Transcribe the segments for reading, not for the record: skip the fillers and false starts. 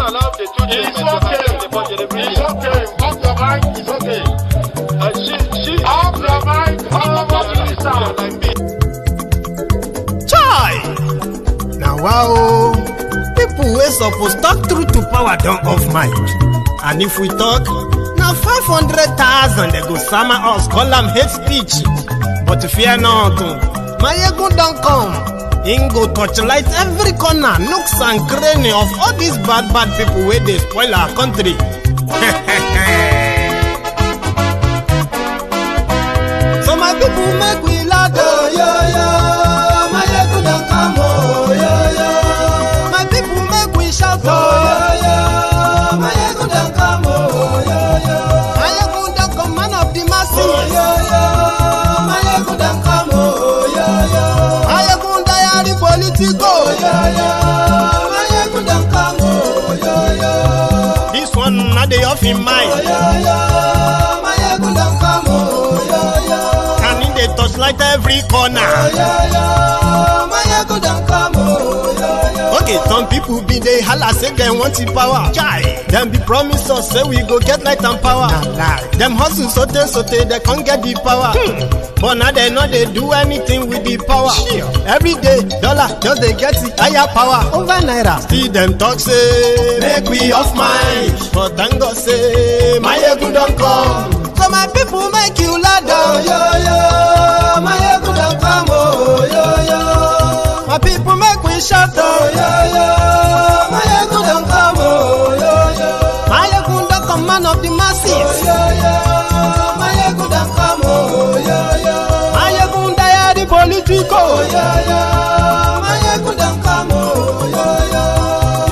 allow the two children to attend the budget every year. It's okay. Off your mind. It's okay. She Off your mind. Off your mind. Chai! Now wow, people wey suppose talk truth to power don't off mic. And if we talk, now 500,000 they go summer us, call them hate speech. But fear not, Maiyegun don't come. Him go torchlight every corner, nooks and cranny of all these bad people where they spoil our country. So my people make we laugh, oh, yo yo. Maiyegun don't come, oh, yo yo. My people make we shout, oh, yo yo. Maiyegun don't come, oh, yo yo. Maiyegun don't come, man of the masses, oh, yo yo. Maiyegun don't come, oh, yo yo. Maiyegun diary politico, oh, yo yo. Maiyegun don't come, oh, yo yo. This one not the off in mind, oh, yo yo. Maiyegun don't come, oh, yo yo. And in the touchlight every corner, oh, yo yo. Maiyegun don't come, oh, yo yo. Okay, some people be they holla say they want the power. Chai, them be promise us say we go get light and power. Nah. Them hustle sote they can't get the power. But now they know they do anything with the power. Sure. Every day, dollar just they get the higher power over naira. Still them talk say make we off mind. But thank God say Maiyegun don't come. So my people make you laugh, oh, yo yo. Maiyegun don't come, oh, yo yo. My people make we shout, oh, yo yo. Maiyegun don't come, oh, yo yo. Maiyegun don't come, man of the masses, oh, yo yo. Maiyegun don't come, oh, yo yo. Maiyegun diary politico, oh, yo yo. Maiyegun don't come, oh, yo yo.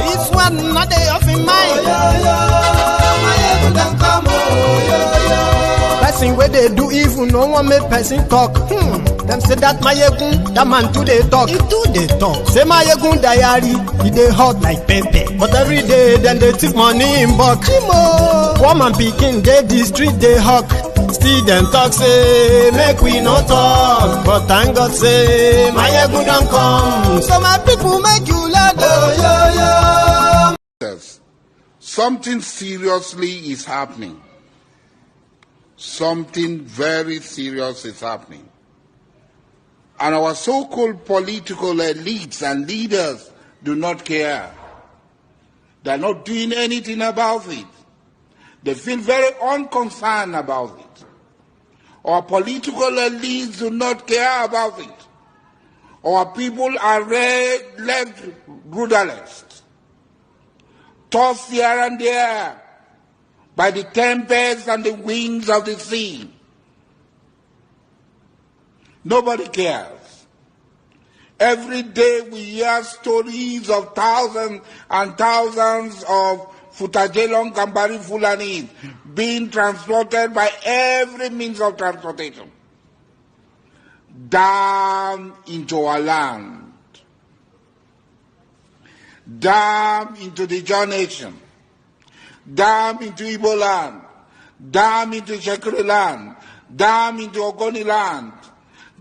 This one not they off in mind, oh, yo yo. Maiyegun don't come, oh, yo yo. Person where they do evil, no one make person talk. Them say that Maiyegun, that man too they talk. He too they talk. Say Maiyegun diary, he they hot like pepper. But every day, then they take money in bulk. Poor man picking, they the street they hawk. Still them talk say, make we no talk. But thank God say, Maiyegun don't come. So my people make you laugh, oh, yo, yo. Something seriously is happening. Something very serious is happening. And our so-called political elites and leaders do not care. They're not doing anything about it. They feel very unconcerned about it. Our political elites do not care about it. Our people are left rudderless, tossed here and there by the tempests and the winds of the sea. Nobody cares. Every day we hear stories of thousands and thousands of Futajelong Gambari Fulani being transported by every means of transportation down into our land, down into the John Nation, down into Igbo land, down into Shekiri land, down into Ogoni land,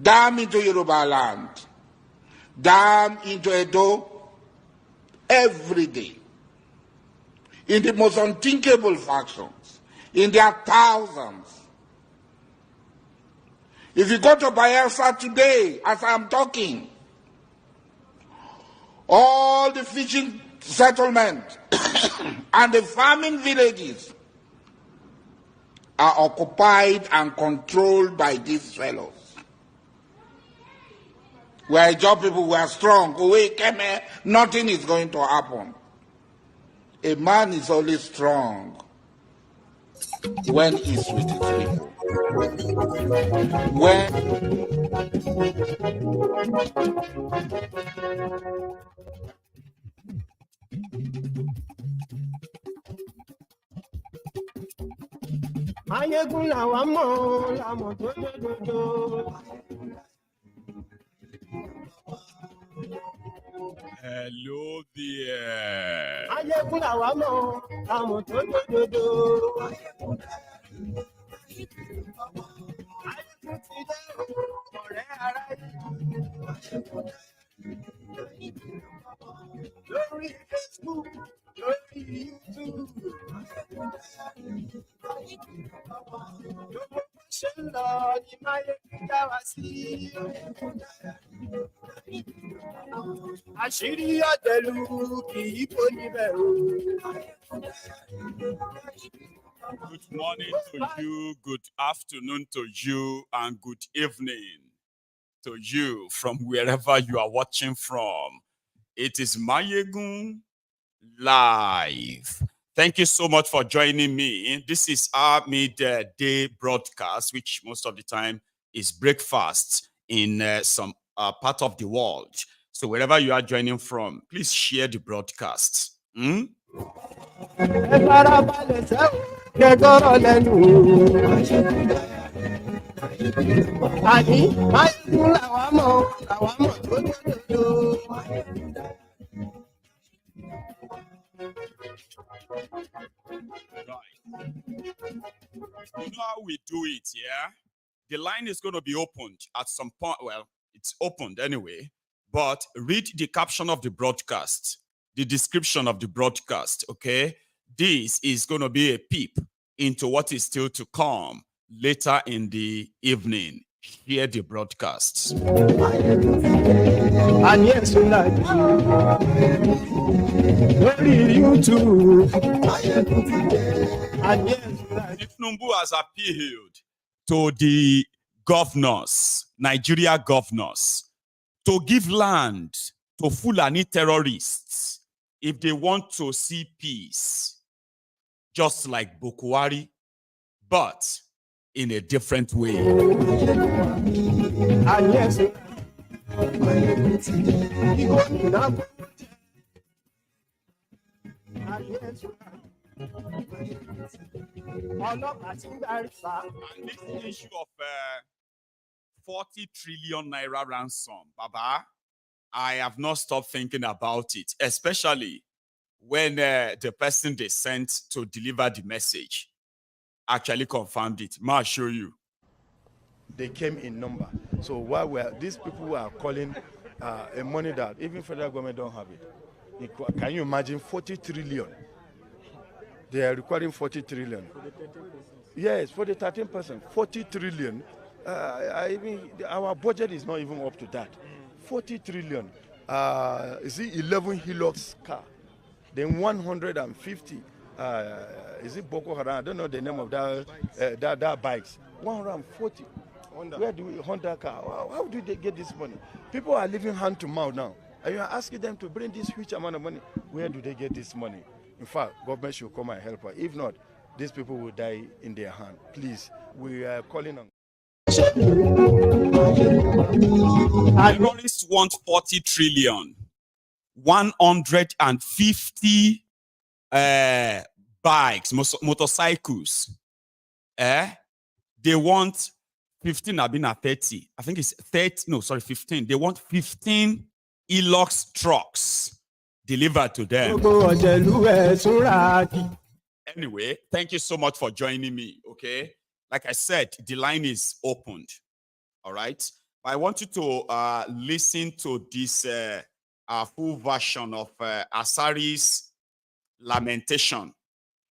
down into Yoruba land, down into Edo, every day, in the most unthinkable factions, in their thousands. If you go to Bayelsa today, as I'm talking, all the fishing settlements and the farming villages are occupied and controlled by these fellows. We are job people, we are strong. Nothing is going to happen. A man is only strong when he's with his people. Maiyegun làwa mọ̀, làmọ̀ tó dodo. Hello there. Maiyegun làwa mọ̀, làmọ̀ tó dodo. Maiyegun ti dé ọ̀rẹ́ ara yìí. Lórí Facebook, lórí Àṣírí ọ̀tẹ̀lú kì í kó níbẹ̀ o. Good morning to you, good afternoon to you, and good evening to you from wherever you are watching from. It is Maiyegun live. Thank you so much for joining me. This is our midday broadcast, which most of the time is breakfast in some part of the world. So wherever you are joining from, please share the broadcast. Ẹ farabalẹ̀ sẹ́wọ̀n kẹ́kọ̀ọ́ lẹ́nu. Àní Máyégún làwa mọ̀ tó dòdòdò. Right. You know how we do it, yeah? The line is going to be opened at some point. Well, it's opened anyway. But read the caption of the broadcast, the description of the broadcast, okay? This is going to be a peep into what is still to come later in the evening. Hear the broadcasts. Àní ẹ̀sùn láti lórí YouTube. Àní ẹ̀sùn láti. Tinubu has appealed to the governors, Nigeria governors, to give land to Fulani terrorists if they want to see peace, just like Bukwari, but in a different way. Àní ẹ̀sùn láti. And this issue of 40 trillion naira ransom, Baba, I have not stopped thinking about it, especially when the person they sent to deliver the message actually confirmed it. I'll show you. They came in number. So while these people are calling a money that even federal government don't have it. Can you imagine 40 trillion? They are requiring 40 trillion. Yes, for the 13%, 40 trillion. Our budget is not even up to that. 40 trillion. Is it 11 Hilux car? Then 150. Is it Boko Haram? I don't know the name of that bikes. 140. Where do we Honda car? How do they get this money? People are living hand to mouth now. And you are asking them to bring this huge amount of money. Where do they get this money? In fact, government should come and help us. If not, these people will die in their hand. Please, we are calling on. Terrorists want 40 trillion, 150 bikes, motorcycles. They want 15, I've been at 30. I think it's 30, no, sorry, 15. They want 15 Hilux trucks delivered to them. Anyway, thank you so much for joining me, okay? Like I said, the line is opened, all right? I want you to listen to this full version of Asari's lamentation.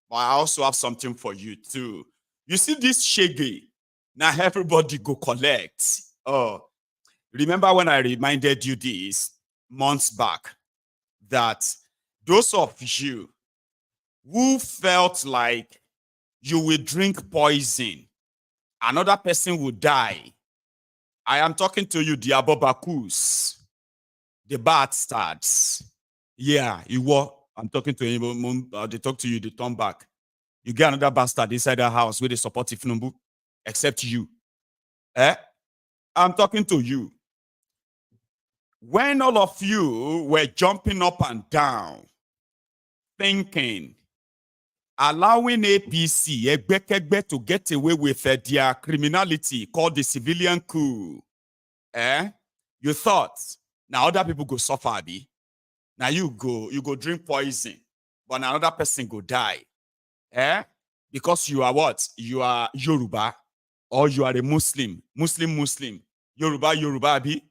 But I also have something for you too. You see this shege, now everybody go collect. Oh, remember when I reminded you this months back, that those of you who felt like you will drink poison, another person will die. I am talking to you, the Abobakus, the bastards. Yeah, I'm talking to him. They talk to you, they turn back. You get another bastard inside the house where they support thiefnubu, except you. I'm talking to you. When all of you were jumping up and down, thinking, allowing APC, Egbekegbe, to get away with their criminality called the civilian coup, you thought, now other people go suffer, abi? Now you go drink poison, but another person go die. Because you are what? You are Yoruba, or you are a Muslim, Yoruba, abi?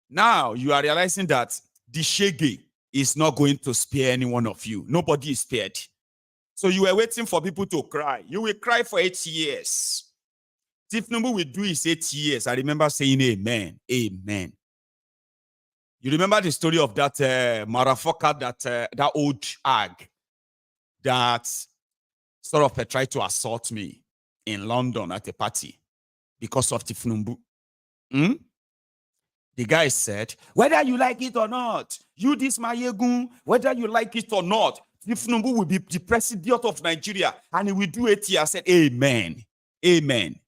Now you are realizing that the shege is not going to spare any one of you. Nobody is spared. So you were waiting for people to cry. You will cry for 8 years. Tinubu will do his 8 years. I remember saying amen. Amen. You remember the story of that motherfucker, that old hag that sort of tried to assault me in London at a party because of Tinubu. The guy said, whether you like it or not, you this Maiyegun, whether you like it or not, Tinubu will be the president of Nigeria and he will do 8 years. I said, amen. Amen.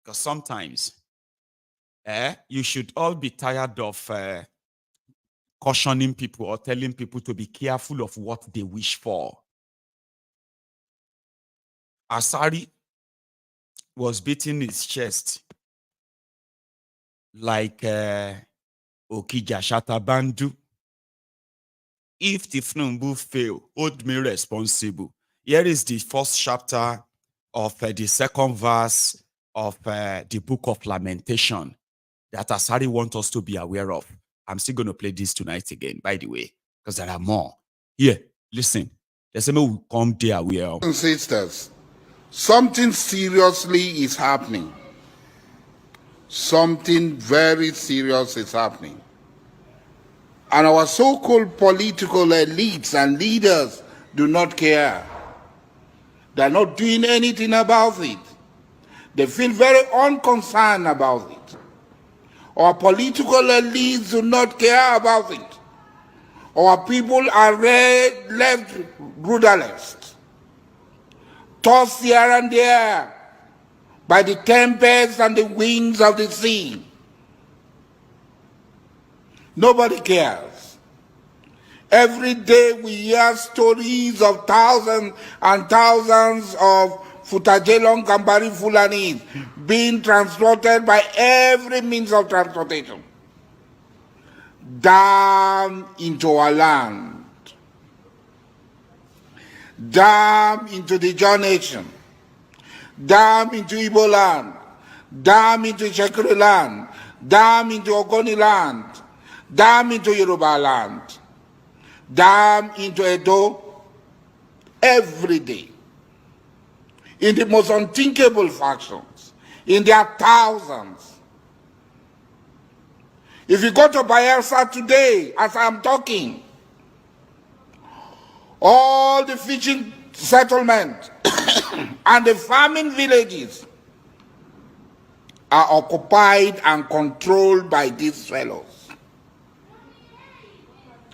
Because sometimes you should all be tired of cautioning people or telling people to be careful of what they wish for. Asari was beating his chest like Okija Shatabandu. If Tinubu fail, hold me responsible. Here is the first chapter of the second verse of the book of Lamentation that Asari wants us to be aware of. I'm still going to play this tonight again, by the way, because there are more. Here, listen. There's a will come there. We are. Sisters, something seriously is happening. Something very serious is happening. And our so-called political elites and leaders do not care. They're not doing anything about it. They feel very unconcerned about it. Our political elites do not care about it. Our people are left rudderless, tossed here and there by the tempests and the winds of the sea. Nobody cares. Every day we hear stories of thousands and thousands of Futajelong Kambari Fulani being transported by every means of transportation down into our land, down into the Jaw Nation, down into Igbo land, down into Shekiri land, down into Ogoni land, down into Yoruba land, down into Edo, every day, in the most unthinkable factions, in their thousands. If you go to Bayelsa today, as I'm talking, all the fishing settlements and the farming villages are occupied and controlled by these fellows.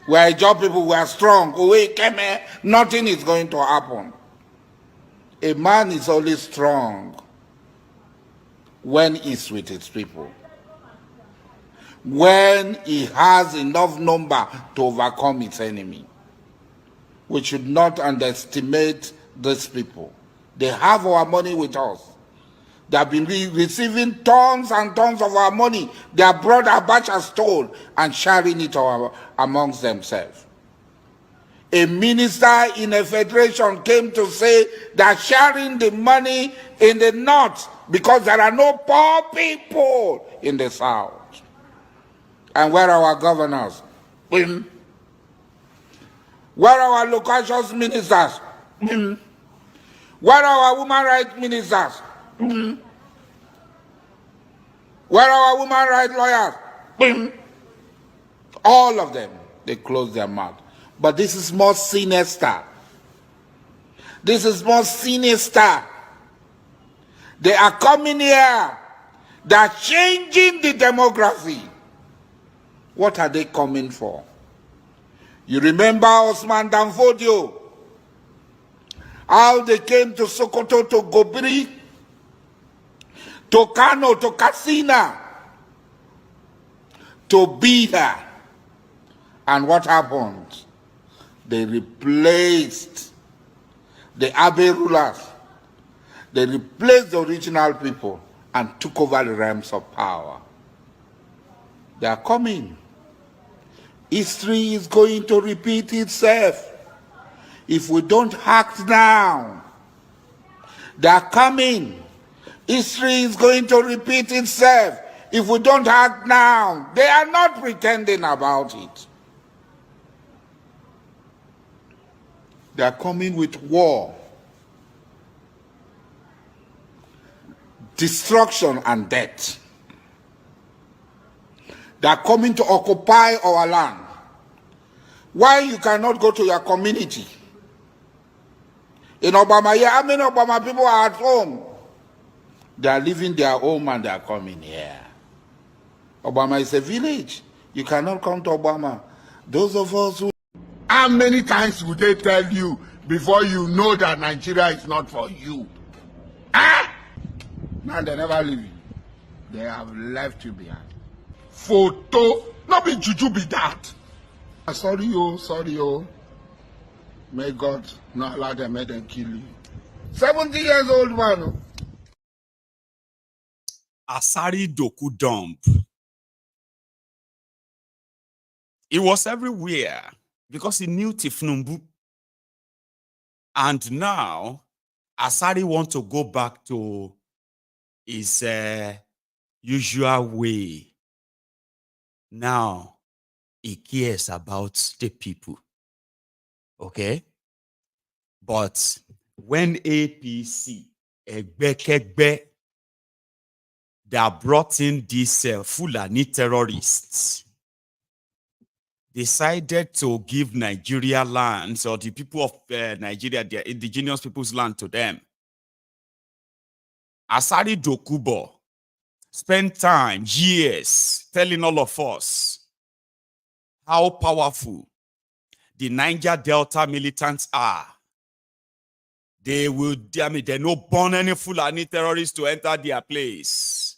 We are job people, we are strong. Nothing is going to happen. A man is only strong when he's with his people, when he has enough number to overcome his enemy. We should not underestimate these people. They have our money with us. They have been receiving tons and tons of our money. Their brother Abacha stole and sharing it amongst themselves. A minister in a federation came to say that sharing the money in the north because there are no poor people in the south. And where are our governors? Where are our local ministers? Where are our women rights ministers? Where are our women rights lawyers? All of them, they close their mouth. But this is more sinister. This is more sinister. They are coming here. They are changing the demography. What are they coming for? You remember Osman Danfodio? How they came to Sokoto, to Gobiri, to Kano, to Katsina, to be there. And what happened? They replaced the Abe rulers. They replaced the original people and took over the realms of power. They are coming. History is going to repeat itself if we don't act now. They are coming. History is going to repeat itself if we don't act now. They are not pretending about it. They are coming with war. destruction and death. They are coming to occupy our land. Why you cannot go to your community? In Obama, how many Obama people are at home? They are leaving their home and they are coming here. Obama is a village. You cannot come to Obama. Those of us who... How many times would they tell you before you know that Nigeria is not for you? Ah! Now they never leave you. They have left you behind. Photo, not be juju be that. Sorry, oh. May God not allow them, make them kill you. 70 years old man. Asari Doku dump. It was everywhere because he knew thiefnubu. And now, Asari wants to go back to his usual way. Now, he cares about the people. Okay? But when APC, Egbekegbe, that brought in these Fulani terrorists, decided to give Nigeria lands, or the people of Nigeria, their indigenous people's land, to them. Asari Dokubo spent time, years, telling all of us how powerful the Niger Delta militants are. They will, they no burn any Fulani terrorists to enter their place.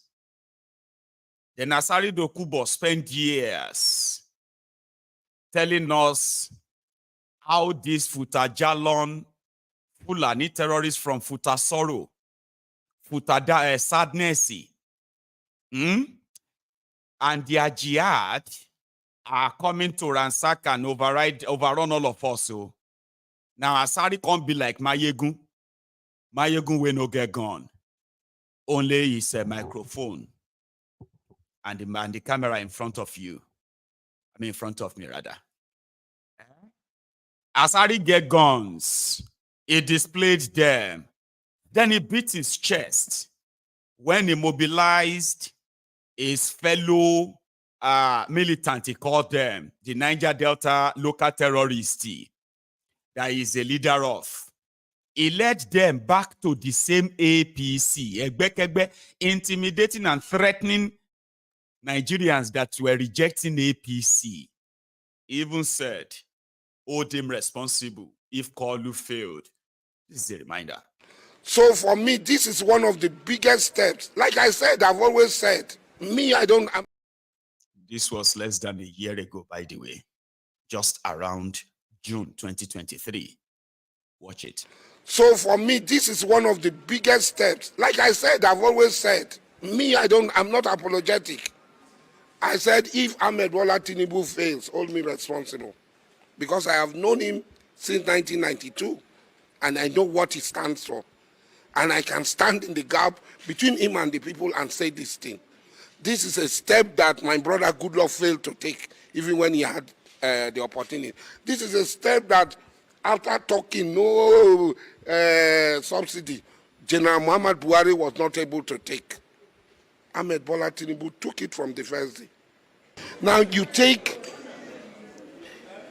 Then Asari Dokubo spent years telling us how these Futajalon Fulani terrorists from Futasoro, Sadnessy, and their jihad are coming to ransack and overrun all of us. So now Asari can't be like Maiyegun. Maiyegun will no get gone. Only his microphone and the camera in front of you. I mean, in front of me, rather. Asari get guns. He displayed them. Then he beat his chest when he mobilized his fellow militant, he called them, the Niger Delta local terrorists that he is a leader of. He led them back to the same APC, Egbekegbe, intimidating and threatening Nigerians that were rejecting APC. He even said, hold him responsible if Kolu failed. This is a reminder. So for me, this is one of the biggest steps. Like I said, I've always said, This was less than a year ago, by the way, just around June 2023. Watch it. So for me, this is one of the biggest steps. Like I said, I've always said, I'm not apologetic. I said, if Ahmed Bola Tinubu fails, hold me responsible. Because I have known him since 1992, and I know what he stands for. And I can stand in the gap between him and the people and say this thing. This is a step that my brother Goodluck failed to take, even when he had the opportunity. This is a step that, after talking no subsidy, General Muhammad Buhari was not able to take. Ahmed Bola Tinubu took it from the first day. Now you take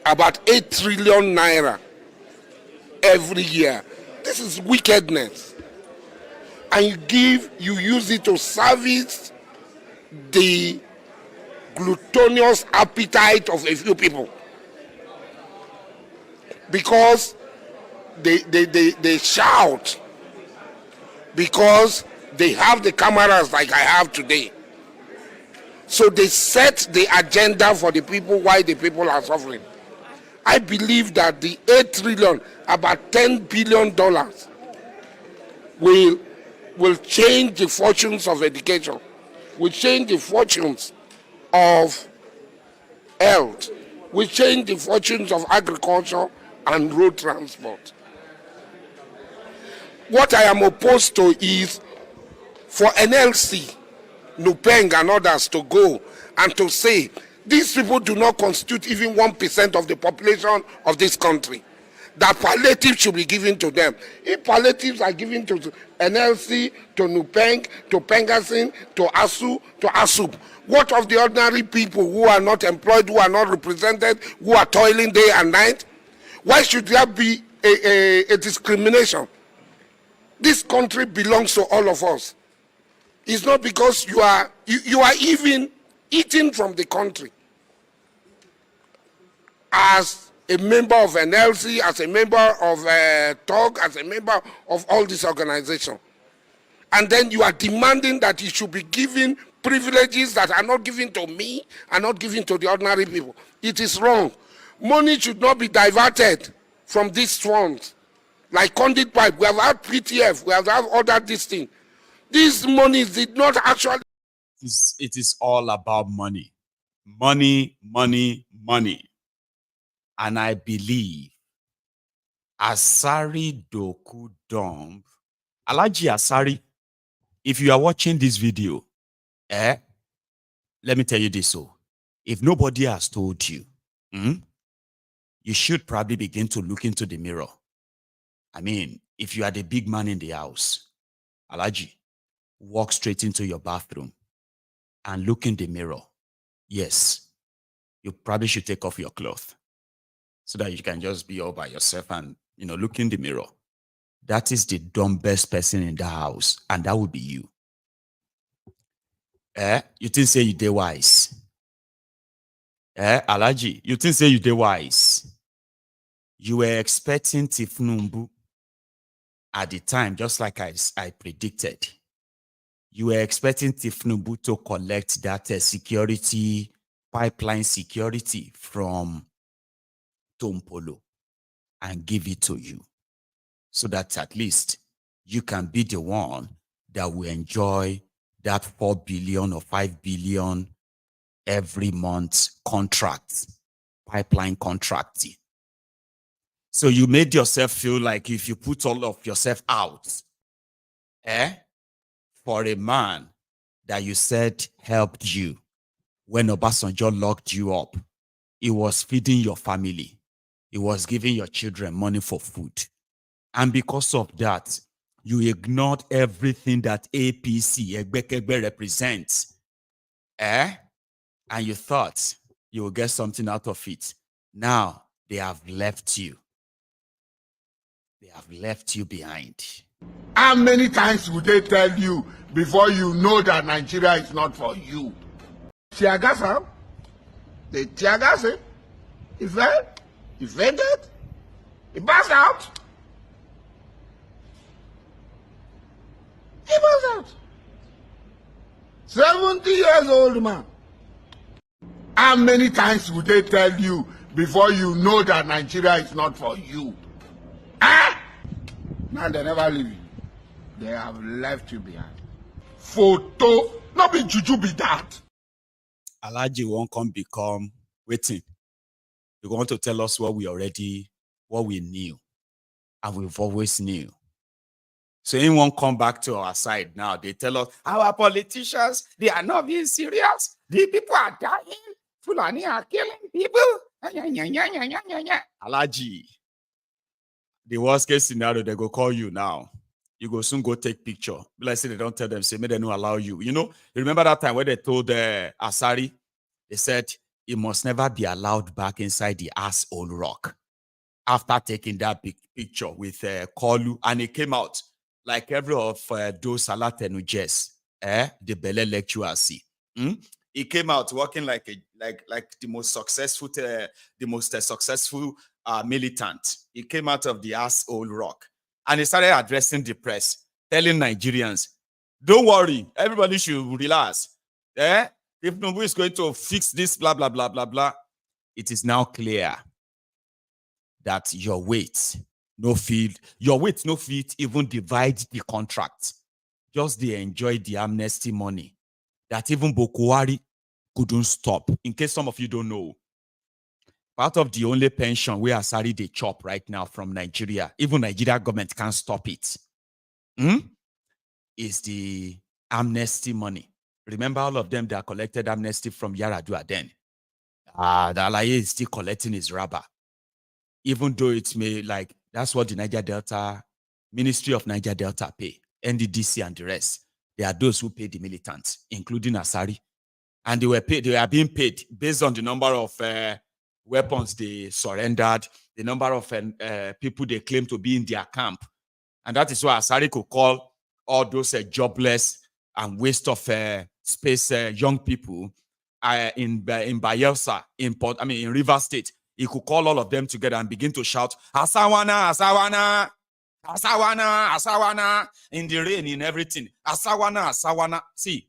about 8 trillion naira every year. This is wickedness. And you use it to service the gluttonous appetite of a few people. Because they shout. Because they have the cameras like I have today. So they set the agenda for the people while the people are suffering. I believe that the 8 trillion, about $10 billion, will change the fortunes of education, will change the fortunes of health, will change the fortunes of agriculture and road transport. What I am opposed to is for NLC, Nupeng and others to go and to say, these people do not constitute even 1% of the population of this country. that palliatives should be given to them. If palliatives are given to NLC, to Nupeng, to Pengasin, to ASU, to ASUP, what of the ordinary people who are not employed, who are not represented, who are toiling day and night? Why should there be a discrimination? This country belongs to all of us. It's not because you are even eating from the country. As a member of NLC, as a member of TOG, as a member of all these organizations. And then you are demanding that you should be given privileges that are not given to me, are not given to the ordinary people. It is wrong. Money should not be diverted from these funds. Like conduit pipe, we have had PTF, we have had other this thing. These monies did not actually... It is all about money. Money, money, money. And I believe Asari Doku Dump, Alhaji Asari, if you are watching this video, let me tell you this. So, if nobody has told you, you should probably begin to look into the mirror. I mean, if you are the big man in the house, Alhaji, walk straight into your bathroom and look in the mirror. Yes, you probably should take off your clothes so that you can just be all by yourself and, look in the mirror. That is the dumbest person in the house, and that would be you. You think say you dey wise? Alhaji, you think say you dey wise? You were expecting thiefnubu at the time, just like I predicted. You were expecting thiefnubu to collect that security, pipeline security from Tompolo and give it to you, so that at least you can be the one that will enjoy that 4 billion or 5 billion every month contract, pipeline contract. So you made yourself feel like if you put all of yourself out, for a man that you said helped you when Obasanjo locked you up, he was feeding your family. He was giving your children money for food. And because of that, you ignored everything that APC, Egbekegbe, represents. And you thought you will get something out of it. Now, they have left you. They have left you behind. How many times would they tell you before you know that Nigeria is not for you? Tiagasa, they Tiagasa, he fell, he fainted, he passed out. He passed out. 70 years old man. How many times would they tell you before you know that Nigeria is not for you? Now they never leave you. They have left you behind. Photo, not be juju be that. Alhaji won't come become waiting. You want to tell us what we knew, and we've always knew. So anyone come back to our side now, they tell us, our politicians, they are not being serious. The people are dying. Fulani are killing people. Alhaji, the worst case scenario, they go call you now. You go soon go take picture. Let's say they don't tell them, say, may they not allow you. You remember that time when they told Asari, they said, he must never be allowed back inside the asshole rock. After taking that big picture with Kolu, and it came out like every of those Salatenujes, the Bele lecturer see. He came out working like the most successful, militant. He came out of the asshole rock, and he started addressing the press, telling Nigerians, "Don't worry, everybody should relax. If Tinubu is going to fix this, blah blah blah blah blah." It is now clear that your weight no feed even divide the contract. Just they enjoy the amnesty money that even Bokuwari couldn't stop. In case some of you don't know, part of the only pension where Asari they chop right now from Nigeria, even Nigeria government can't stop it, is the amnesty money. Remember all of them that collected amnesty from Yaradua then? The Alaye is still collecting his rubber. even though it may, like, that's what the Niger Delta, Ministry of Niger Delta pay, NDDC and the rest. They are those who pay the militants, including Asari. And they are being paid based on the number of weapons they surrendered, the number of people they claim to be in their camp. And that is why Asari could call all those jobless and waste of space young people in Bayelsa, in River State. He could call all of them together and begin to shout, Asawana, Asawana, Asawana, Asawana, in the rain, in everything. Asawana, Asawana. See,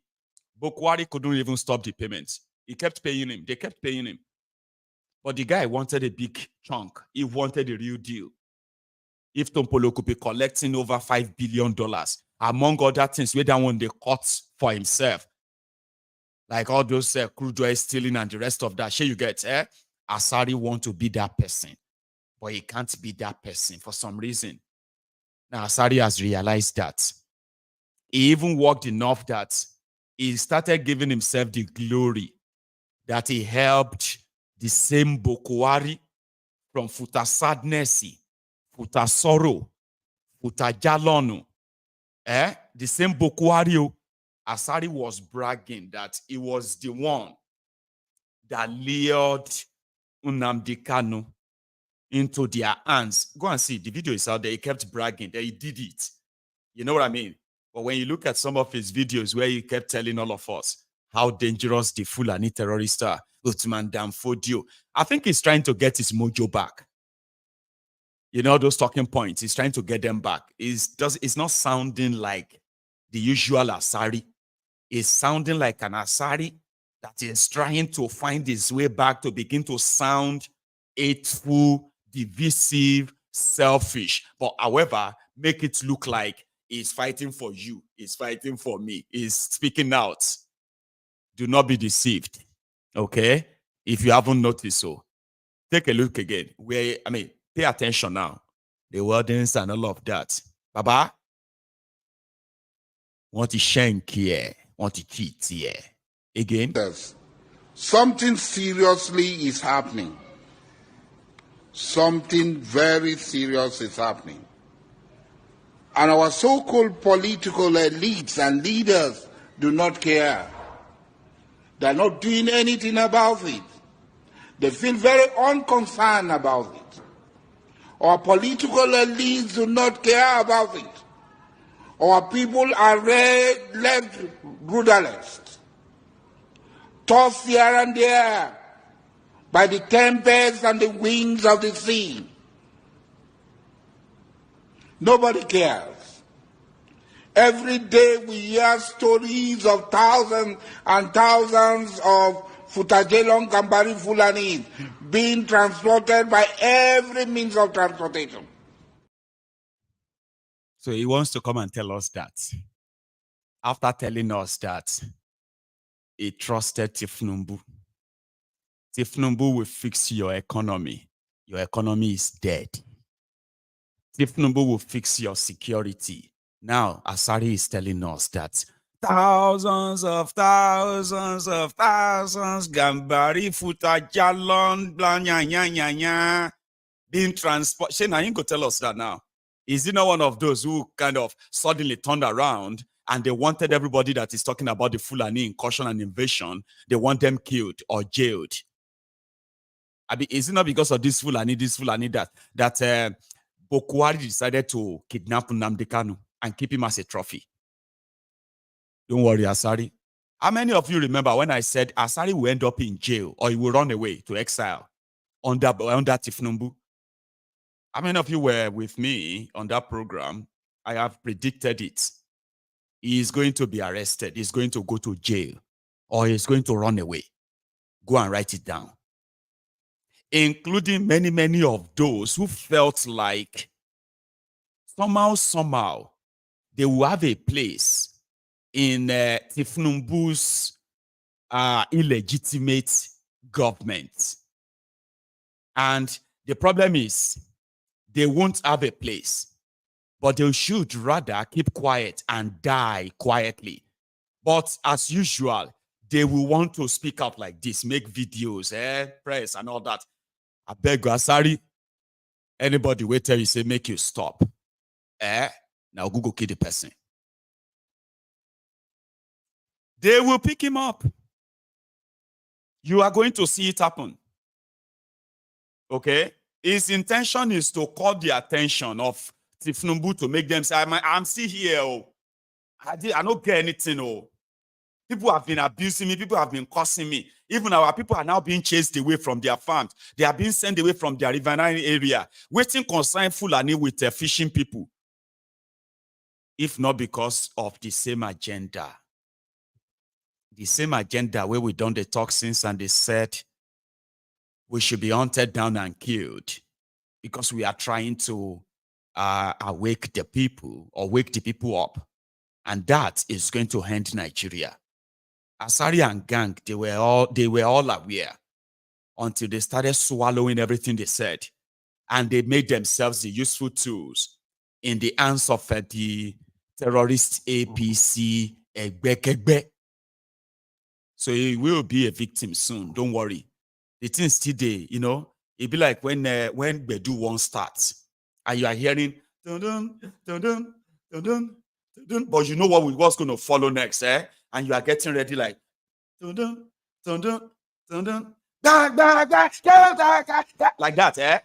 Bokwari couldn't even stop the payments. He kept paying him. They kept paying him. But the guy wanted a big chunk. He wanted a real deal. If Tompolo could be collecting over $5 billion, among other things, where that one they cut for himself, like all those crude oil stealing and the rest of that, sure you get, Asari want to be that person, but he can't be that person for some reason. Now, Asari has realized that. He even worked enough that he started giving himself the glory that he helped the same Bokwari from Futa Sadness, Futa Sorrow, Futa Jalonu. The same Bokwari. Asari was bragging that he was the one that lured Nnamdi Kanu into their hands. Go and see, the video is out there. He kept bragging that he did it. You know what I mean? But when you look at some of his videos where he kept telling all of us how dangerous the Fulani terrorists are, Uthman Danfodio, I think he's trying to get his mojo back. You know, those talking points, he's trying to get them back. It's not sounding like the usual Asari. It's sounding like an Asari that is trying to find his way back to begin to sound hateful, divisive, selfish. But however, make it look like he's fighting for you, he's fighting for me, he's speaking out. Do not be deceived. Okay? If you haven't noticed so, take a look again. Pay attention now. The wordings and all of that. Baba, want to shank here, want to cheat here. Again. Something seriously is happening. Something very serious is happening. And our so-called political elites and leaders do not care. They're not doing anything about it. They feel very unconcerned about it. Our political elites do not care about it. Our people are left rudderless, tossed here and there by the tempests and the winds of the sea. Nobody cares. Every day we hear stories of thousands and thousands of Futajelong Gambari Fulani being transported by every means of transportation. So he wants to come and tell us that. After telling us that he trusted thiefnubu. Thiefnubu will fix your economy. Your economy is dead. Thiefnubu will fix your security. Now, Asari is telling us that thousands of Gambari, Futa, Jalon, blah, nya, being transported. Shane, I ain't going to tell us that now. Is he not one of those who kind of suddenly turned around and they wanted everybody that is talking about the Fulani incursion and invasion, they want them killed or jailed? Is it not because of this Fulani that Bokwari decided to kidnap Nnamdi Kanu and keep him as a trophy? Don't worry, Asari. How many of you remember when I said Asari will end up in jail or he will run away to exile under thiefnubu? How many of you were with me on that program? I have predicted it. He is going to be arrested. He's going to go to jail or he's going to run away. Go and write it down. Including many, many of those who felt like somehow, they will have a place in thiefnubu's illegitimate government. And the problem is, they won't have a place, but they should rather keep quiet and die quietly. But as usual, they will want to speak out like this, make videos, press and all that. I beg you, Asari, Anybody will tell you, say, make you stop. Now Google kill the person. They will pick him up. You are going to see it happen. Okay? His intention is to call the attention of thiefnubu to make them say, I'm still here. Oh. I don't get anything. Oh. People have been abusing me. People have been cursing me. Even our people are now being chased away from their farms. They are being sent away from their riverine area. Waiting concern Fulani with fishing people. If not because of the same agenda. The same agenda where we done the toxins and they said we should be hunted down and killed because we are trying to wake the people up. And that is going to end Nigeria. Asari and gang, they were all aware until they started swallowing everything they said. And they made themselves the useful tools in the hands of the terrorist APC Egbekegbe. So he will be a victim soon. Don't worry. The thing still there, you know. It'd be like when Bedu one starts and you are hearing dun dun dun dun dun dun dun, but you know what's going to follow next, and you are getting ready like dun dun dun dun dun dun like that,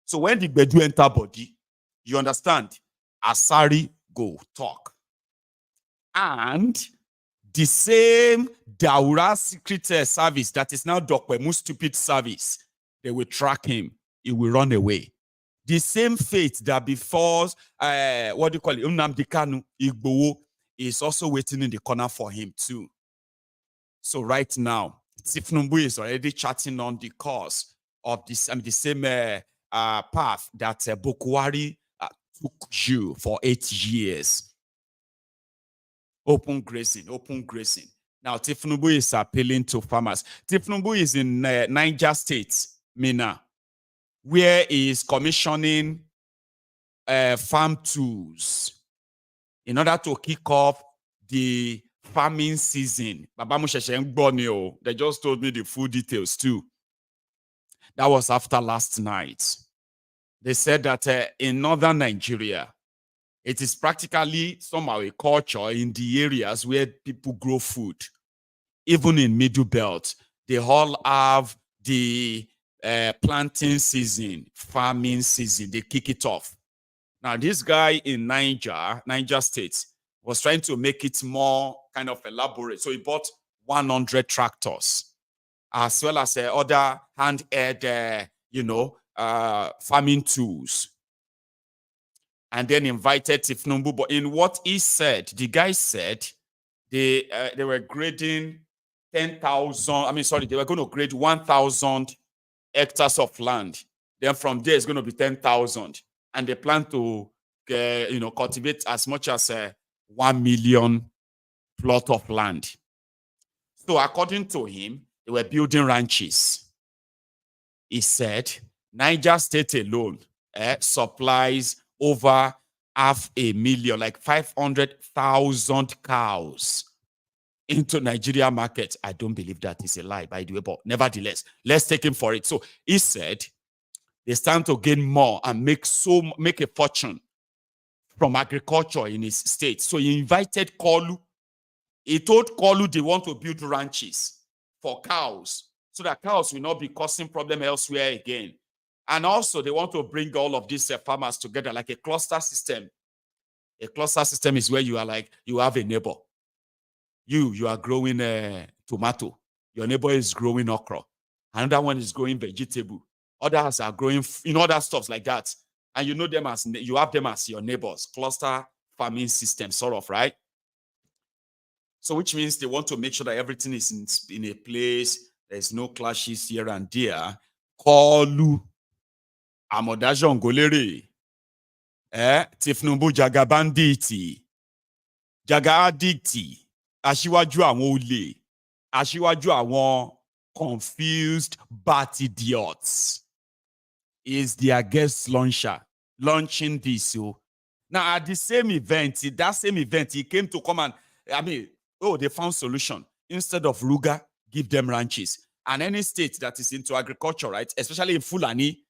So when the Bedu enter body, you understand? Asari go talk. And the same Daura secret service that is now Dokwemu's stupid service, they will track him. He will run away. The same fate that befalls, Nnamdi Kanu, Igboho, is also waiting in the corner for him too. So right now, thiefnubu is already charting on the course of this, the same path that Bokwari took you for 8 years. Open grazing. Now, thiefnubu is appealing to farmers. Thiefnubu is in Niger State, Mina, where he is commissioning farm tools in order to kick off the farming season. They just told me the full details too. That was after last night. They said that in northern Nigeria, it is practically somehow a culture in the areas where people grow food. Even in Middle Belt, they all have the planting season, farming season. They kick it off. Now, this guy in Niger State, was trying to make it more kind of elaborate. So he bought 100 tractors, as well as other hand-held, farming tools. And then invited thiefnubu. But in what he said, the guy said they were grading 10,000. They were going to grade 1,000 hectares of land. Then from there, it's going to be 10,000. And they plan to, cultivate as much as 1 million plot of land. So according to him, they were building ranches. He said, Niger State alone supplies over 500,000, like 500,000 cows into Nigeria market. I don't believe that is a lie, by the way, but nevertheless, let's take him for it. So he said they stand to gain more and make a fortune from agriculture in his state. So he invited Kolu. He told Kolu they want to build ranches for cows so that cows will not be causing problem elsewhere again. And also, they want to bring all of these farmers together like a cluster system. A cluster system is where you are like, you have a neighbor. You are growing tomato. Your neighbor is growing okra. Another one is growing vegetable. Others are growing, other stuff like that. And you have them as your neighbors. Cluster farming system, sort of, right? So which means they want to make sure that everything is in a place. There's no clashes here and there. Kolu. Amodajo Ngolere, thiefnubu jaga banditi, jaga addicti, aṣíwájú àwọn olè, aṣíwájú àwọn confused bat idiots is their guest launching this. Now at that same event, he came to come and, they found solution. Instead of Ruga, give them ranches. And any state that is into agriculture, right, especially in Fulani,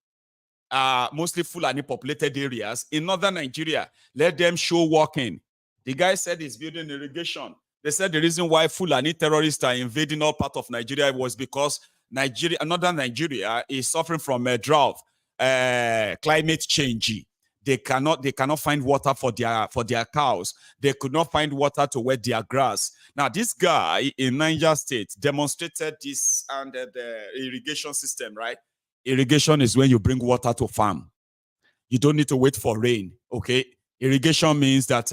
mostly Fulani populated areas in northern Nigeria. Let them show walking. The guy said he's building irrigation. They said the reason why Fulani terrorists are invading all parts of Nigeria was because northern Nigeria is suffering from a drought, climate change. They cannot find water for their cows. They could not find water to wet their grass. Now, this guy in Niger State demonstrated this under the irrigation system, right? Irrigation is when you bring water to farm. You don't need to wait for rain, okay? Irrigation means that,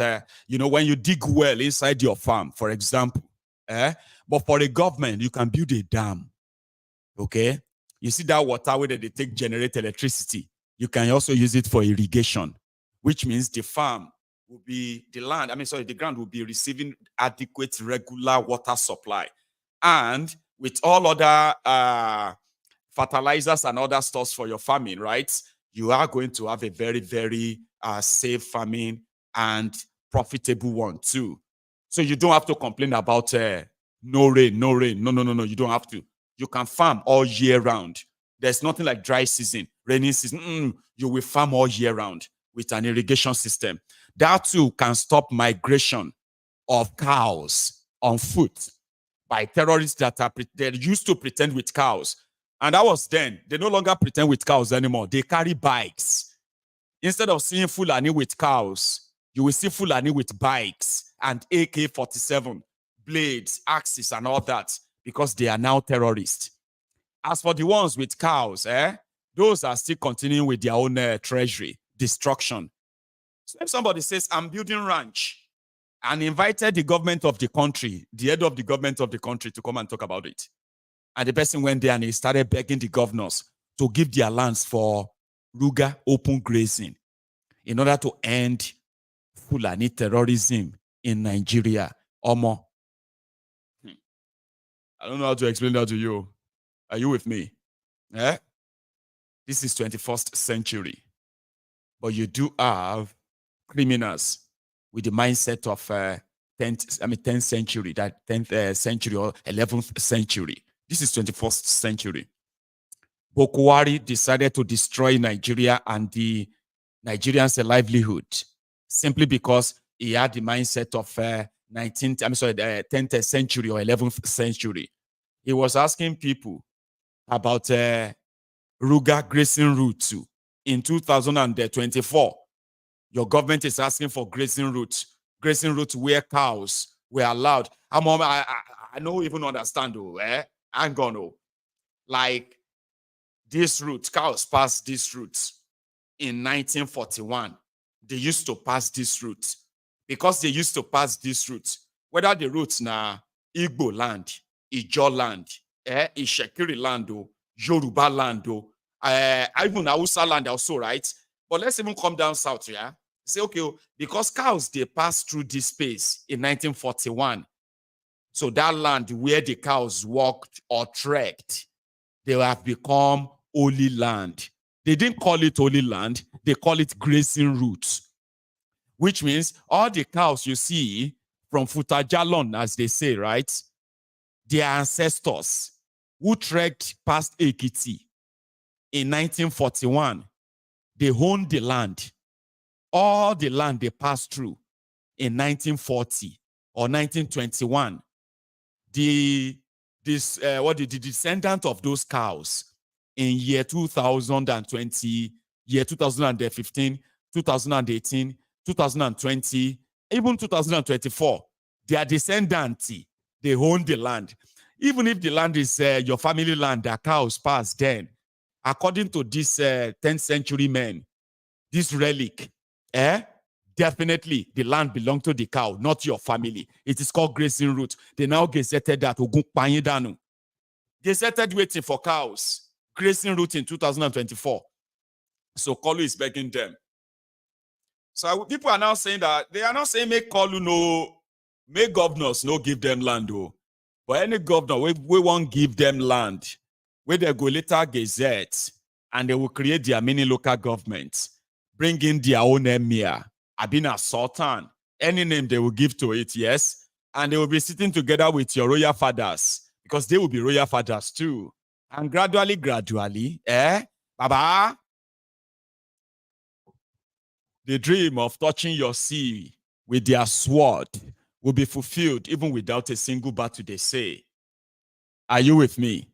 when you dig well inside your farm, for example, but for a government, you can build a dam, okay? You see that water where they take generate electricity. You can also use it for irrigation, which means the farm will be, the ground will be receiving adequate regular water supply. And with all other fertilizers and other stores for your farming, right? You are going to have a very, very safe farming and profitable one too. So you don't have to complain about no rain. No, you don't have to. You can farm all year round. There's nothing like dry season, rainy season. You will farm all year round with an irrigation system. That too can stop migration of cows on foot by terrorists that they used to pretend with cows. And that was then. They no longer pretend with cows anymore. They carry bikes. Instead of seeing Fulani with cows, you will see Fulani with bikes and AK-47, blades, axes, and all that, because they are now terrorists. As for the ones with cows, those are still continuing with their own treasury, destruction. So if somebody says, I'm building ranch, and invited the government of the country, the head of the government of the country, to come and talk about it, and the person went there and he started begging the governors to give their lands for Ruga open grazing in order to end Fulani terrorism in Nigeria. Omo. I don't know how to explain that to you. Are you with me? This is 21st century. But you do have criminals with the mindset of 10th century, that 10th century or 11th century. This is 21st century. Bokwari decided to destroy Nigeria and the Nigerians' livelihood simply because he had the mindset of 10th century or 11th century. He was asking people about Ruga grazing route in 2024. Your government is asking for grazing route where cows were allowed. I don't even understand, though. I'm gonna like this route. Cows passed this route in 1941. They used to pass this route because they used to pass this route. Whether the routes na Igbo land, Ijo land, Ishekiri land, Yoruba land, even Hausa land also, right? But let's even come down south, yeah? Say, okay, because cows, they passed through this space in 1941. So that land where the cows walked or trekked, they have become holy land. They didn't call it holy land. They call it grazing routes, which means all the cows you see from Futajalon, as they say, right? Their ancestors who trekked past Ekiti in 1941, they owned the land. All the land they passed through in 1940 or 1921, the descendant of those cows in year 2020, year 2015, 2018, 2020, even 2024, their descendants, they own the land. Even if the land is your family land, the cows passed then, according to this 10th century men, this relic, definitely the land belonged to the cow, not your family. It is called grazing route. They now gazetted that Ogun Panyidanu. Gazetted waiting for cows. Grazing route in 2024. So Kolu is begging them. So people are now saying that they are not saying make Kolu no, make governors no give them land though. But any governor, we won't give them land. Where they go later gazette and they will create their mini local governments. Bring in their own emir, Abina Sultan, any name they will give to it, yes. And they will be sitting together with your royal fathers because they will be royal fathers too. And gradually, Baba, The dream of touching your sea with their sword will be fulfilled even without a single battle, they say. Are you with me?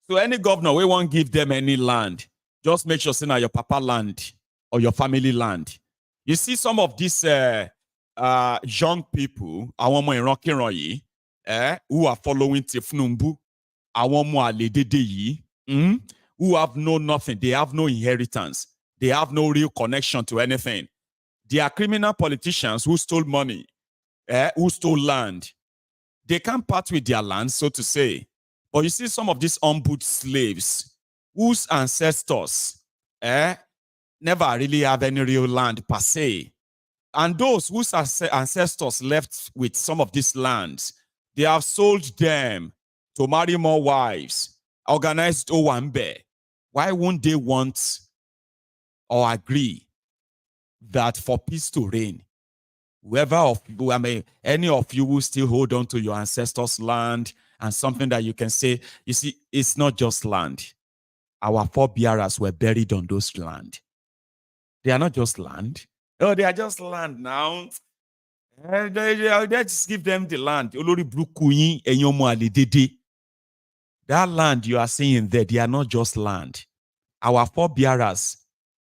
So any governor, we won't give them any land. Just make sure it's not your papa land or your family land. You see some of these young people, who are following thiefnubu, who have no nothing. They have no inheritance. They have no real connection to anything. They are criminal politicians who stole money, who stole land. They can't part with their land, so to say. But you see some of these unboot slaves whose ancestors never really have any real land per se. And those whose ancestors left with some of these lands, they have sold them to marry more wives, organized Owambe. Why won't they want or agree that for peace to reign, whoever of you, any of you who still hold on to your ancestors' land and something that you can say, you see, it's not just land. Our forebearers were buried on those land. They are not just land. Oh, they are just land now. Let's give them the land. That land you are seeing there, they are not just land. Our forebearers,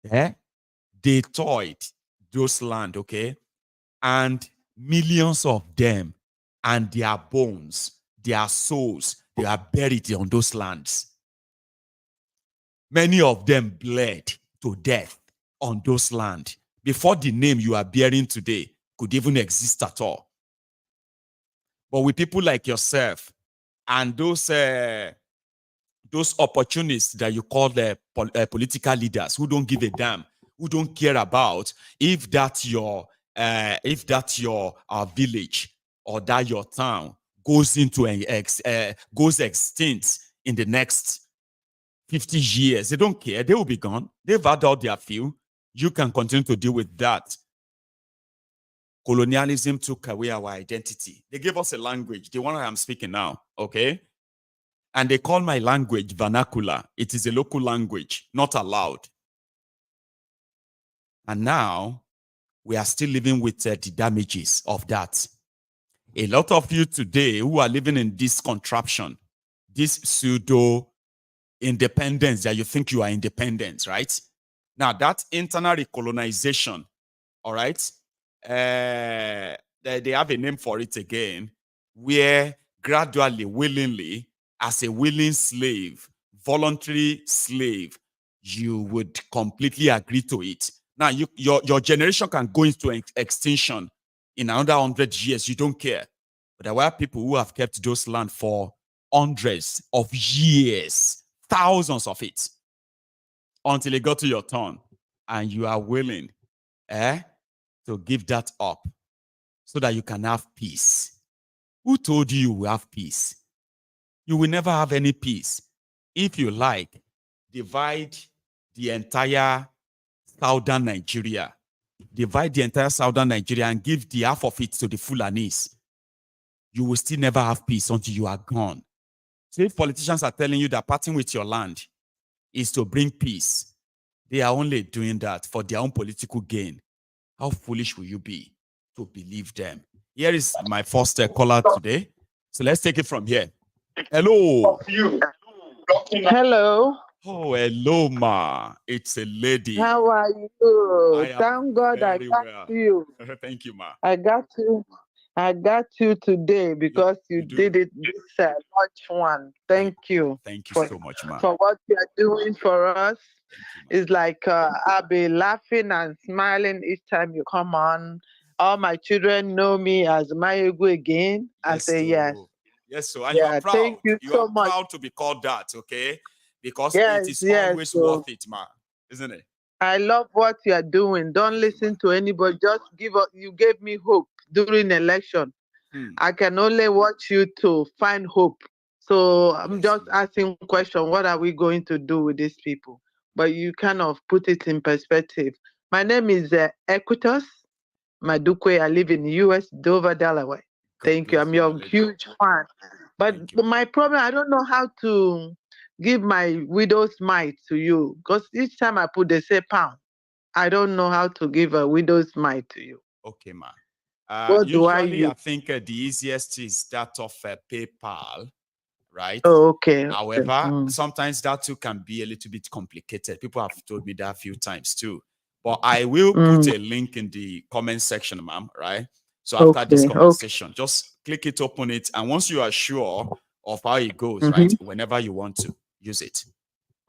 they toyed those land, okay? And millions of them and their bones, their souls, they are buried on those lands. Many of them bled to death on those lands before the name you are bearing today could even exist at all. But with people like yourself and those opportunists that you call the political leaders who don't give a damn, who don't care about if that's your village or that your town goes into goes extinct in the next 50 years. They don't care. They will be gone. They've had out their few. You can continue to deal with that. Colonialism took away our identity. They gave us a language, the one I am speaking now, okay? And they call my language vernacular. It is a local language, not allowed. And now, we are still living with the damages of that. A lot of you today who are living in this contraption, this pseudo-independence that you think you are independent, right? Now, that internal recolonization, all right, they have a name for it again, where gradually, willingly, as a willing slave, voluntary slave, you would completely agree to it. Now, your generation can go into extinction in another 100 years. You don't care. But there were people who have kept those land for hundreds of years, thousands of it, until it got to your turn. And you are willing to give that up so that you can have peace. Who told you you will have peace? You will never have any peace. If you like, divide the entire southern Nigeria. Divide the entire southern Nigeria and give the half of it to the Fulanis. You will still never have peace until you are gone. So if politicians are telling you that parting with your land is to bring peace, they are only doing that for their own political gain. How foolish will you be to believe them? Here is my first caller today. So let's take it from here. Hello. Hello. Oh, hello, ma. It's a lady. How are you? I am Thank God I very got well. you. Thank you, ma. I got you today because you did it this launch one. Thank you. Thank you for, so much, ma. for what you are doing for us. It's like I'll be laughing and smiling each time you come on. All my children know me as Maiyegun again. Yes, I say yes. Yes, so and Yeah, you are proud. thank you You so are much. proud to be called that, okay? Because Yes, it is yes. always So worth it, ma. Isn't it? I love what you are doing. Don't listen to anybody. Just give up. You gave me hope during election. I can only watch you to find hope. So I'm just asking question, what are we going to do with these people? But you kind of put it in perspective. My name is Equitas Madukwe. I live in the U.S., Dover, Delaware. Thank you. I'm your huge fan. But my problem, I don't know how to give my widow's mite to you because each time I put, they say pound. I don't know how to give a widow's mite to you. Okay, ma. What do I Usually, use? I think the easiest is that of PayPal, right? Oh, okay. However, sometimes that too can be a little bit complicated. People have told me that a few times too. But I will put a link in the comment section, ma'am, right? So after this conversation, just click it, open it, and once you are sure of how it goes, right? Whenever you want to use it.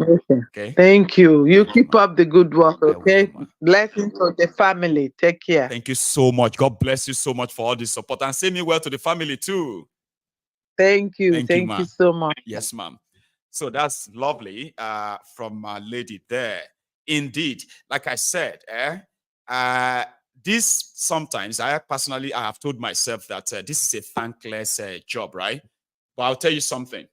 Okay. Thank you. You keep up the good work, okay? Blessings to the family. Take care. Thank you so much. God bless you so much for all the support. And say me well to the family too. Thank you. Thank you so much. Yes, ma'am. So that's lovely from my lady there. Indeed, like I said, this sometimes I have told myself that this is a thankless job, right? But I'll tell you something.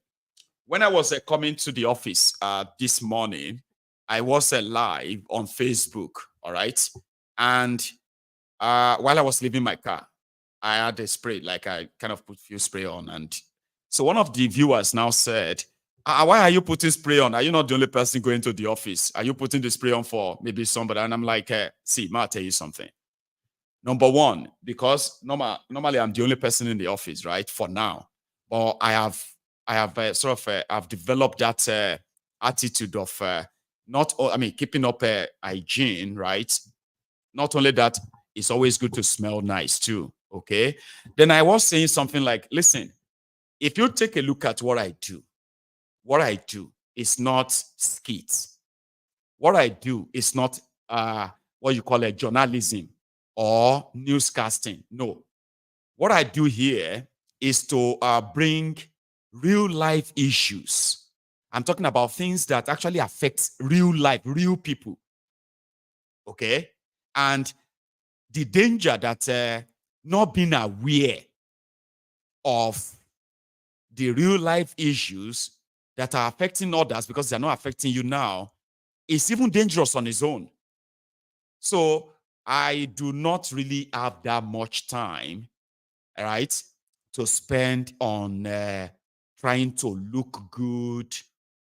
When I was coming to the office this morning, I was live on Facebook, all right? And while I was leaving my car, I had a spray, like I kind of put few spray on. And so one of the viewers now said, why are you putting spray on? Are you not the only person going to the office? Are you putting the spray on for maybe somebody? And I'm like, see, I'll tell you something. Number one, because normally I'm the only person in the office, right? For now. But I have I've developed that attitude of keeping up hygiene, right? Not only that, it's always good to smell nice too, okay? Then I was saying something like, listen, if you take a look at what I do is not skits. What I do is not what you call a journalism or newscasting. No. What I do here is to bring real life issues. I'm talking about things that actually affect real life, real people. Okay? And the danger that not being aware of the real life issues that are affecting others because they're not affecting you now is even dangerous on its own. So I do not really have that much time, right, to spend on trying to look good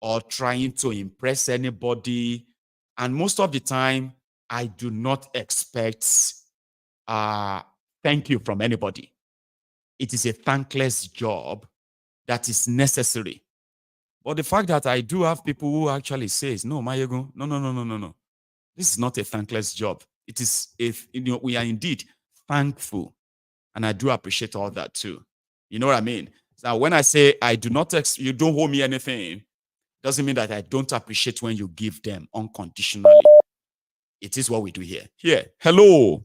or trying to impress anybody. And most of the time, I do not expect thank you from anybody. It is a thankless job that is necessary. But the fact that I do have people who actually says, no, Maiyegun, no. This is not a thankless job. It is, we are indeed thankful. And I do appreciate all that too. You know what I mean? Now, when I say I do not, you don't owe me anything, doesn't mean that I don't appreciate when you give them unconditionally. It is what we do here. Here, hello.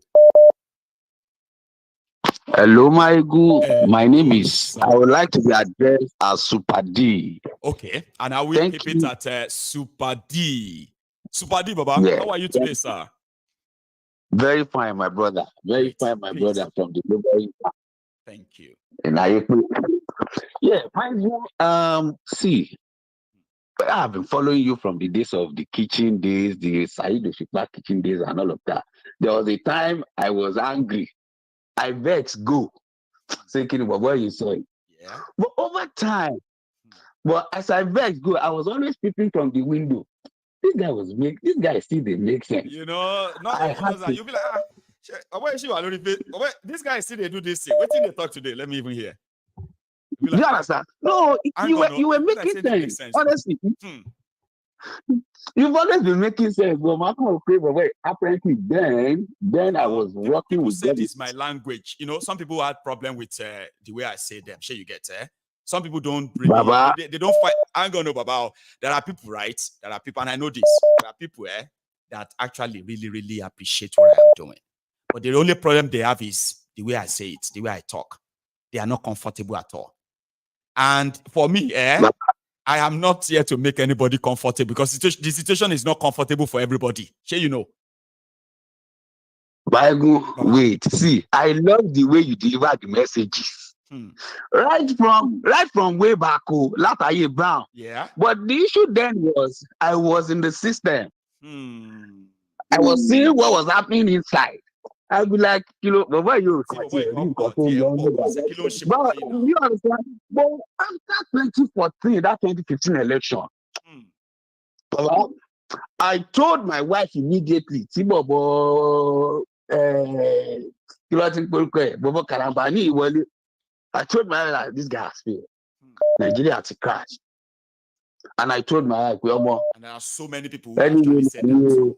Hello, Maiyegun. My name is, I would like to be addressed as Super D. Okay, and I will keep it at Super D. Super D, Baba, how are you today, sir? Very fine, my brother. Very fine, my brother from the neighboring. Thank you. And see, I've been following you from the days of the kitchen days, the Said Oshipa kitchen days, and all of that. There was a time I was angry. I vexed go, thinking about what you said. Yeah. But over time, as I vexed go, I was always peeping from the window. This guy still didn't make sense. You know, not that. You'll be like, this guy still they do this thing. What did they talk today? Let me even hear. Like, you understand? No, you were making sense. Honestly. You've always been making sense, but apparently then I was working with people. Said it's my language. You know, some people had problem with the way I say them. Sure, you get some people don't really, they don't fight. I'm gonna know, Baba. There are people, right? There are people, and I know this. There are people that actually really, really appreciate what I'm doing. But the only problem they have is the way I say it, the way I talk. They are not comfortable at all. And for me, I am not here to make anybody comfortable because the situation is not comfortable for everybody. Sure, you know. Wait, see, I love the way you deliver the messages. Right from way back, Lataye Brown. Yeah. But the issue then was I was in the system. I was seeing what was happening inside. I'd be like, but why you understand? But after 2014, that 2015 election, I told my wife immediately, Bobo Karambani, I told my wife that this guy has failed. Nigeria has to crash. And I told my wife, and there are so many people who actually said that.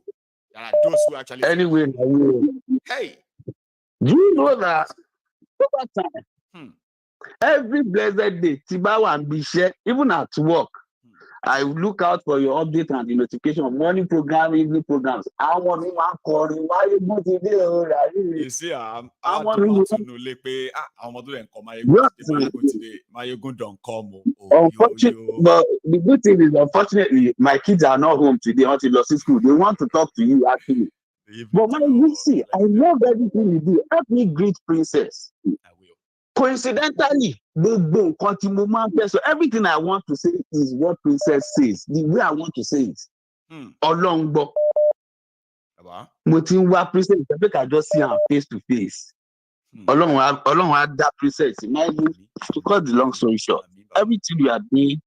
There are those who actually hey, do you know that over time, every blessed day, Tibawa and Bishe, even at work, I look out for your update and the notification of morning program, evening programs. I want to call why you go today. You see, I want to know I want to call Maiyegun don't come. Unfortunately, but the good thing is, unfortunately, my kids are not home today until they see school. They want to talk to you actually. But you see, I love everything you do. Help me greet Princess. I will. Coincidentally, so everything I want to say is what Princess says. The way I want to say it. Olongbo. Princess, I just see her face to face. Along had that Princess. To cut the long story short, everything you are doing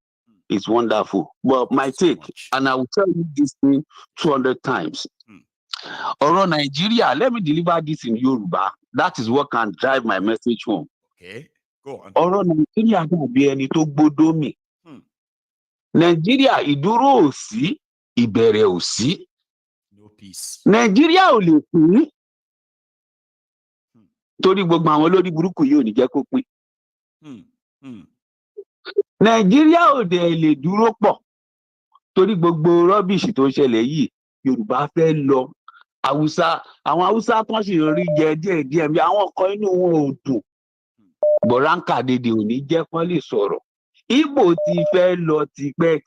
is wonderful. But my take, and I will tell you this thing 200 times. Oro Nigeria, let me deliver this in Yoruba. That is what can drive my message home. Okay, go on. Oro Nigeria don't be any to bodo me. Nigeria iduro òsì, ìbẹ̀rẹ̀ òsì. No peace. Nigeria ò lè pín. Torí gbogbo àwọn olórí burúkú yìí ò ní jẹ́ kó pín. Nigeria ò dẹ̀ lè dúró pọ̀. Torí gbogbo rubbish tó ń ṣẹlẹ̀ yìí, Yorùbá fẹ́ lọ. Àwọn Hausa kan sì rí jẹ díẹ̀ bí àwọn kan inú wọn ò dùn. Bọ̀ránkà dèdè ò ní jẹ́ kán lè sọ̀rọ̀. Igbo ti fẹ́ lọ tipẹ́.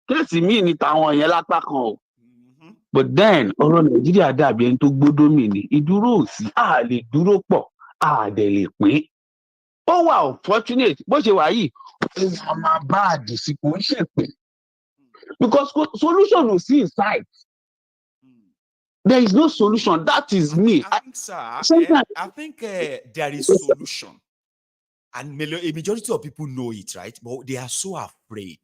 Kéèsì míì ní tàwọn yẹn lápá kan o. But then ọ̀rọ̀ Nàìjíríà dàbí ẹni tó gbódó mì ní. Ìdúró òsì, a lè dúró pọ̀, a dẹ̀ lè pín. Ó wà unfortunate bó ṣe wà yìí, ó máa bá àdìsíkò ń ṣèpè. Because solution ò sí inside. There is no solution. That is me. I think, sir, I think there is solution. And a majority of people know it, right? But they are so afraid.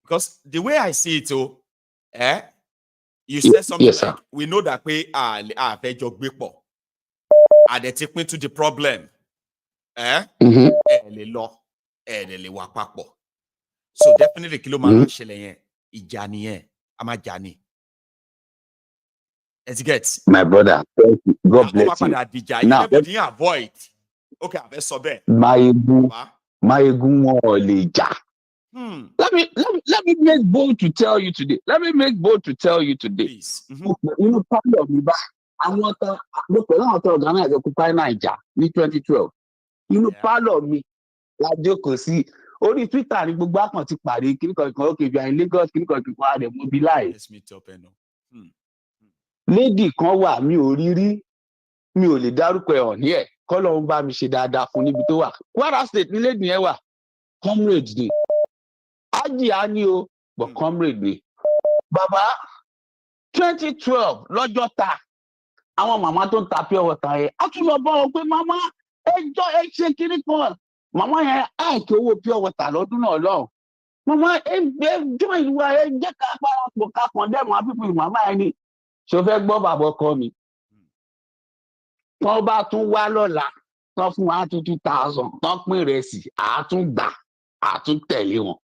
Because the way I see it, you said something yes, like, we know that we are people. And they take me to the problem. So definitely, as gets my brother, thank you. God bless you. Now, avoid. Okay, I've saw that. Maiyegun Oleja. Let me make bold to tell you today. Please. You know, part of me back. I want to organize Occupy Naija in 2012. You know, part of me, like Joko see. Only Twitter, ni gbogbo akàn ti pàdé kíníkan okay, if you are in Lagos, kíníkan kíníkan they mobilize. Let's meet up and Lady kan wà mi ò rí mi ò lè dárúkọ ẹ̀ hàn ní ẹ̀ kọ́lọ́run bá mi ṣe dáadáa fún níbi tó wà. Kwara State ní lady yẹn wà comrade ni ájìá ni o but comrade ni. Bàbá 2012 lọ́jọ́ ta àwọn màmá tó ń ta pure water yẹn á tún lọ bá wọn pé màmá ẹjọ́ ẹ ṣe kiri kan màmá yẹn àìkè owó pure water lọ́dún náà lọ́hùn. Màmá ẹjọ́ ìwà ẹ jẹ́ ká parapọ̀ ká kàn dẹ́mọ̀ àpípọ̀ màmá yẹn ni. Ṣo fẹ́ gbọ́ bàbá ọkọ mi. Wọ́n bá tún wá lọ́la, tán fún wa 2,000, tán pín ìrẹsì, àátúngbà, àátúntẹ̀lé wọn.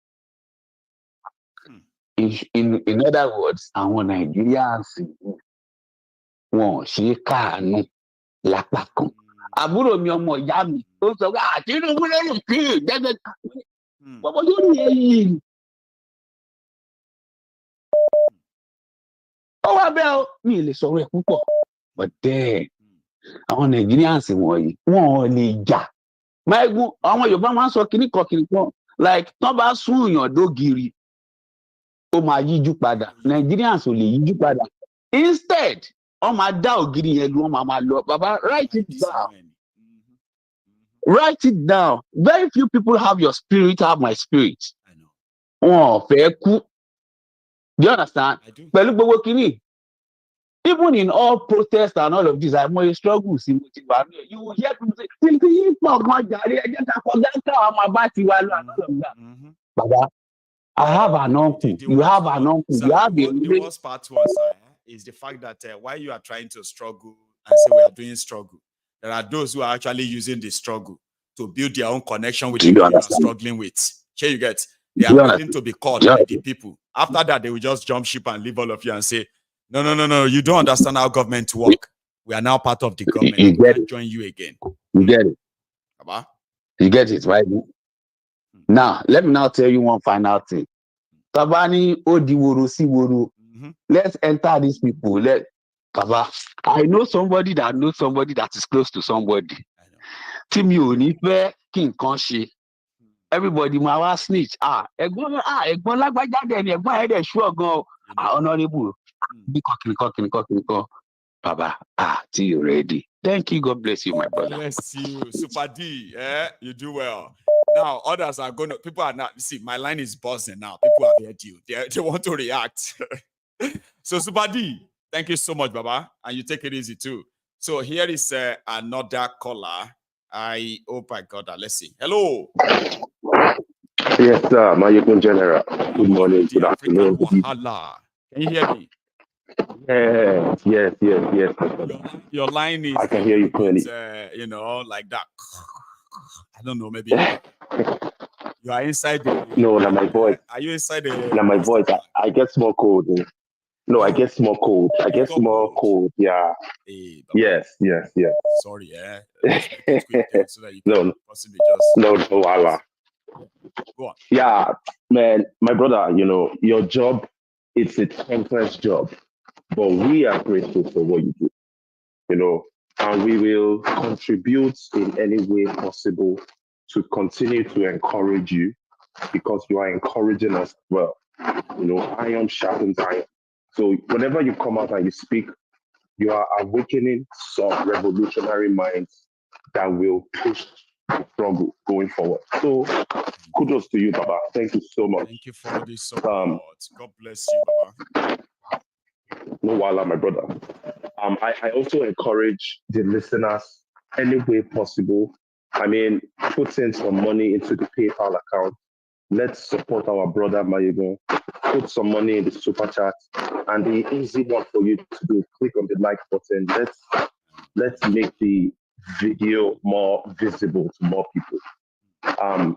In other words, àwọn Nigerians wọn ò ṣe é káàánú lápá kan. Àbúrò mi ọmọ ìyá mi ó sọ pé Tinubu lẹ́yìn sí ìjẹ́gbẹ́ bọ́bọ́ yóò ní èyí. Ó wá bẹ́ẹ̀ o, mi ì lè sọ̀rọ̀ ẹ̀ púpọ̀. But then, àwọn Nigerians wọ̀nyí, wọn ò lè jà. Maiyegun, àwọn Yorùbá máa ń sọ kìnnìkan. Like, tán bá sún èèyàn dógiri, ó máa yíjú padà. Nigerians ò lè yíjú padà. Instead, wọ́n máa dá ògiri yẹn lu, wọ́n máa lọ. Baba, write it down. Write it down. Very few people have your spirit, have my spirit. Wọn ò fẹ́ kú. Do you understand? Pẹ̀lú gbogbo kìíní. Even in all protests and all of this, I'm more struggle. You will hear people say, Baba, I have an uncle. You have an uncle. Sir, You have the worst part was is the fact that while you are trying to struggle and say we are doing struggle, there are those who are actually using the struggle to build their own connection with the people you are struggling with. Sure, you get? They are willing to be called by the people. After that, they will just jump ship and leave all of you and say, no, you don't understand how government work. We are now part of the government. We can't join you again. You get it? You get it, right? Now, let me now tell you one final thing. Tabani Odiworo Siworo. Let's enter these people. I know somebody that knows somebody that is close to somebody. Timi Onife King Konshi. Everybody ma snitch. Egbon lagbaja de ni egbon e de sure gan. Honorable. Baba, till you ready. Thank you. God bless you, my brother. Bless you. Super D. You do well. Now, others are going to, people are not, see, my line is buzzing now. People have heard you. They want to react. So, Super D, thank you so much, Baba. And you take it easy too. So, here is another caller. I hope I got that. Let's see. Hello. Yes, sir. Maiyegun General. Good morning. Good afternoon. Can you hear me? Yes. Your line is. I can hear you clearly. Like that. I don't know. Maybe you are inside. No, now my voice. Are you inside the? Now my voice. I get more cold. No, I get more cold. Cold. Yeah. Hey, yes. Sorry, so that you can possibly just. No, Allah. Go on. Yeah, man, my brother. Your job. It's a thankless job, but we are grateful for what you do. And we will contribute in any way possible to continue to encourage you, because you are encouraging us as well. Iron sharpens iron. So whenever you come out and you speak, you are awakening some revolutionary minds that will push the struggle going forward. So kudos to you, Baba. Thank you so much. Thank you for this support. God bless you, Baba. No wala, my brother. I also encourage the listeners any way possible. Put in some money into the PayPal account. Let's support our brother Maiyegun. Put some money in the super chat, and the easy one for you to do, click on the like button. Let's make the video more visible to more people. I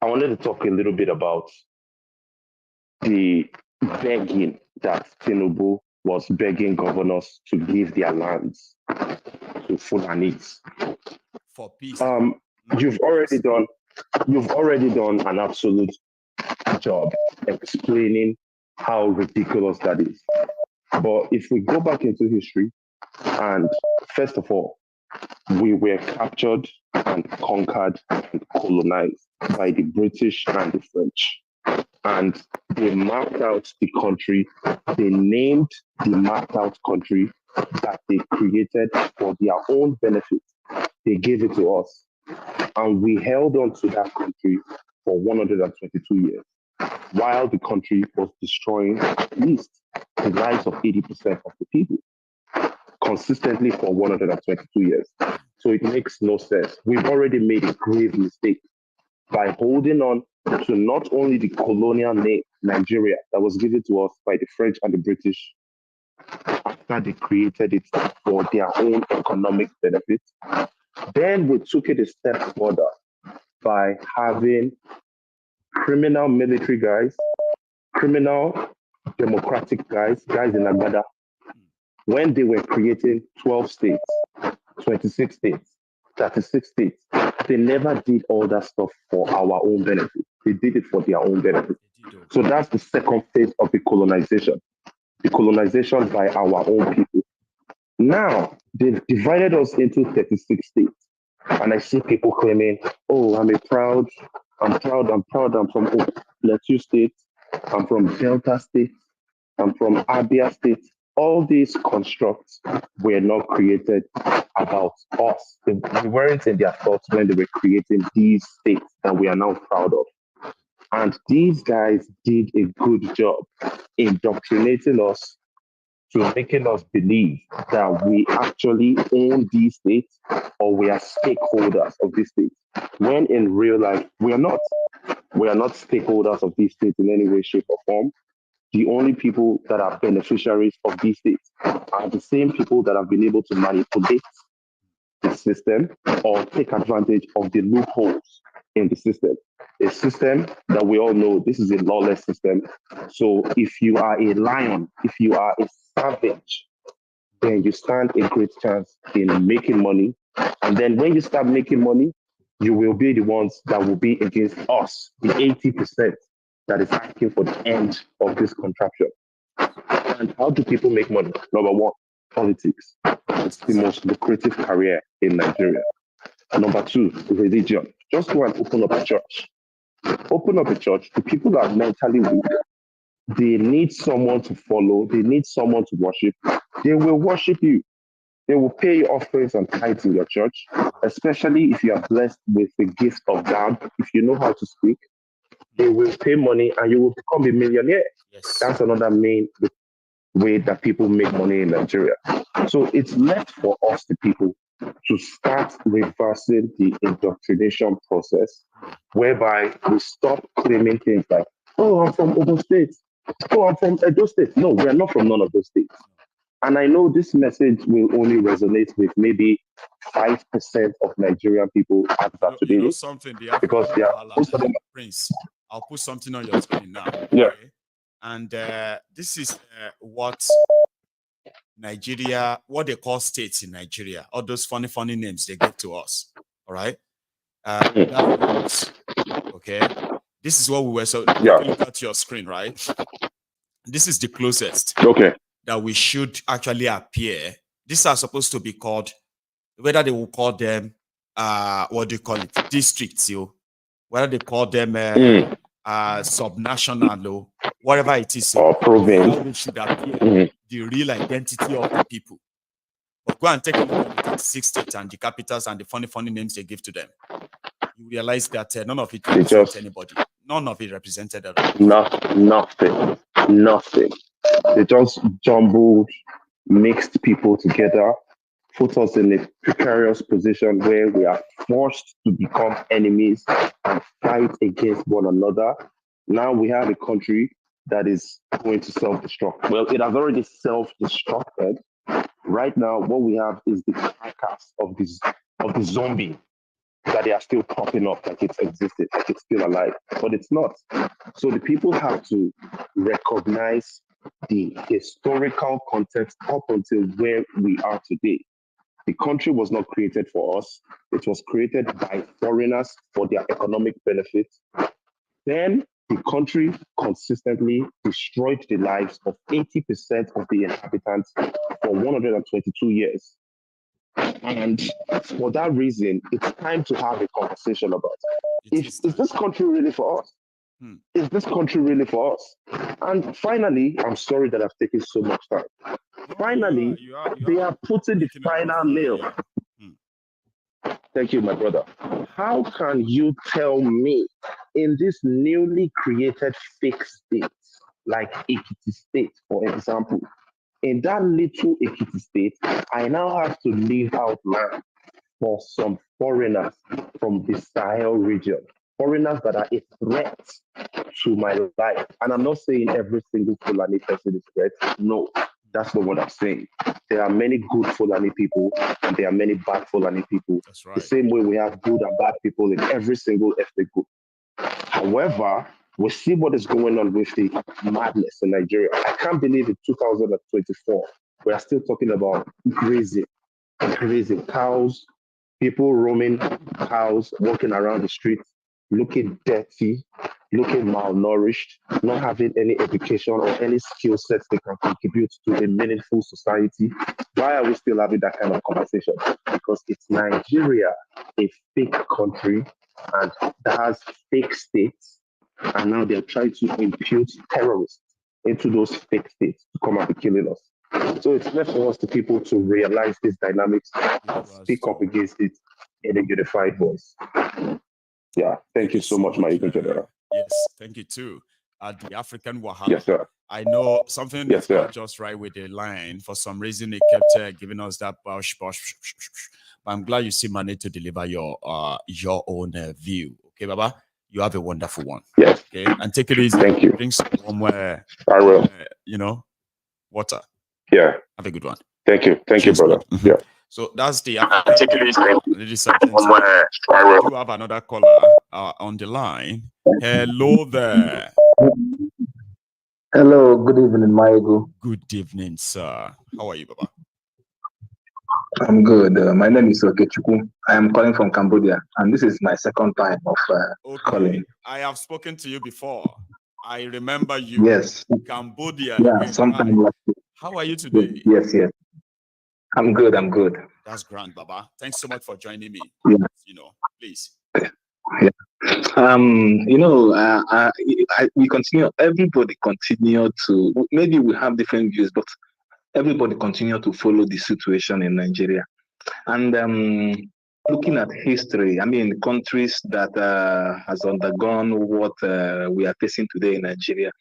wanted to talk a little bit about the begging that Tinubu was begging governors to give their lands to Fulanis. For peace. You've already done an absolute job explaining how ridiculous that is. But if we go back into history, and first of all, we were captured and conquered and colonized by the British and the French. And they mapped out the country. They named the mapped out country that they created for their own benefit. They gave it to us. And we held on to that country for 122 years, while the country was destroying at least the lives of 80% of the people consistently for 122 years. So it makes no sense. We've already made a grave mistake by holding on to not only the colonial name Nigeria that was given to us by the French and the British after they created it for their own economic benefit. Then we took it a step further by having criminal military guys, criminal democratic guys in Agbada. When they were creating 12 states, 26 states, 36 states, they never did all that stuff for our own benefit. They did it for their own benefit. So that's the second phase of the colonization by our own people. Now, they've divided us into 36 states. And I see people claiming, oh, I'm proud, I'm from Plateau State, I'm from Delta State, I'm from Abia State. All these constructs were not created about us. They weren't in their thoughts when they were creating these states that we are now proud of. And these guys did a good job indoctrinating us to making us believe that we actually own these states or we are stakeholders of these states, when in real life, we are not. We are not stakeholders of these states in any way, shape, or form. The only people that are beneficiaries of these states are the same people that have been able to manipulate the system or take advantage of the loopholes in the system. A system that we all know this is a lawless system. So if you are a lion, if you are a savage, then you stand a great chance in making money. And then when you start making money, you will be the ones that will be against us, the 80% that is asking for the end of this contraption. And how do people make money? Number one, politics. It's the most lucrative career in Nigeria. Number two, religion. Just go and open up a church. Open up a church. The people that are mentally weak, they need someone to follow. They need someone to worship. They will worship you. They will pay your offerings and tithes in your church, especially if you are blessed with the gift of God. If you know how to speak, they will pay money and you will become a millionaire. Yes. That's another main way that people make money in Nigeria. So it's left for us, the people, to start reversing the indoctrination process, whereby we stop claiming things like, oh, I'm from Ogun State. Oh, I'm from Edo State. No, we are not from none of those states. And I know this message will only resonate with maybe 5% of Nigerian people as of today. You know something, because they are most of them. Prince, I'll put something on your screen now. Yeah. Okay? And this is what Nigeria, what they call states in Nigeria, all those funny names they give to us. All right. Okay. This is what we were. So yeah. Look at your screen, right? This is the closest. Okay. That we should actually appear. These are supposed to be called, whether they will call them, what do you call it? Districts, whether they call them subnational, whatever it is. Or province. They should appear the real identity of the people. But go and take a look at the 36 states and the capitals and the funny names they give to them. You realize that none of it represents anybody. None of it represented at all. Nothing. They just jumbled, mixed people together, put us in a precarious position where we are forced to become enemies and fight against one another. Now we have a country that is going to self-destruct. Well, it has already self-destructed. Right now, what we have is the carcass of the zombie that they are still popping up like it's existed, like it's still alive, but it's not. So the people have to recognize the historical context up until where we are today. The country was not created for us. It was created by foreigners for their economic benefits. Then the country consistently destroyed the lives of 80% of the inhabitants for 122 years. And for that reason, it's time to have a conversation about it. Is this country really for us? Is this country really for us? And finally, I'm sorry that I've taken so much time. Finally, they are putting the final nail. Thank you, my brother. How can you tell me in this newly created fake state, like Ekiti State, for example, in that little Ekiti State, I now have to leave out land for some foreigners from the Sahel region, foreigners that are a threat to my life. And I'm not saying every single Fulani person is a threat. No, that's not what I'm saying. There are many good Fulani people and there are many bad Fulani people. That's right. The same way we have good and bad people in every single ethnic group. However, we see what is going on with the madness in Nigeria. I can't believe in 2024, we are still talking about grazing cows, people roaming cows, walking around the streets, looking dirty, looking malnourished, not having any education or any skill sets they can contribute to a meaningful society. Why are we still having that kind of conversation? Because it's Nigeria, a fake country, and that has fake states. And now they're trying to impute terrorists into those fake states to come and be killing us. So it's left for us, the people, to realize these dynamics and speak up against it in a unified voice. Yeah, thank you so much, Maiyegun General. Yes, thank you too. The African Wahala. Yes, sir. I know something Yes, is not sir. just right with the line. For some reason, it kept giving us that bosh. But I'm glad you still managed to deliver your own view. Okay, Baba? You have a wonderful one. Yes. Okay, and take it easy. Thank you. Drink some I will. Water. Yeah. Have a good one. Thank you. Thank Cheers, you, brother. man. Yeah. So that's the Take it easy. ladies and gentlemen. We do have another caller on the line. Hello there. Hello, good evening, Maiyegun. Good evening, sir. How are you, Baba? I'm good. My name is Okechukwu. I am calling from Cambodia, and this is my second time of calling. I have spoken to you before. I remember you. Yes. Cambodia. Yeah, sometime last week. How are you today? Yes. I'm good. That's grand, Baba. Thanks so much for joining me. Yeah. Please. Yeah. We continue. Everybody continue to. Maybe we have different views, but everybody continue to follow the situation in Nigeria. And looking at history, I mean, countries that has undergone what we are facing today in Nigeria,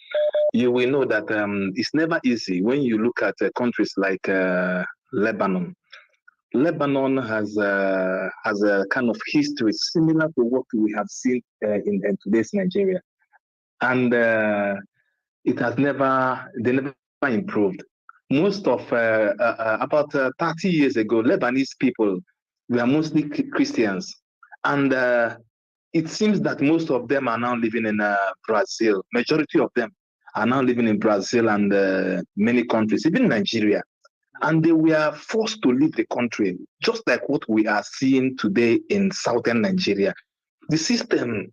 you will know that it's never easy. When you look at countries like Lebanon, Lebanon has a kind of history similar to what we have seen in today's Nigeria, and they never improved. Most of about 30 years ago, Lebanese people were mostly Christians, and it seems that most of them are now living in Brazil. Majority of them are now living in Brazil and many countries, even Nigeria. And they were forced to leave the country, just like what we are seeing today in southern Nigeria. The system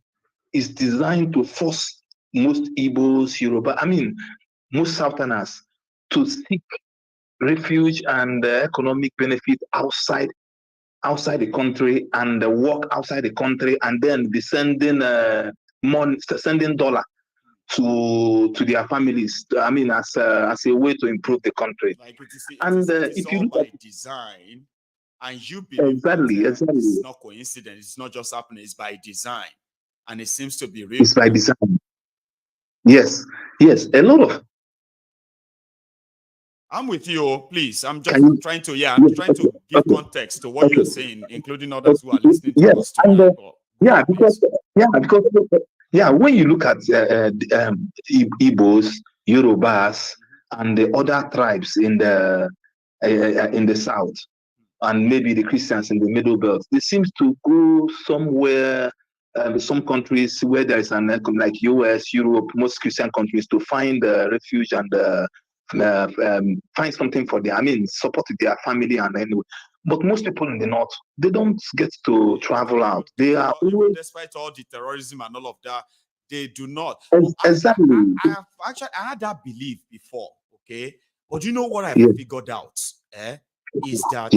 is designed to force most Igbos, Yoruba, most Southerners to seek refuge and economic benefit outside the country and work outside the country, and then be sending money, sending dollar to their families. As a way to improve the country. Like if you look by design, and you believe exactly, it's not coincidence, it's not just happening, it's by design, and it seems to be real. It's by design. Yes, a lot of. I'm with you, please. I'm just trying to give context to what you're saying, including others who are listening to us too. Because when you look at Igbos, Yorubas, and the other tribes in the south, and maybe the Christians in the middle belt, they seem to go somewhere, some countries where there is an like US, Europe, most Christian countries, to find refuge and find something for support their family and anyway. But most people in the north, they don't get to travel out. They are always, despite all the terrorism and all of that, they do not. Exactly. I had that belief before, okay? But you know what I figured out? Is that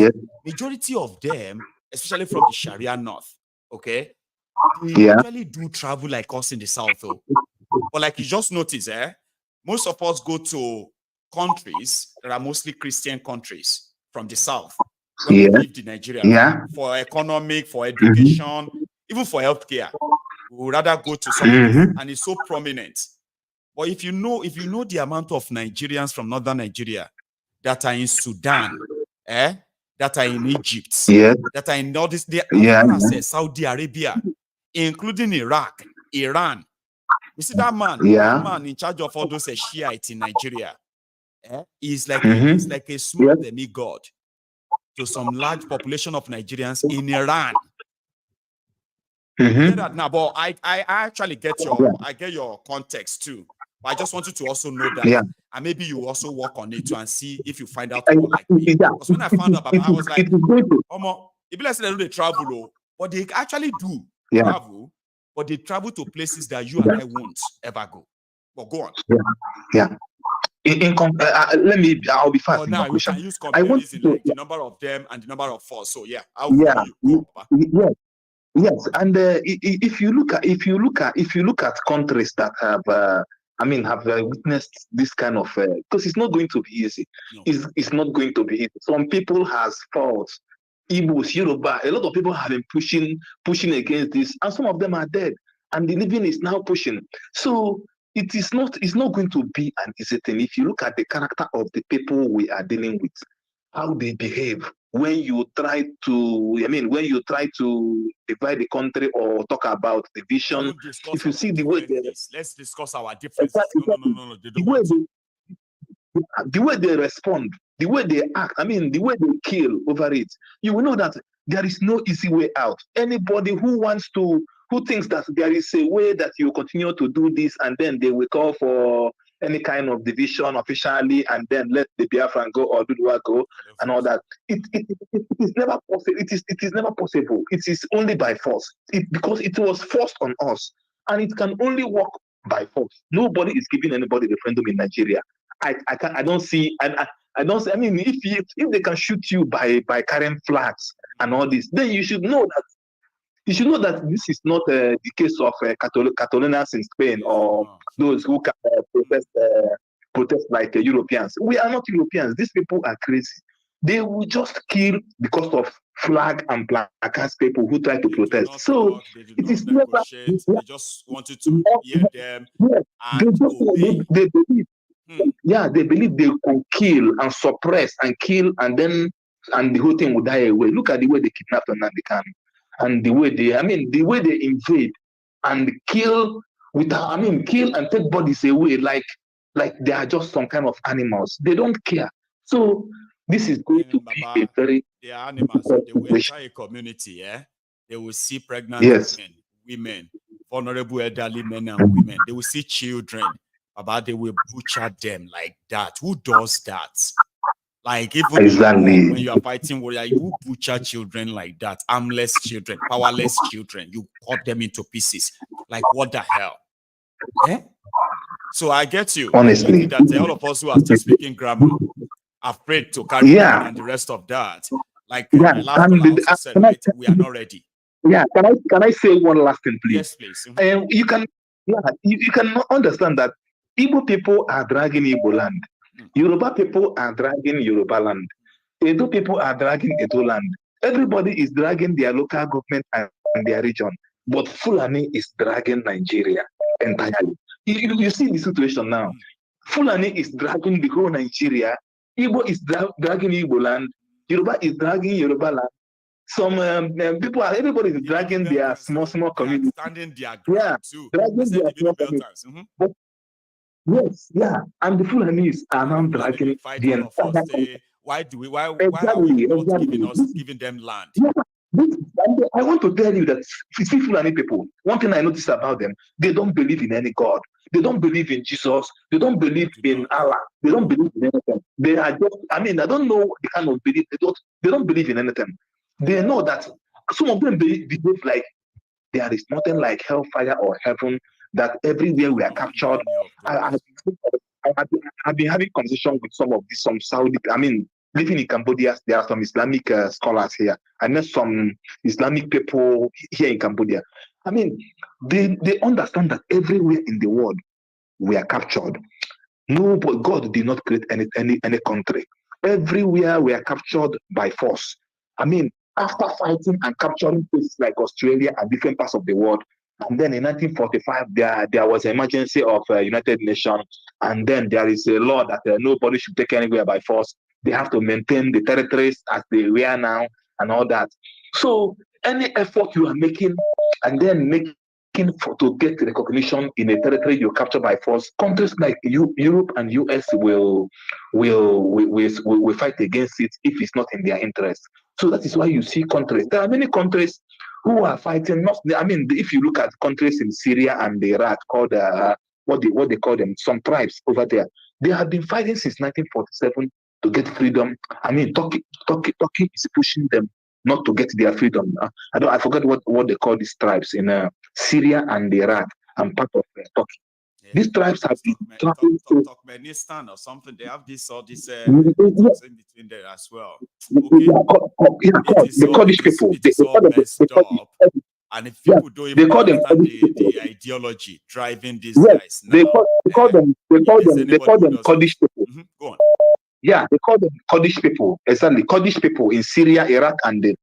majority of them, especially from the Sharia north, okay, they actually do travel like us in the south, though. But like you just noticed, most of us go to countries that are mostly Christian countries from the south. When we leave the Nigeria for economic, for education, even for healthcare, we would rather go to something, and it's so prominent. But if you know the amount of Nigerians from northern Nigeria that are in Sudan, that are in Egypt, that are in all this, Saudi Arabia, including Iraq, Iran. You see that man in charge of all those Shiites in Nigeria. Is like a small demigod to some large population of Nigerians in Iran. You get that now, but I actually get your context too. But I just want you to also know that, and maybe you also work on it too and see if you find out more like me. Because when I found out, I was like, if let's say they travel, but they actually do travel, but they travel to places that you and I won't ever go. But go on. I'll be fast. Now you can use comparison, like the number of them and the number of us. So yes, and if you look at countries that have have witnessed this kind of because it's not going to be easy. No. It's not going to be easy. Some people has fought. Igbos, Yoruba, a lot of people have been pushing against this, and some of them are dead, and the living is now pushing. So it's not going to be an easy thing. If you look at the character of the people we are dealing with, how they behave, when you try to, divide the country or talk about division, if you see the way let's discuss our differences. No. They don't want the way they respond, the way they act, the way they kill over it, you will know that there is no easy way out. Anybody who thinks that there is a way that you continue to do this and then they will call for any kind of division officially and then let the Biafran go or Dudua go and all that. It is never possible. It is never possible. It is only by force. Because it was forced on us, and it can only work by force. Nobody is giving anybody referendum in Nigeria. I don't see. If they can shoot you by carrying flags and all this, then you should know that. You should know that this is not the case of Catalonians in Spain or those who can protest like Europeans. We are not Europeans. These people are crazy. They will just kill because of flag and placards people who try to protest. So it is never. They just wanted to hear them. They believe. Yeah, they believe they can kill and suppress and kill and the whole thing will die away. Look at the way they kidnapped Nnamdi, and the way they invade and kill kill and take bodies away like they are just some kind of animals. They don't care. So this is going to be a very they are animals. They will enter a community, they will see pregnant women, vulnerable elderly men and women. They will see children. They will butcher them like that. Who does that? Like even when you are fighting warrior, you butcher children like that, armless children, powerless children, you cut them into pieces. Like what the hell? So I get you. Honestly, that all of us who are still speaking grammar, afraid to carry on and the rest of that. Like last caller said, right, we are not ready. Yeah, can I say one last thing, please? Yes, please. You can understand that Igbo people are dragging Igbo land. Yoruba people are dragging Yoruba land. Edo people are dragging Edo land. Everybody is dragging their local government and their region. But Fulani is dragging Nigeria entirely. You see the situation now. Fulani is dragging the whole Nigeria. Igbo is dragging Igbo land. Yoruba is dragging Yoruba land. Some everybody is dragging their small community. Standing their ground too. Dragging their small community. Yes, and the Fulanis are now dragging the entire. Why are we not giving them land? Yeah, I want to tell you that see Fulani people, one thing I noticed about them, they don't believe in any God. They don't believe in Jesus. They don't believe in Allah. They don't believe in anything. They are just, I don't know the kind of belief. They don't believe in anything. They know that some of them behave like there is nothing like hellfire or heaven, that everywhere we are captured. I've been having conversation with some Saudi, living in Cambodia. There are some Islamic scholars here. I met some Islamic people here in Cambodia. They understand that everywhere in the world we are captured. No, but God did not create any country. Everywhere we are captured by force. After fighting and capturing places like Australia and different parts of the world, and then in 1945, there was an emergency of United Nations, and then there is a law that nobody should take anywhere by force. They have to maintain the territories as they were now and all that. So any effort you are making, and then to get recognition in a territory you capture by force, countries like Europe and US will fight against it if it's not in their interest. So that is why you see countries. There are many countries who are fighting. If you look at countries in Syria and Iraq called what they call them, some tribes over there, they have been fighting since 1947 to get freedom. Turkey is pushing them not to get their freedom. I forgot what they call these tribes in Syria and Iraq and part of Turkey. Yeah. These tribes have been trying to Turkmenistan or something. They have this in between there as well. Okay. The Kurdish people. It is all messed up. And if people don't even understand the ideology driving these guys now, they call them Kurdish people. Go on. Yeah, they call them Kurdish people. Exactly, Kurdish people in Syria, Iraq, and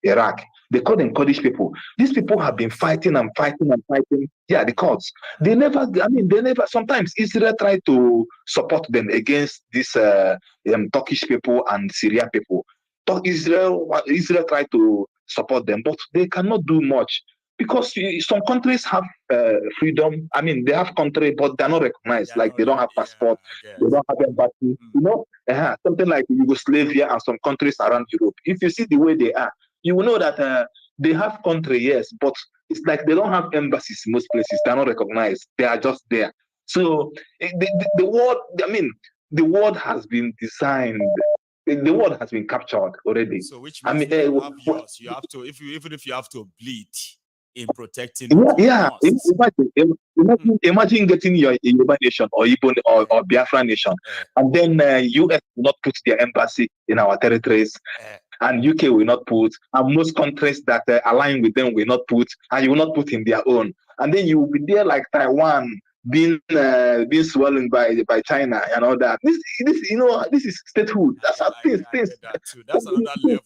Iraq. They call them Kurdish people. These people have been fighting and fighting and fighting. Yeah, the Kurds. They never, sometimes Israel try to support them against these Turkish people and Syria people. Israel try to support them, but they cannot do much because some countries have freedom. I mean, they have country, but they're not recognized. Like they don't have passport, they don't have embassy. Something like Yugoslavia and some countries around Europe. If you see the way they are, you will know that they have country, yes, but it's like they don't have embassies in most places. They're not recognized. They are just there. So the world, I mean, the world has been designed. The world has been captured already. So which means you have yours. You have to, even if you have to bleed in protecting. Imagine getting your Yoruba nation or Igbo or Biafra nation, and then US will not put their embassy in our territories, and UK will not put, and most countries that align with them will not put, and you will not put in their own, and then you will be there like Taiwan being swallowed by China and all that. This this is statehood. That's how things. That's another level.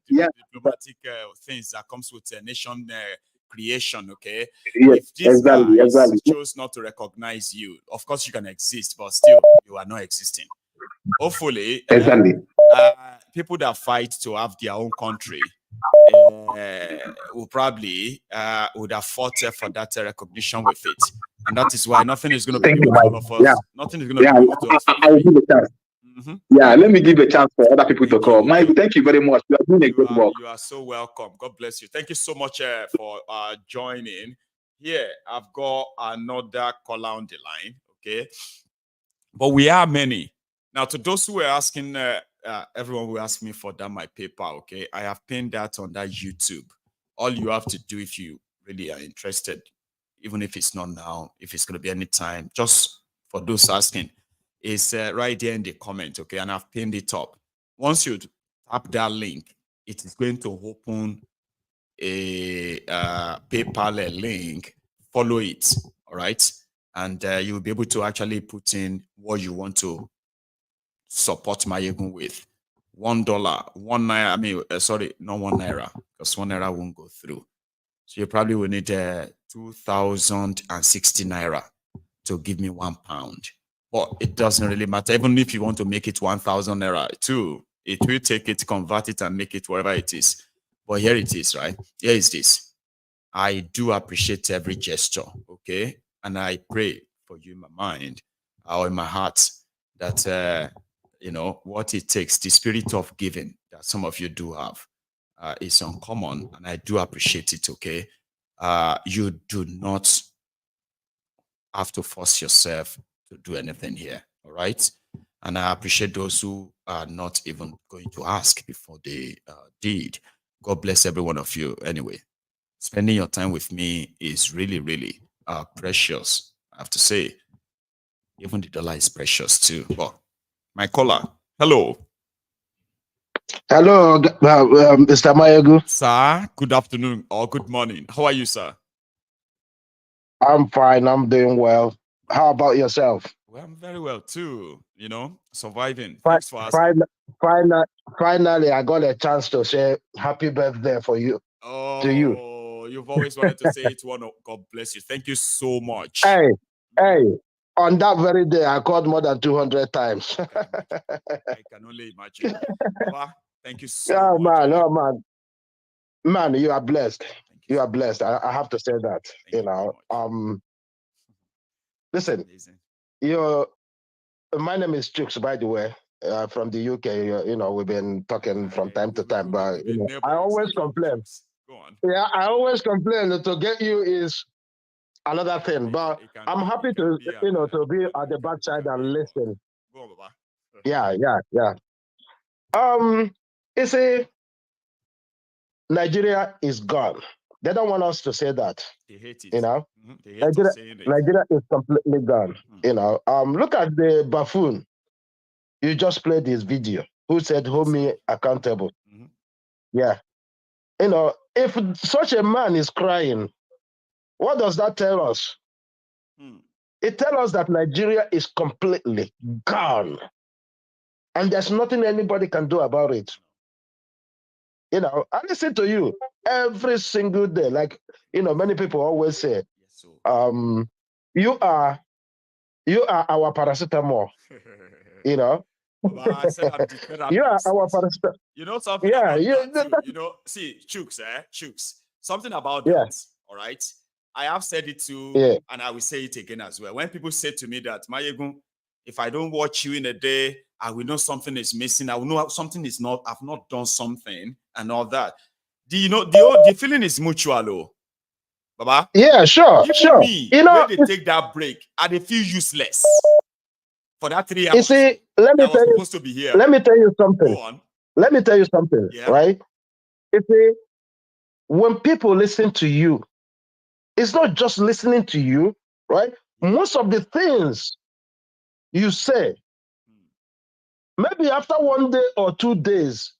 Diplomatic things that comes with nation creation. Okay, yes, if these guys chose not to recognize you, of course you can exist, but still you are not existing. Hopefully, people that fight to have their own country will probably would have fought for that recognition with it, and that is why nothing is going to be with all of us. Yeah. Nothing is going to be with us. I will give a chance. Yeah, let me give a chance for other people to call. Mike, thank you very much. You are doing a good work. You are so welcome. God bless you. Thank you so much for joining. Here, I've got another caller on the line. Okay, but we are many. Now, to those who are asking, everyone will ask me for that, my PayPal, okay? I have pinned that on that YouTube. All you have to do if you really are interested, even if it's not now, if it's going to be any time, just for those asking, is right there in the comment, okay? And I've pinned it up. Once you tap that link, it is going to open a PayPal link. Follow it, all right? And you'll be able to actually put in what you want to support Maiyegun with. $1, 1 naira. I mean, sorry, not 1 naira, because 1 naira won't go through. So you probably will need 2,060 naira to give me £1. But it doesn't really matter. Even if you want to make it 1,000 naira too, it will take it, convert it, and make it whatever it is. But here it is, right? Here is this. I do appreciate every gesture, okay? And I pray for you in my mind or in my heart that you know what it takes, the spirit of giving that some of you do have is uncommon, and I do appreciate it. Okay, you do not have to force yourself to do anything here. All right, and I appreciate those who are not even going to ask before they did. God bless every one of you. Anyway, spending your time with me is really, really precious. I have to say, even the dollar is precious too. But my caller, hello. Hello, Mr. Maiyegun. Sir, good afternoon or good morning. How are you, sir? I'm fine. I'm doing well. How about yourself? Well, I'm very well too. You know, surviving. Thanks for asking. Finally, I got a chance to say happy birthday for you. To you. You've always wanted to say it. God bless you. Thank you so much. Hey. On that very day, I called more than 200 times. I can only imagine. Baba, thank you so much. Man, you are blessed. You are blessed. I have to say that. Listen, my name is Chooks, by the way, from the UK. We've been talking from time to time, but I always complain. Go on. Yeah, I always complain to get you is another thing, but I'm happy to to be at the backside and listen. Yeah. You see, Nigeria is gone. They don't want us to say that. They hate it. They hate Nigeria is completely gone. Look at the buffoon. You just played this video. Who said hold me accountable? Yeah. If such a man is crying, what does that tell us? It tells us that Nigeria is completely gone. And there's nothing anybody can do about it. You know, I listen to you every single day. Like, you know, many people always say, you are our paracetamol. You know, I said I'm the therapist. You are our paracetamol. You know something Yeah, about that too. You know, see, Chooks, Chooks, something about that. All right. I have said it too, and I will say it again as well. When people say to me that, Maiyegun, if I don't watch you in a day, I will know something is missing. I will know something is not, I've not done something and all that. You know, the feeling is mutual, oh. Baba? Yeah, sure, Even me, you know, when they take that break, I feel useless for that 3 hours. You see, let me tell you, supposed to be here. Let me tell you something. Go on. Let me tell you something, right? You see, when people listen to you, it's not just listening to you, right? Most of the things you say, maybe after 1 day or 2 days,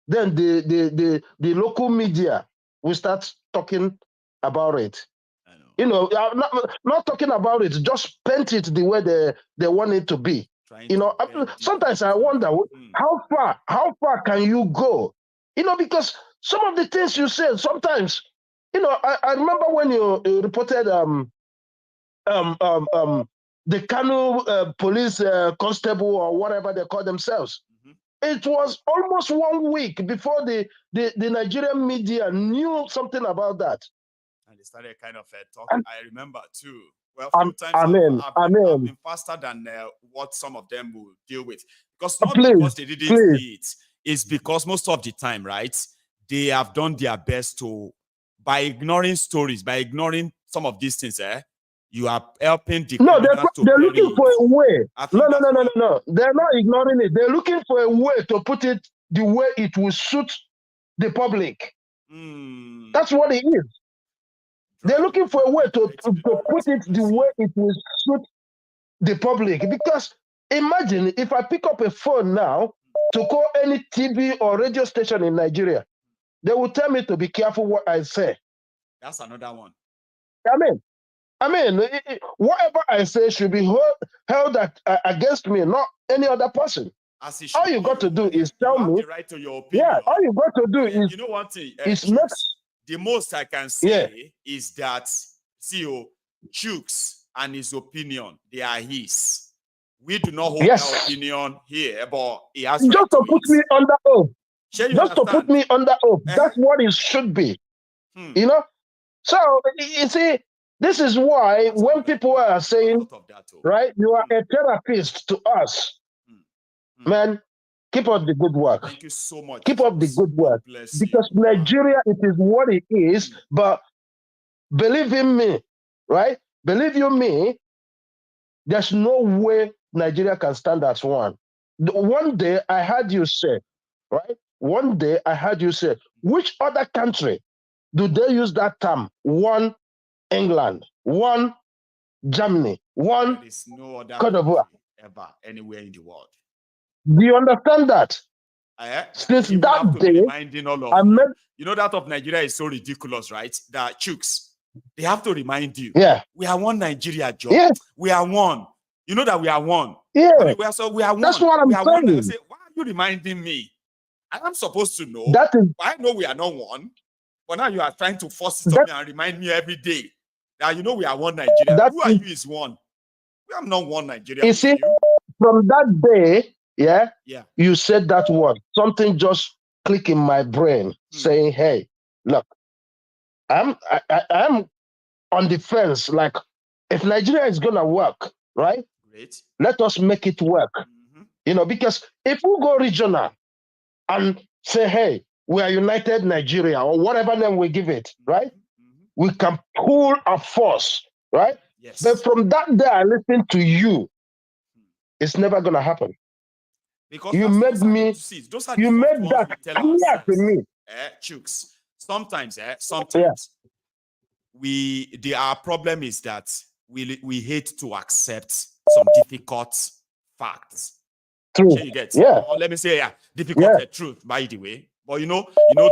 then the local media will start talking about it. You know, not talking about it, just paint it the way they want it to be. You know, sometimes I wonder how far can you go? You know, because some of the things you said, sometimes, you know, I remember when you reported the Kanu police constable or whatever they call themselves. It was almost 1 week before the Nigerian media knew something about that. And they started kind of talking. I remember too. Well, a few times I've been faster than what some of them will deal with. Because not because they didn't see it, it's because most of the time, right, they have done their best to, by ignoring stories, by ignoring some of these things, you are helping the they're looking for a way. No. They're not ignoring it. They're looking for a way to put it the way it will suit the public. That's what it is. They're looking for a way to put it the way it will suit the public. Because imagine if I pick up a phone now to call any TV or radio station in Nigeria, they will tell me to be careful what I say. That's another one. I mean, whatever I say should be held against me, not any other person. All you got to do is tell me. The right to your opinion. Yeah, all you got to do is. You know one thing. The most I can say is that CEO Chooks and his opinion, they are his. We do not hold that opinion here, but he has just to put me under oath. Just to put me under oath. That's what it should be. You know. So you see, this is why when people are saying, right, you are a therapist to us, man. Keep up the good work. Thank you so much. Keep up the good work. Because Nigeria, it is what it is. But believe in me, right? Believe you me, there's no way Nigeria can stand as one. One day I heard you say, right? One day I heard you say, which other country do they use that term? One England, one Germany, one there is no other Cote d'Ivoire ever anywhere in the world. Do you understand that? Since that day, you know that of Nigeria is so ridiculous, right? That Chooks, they have to remind you. Yeah, we are one Nigeria, Joe. Yeah. We are one. You know that we are one. Yeah, we are one. That's what I'm saying. I say, why are you reminding me? I'm supposed to know. That is. I know we are not one, but now you are trying to force it on me and remind me every day that you know we are one Nigeria. Who are you is one? We are not one Nigeria. You see, from that day. Yeah, you said that word. Something just clicked in my brain, saying, "Hey, look, I'm on the fence. Like, if Nigeria is gonna work, right? Great. Let us make it work. You know, because if we go regional and say, "Hey, we are United Nigeria," or whatever name we give it, right? We can pull a force, right? Yes. But from that day, I listened to you. It's never gonna happen. Because you made me. You made that clear to me. Chooks. Sometimes, our problem is that we hate to accept some difficult facts. Truth. You get? Yeah. Or let me say, difficult truth. By the way, but you know,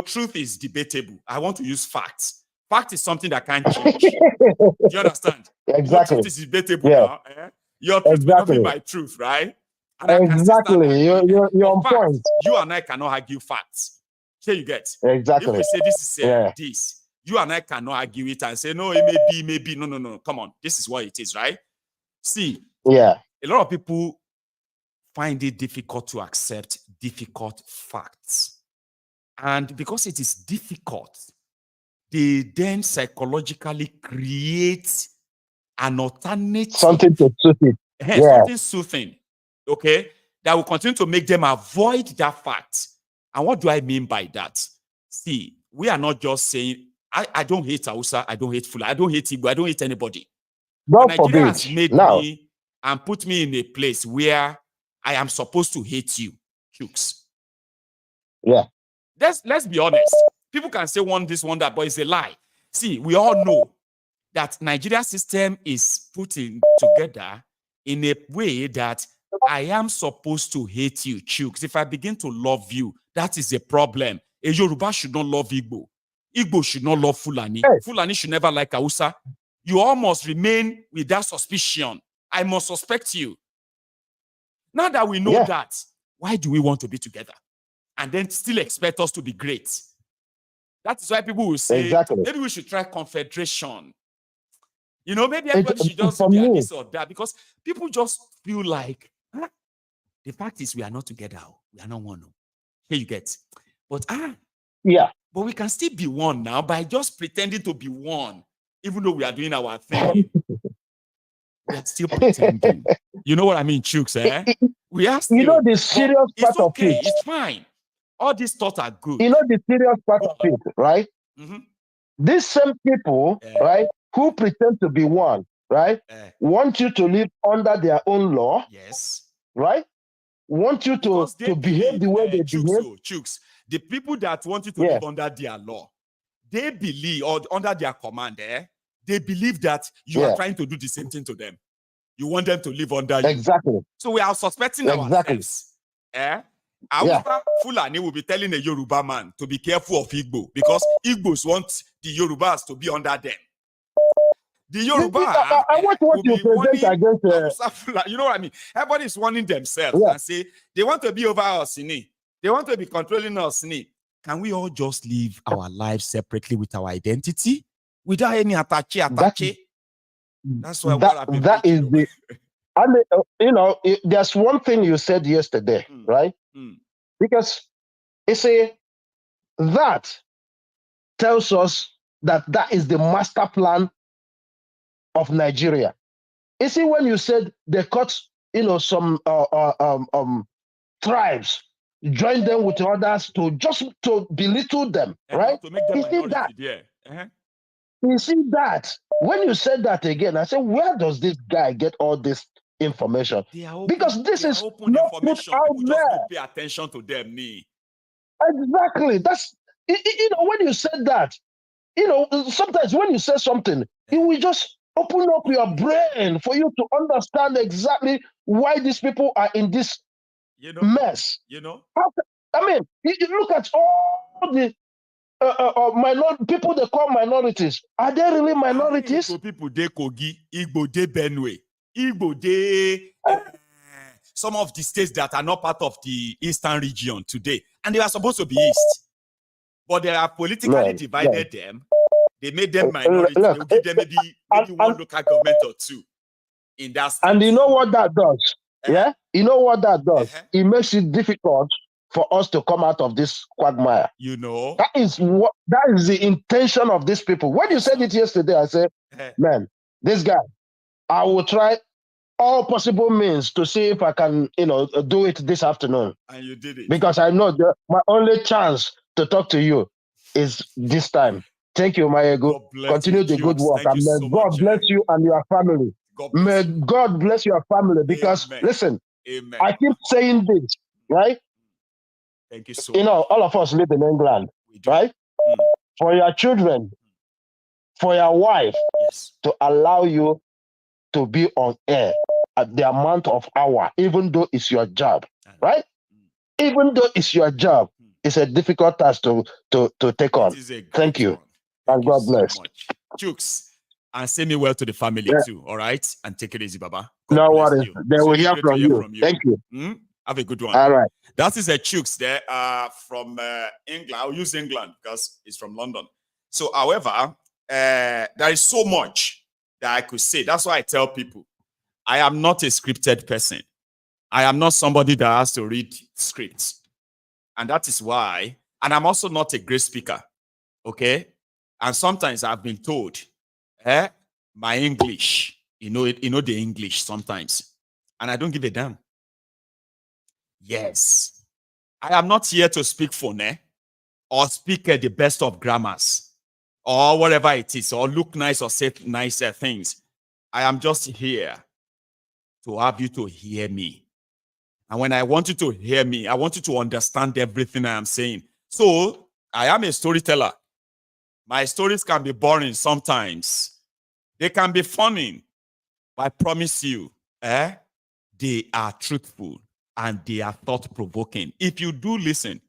truth is debatable. I want to use facts. Fact is something that can't change. Do you understand? Exactly. Truth is debatable now. Your truth may not be my truth, right? And exactly. You're on point. You and I cannot argue facts. Here you get. Exactly. If we say this is this, you and I cannot argue it and say, no, it may be. No. Come on. This is what it is, right? See, a lot of people find it difficult to accept difficult facts. And because it is difficult, they then psychologically create an alternative. Something to suit it. Something soothing, okay, that will continue to make them avoid that fact. And what do I mean by that? See, we are not just saying, I don't hate Hausa, I don't hate Fulani, I don't hate Igbo, I don't hate anybody. God Nigeria forbid. has made me and put me in a place where I am supposed to hate you, Hughes. Yeah. Let's be honest. People can say one this, one that, but it's a lie. See, we all know that Nigeria system is put in together in a way that I am supposed to hate you, Chooks. If I begin to love you, that is a problem. A Yoruba should not love Igbo. Igbo should not love Fulani. Hey. Fulani should never like Hausa. You all must remain with that suspicion. I must suspect you. Now that we know that, why do we want to be together? And then still expect us to be great? That is why people will say, maybe we should try confederation. You know, maybe everybody should just be this or that, because people just feel like, the fact is we are not together. We are not one. Here you get. But but we can still be one now by just pretending to be one, even though we are doing our thing. We are still pretending. You know what I mean, Chooks, eh? We are still, you know the serious part of it. It's fine. All these thoughts are good. You know the serious part of it, right? Mm-hmm. These same people, right, who pretend to be one, right, want you to live under their own law. Yes. Right? Want you to behave the way they behave. Chooks, the people that want you to live under their law, they believe, or under their command, they believe that you are trying to do the same thing to them. You want them to live under you. Exactly. So we are suspecting ourselves. Fulani will be telling a Yoruba man to be careful of Igbo because Igbos want the Yorubas to be under them. The Yoruba I want what you present against. You know what I mean? Everybody is warning themselves and say they want to be over us. They want to be controlling us. Can we all just live our lives separately with our identity without any attache? That's why that is the. I mean, you know, there's one thing you said yesterday, right? Because that tells us that is the master plan of Nigeria. You see, when you said they cut, you know, some tribes, join them with others to belittle them, right? To make them you see that? You see that? When you said that again, I said, where does this guy get all this information? Because this is open not information. put out People there. just don't pay attention to them. Exactly. That's, you know, when you said that, you know, sometimes when you say something, it will just open up your brain for you to understand exactly why these people are in this mess. You know? I mean, you look at all the people they call minorities. Are they really minorities? So people they Kogi, Igbo they Benue, Igbo they some of the states that are not part of the eastern region today, and they are supposed to be east, but they are politically divided them. They made them minorities. They will give them maybe one local government or two in that state. And you know what that does? You know what that does? It makes it difficult for us to come out of this quagmire. You know, that is the intention of these people. When you said it yesterday, I said, man, this guy, I will try all possible means to see if I can, you know, do it this afternoon. And you did it. Because I know my only chance to talk to you is this time. Thank you, Maiyegun. Continue the good work. And may God bless you and your family. May God bless your family. Because, listen, I keep saying this, right? Thank you so much. You know, all of us live in England, right? For your children, for your wife to allow you to be on air at the amount of hour, even though it's your job, right? Even though it's your job, it's a difficult task to take on. Thank you. And God bless. Chooks, and say me well to the family too, all right? And take it easy, Baba. No worries. They will hear from you. Thank you. Have a good one. All right. That is a Chooks there from England. I'll use England because it's from London. So, however, there is so much that I could say. That's why I tell people, I am not a scripted person. I am not somebody that has to read scripts. And that is why, and I'm also not a great speaker, okay? And sometimes I've been told, my English, you know the English sometimes. And I don't give a damn. Yes. I am not here to speak phone, or speak the best of grammars, or whatever it is, or look nice or say nicer things. I am just here to have you to hear me. And when I want you to hear me, I want you to understand everything I am saying. So, I am a storyteller. My stories can be boring sometimes. They can be funny. But I promise you, they are truthful and they are thought-provoking. If you do listen,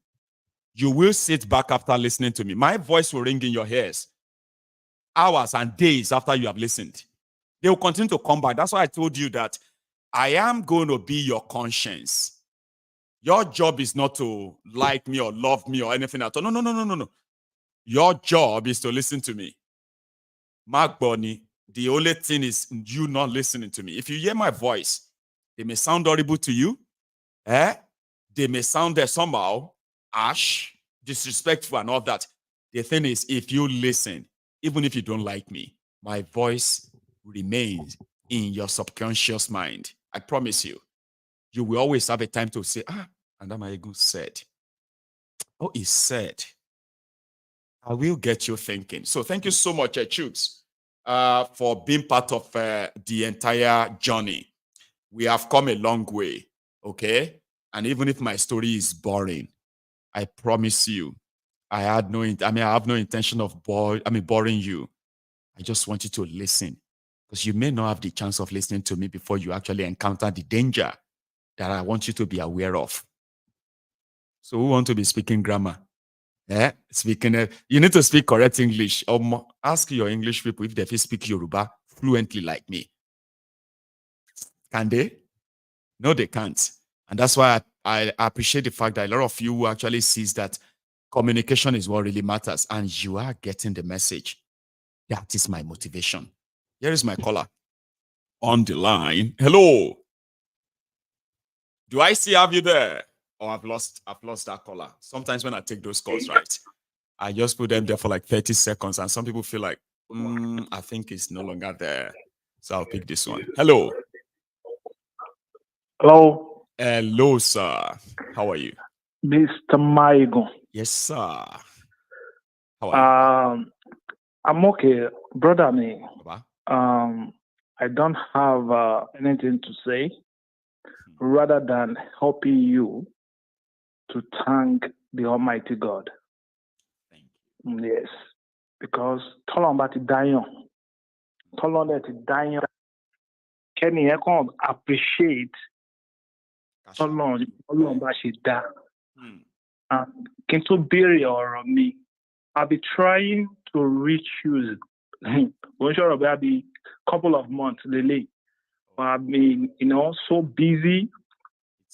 you will sit back after listening to me. My voice will ring in your ears hours and days after you have listened. They will continue to come back. That's why I told you that I am going to be your conscience. Your job is not to like me or love me or anything at all. No. Your job is to listen to me. Mark Bonnie, the only thing is you not listening to me. If you hear my voice, it may sound horrible to you. They may sound somehow harsh, disrespectful, and all that. The thing is, if you listen, even if you don't like me, my voice remains in your subconscious mind. I promise you. You will always have a time to say, and that Maiyegun said. Oh, he said. I will get you thinking. So thank you so much, Chooks, for being part of the entire journey. We have come a long way, okay? And even if my story is boring, I promise you, I have no intention of boring you. I just want you to listen, because you may not have the chance of listening to me before you actually encounter the danger that I want you to be aware of. So who want to be speaking grammar? You need to speak correct English. Ask your English people if they speak Yoruba fluently like me. Can they? No, they can't. And that's why I appreciate the fact that a lot of you actually sees that communication is what really matters, and you are getting the message. That is my motivation. Here is my caller on the line. Hello. Do I still have you there? Oh, I've lost that caller. Sometimes when I take those calls, right, I just put them there for like 30 seconds, and some people feel like, I think it's no longer there. So I'll pick this one. Hello. Hello. Hello, sir. How are you? Mr. Maiyegun. Yes, sir. How are you? I'm okay, brother. Baba? I don't have anything to say rather than helping you to thank the Almighty God. Thank you. Yes, because Tolomba ti dayan, Kenny can appreciate Tolomba she da. Kinto bere or me. I'll be trying to reach you. I'll be couple of months late. I've been, so busy.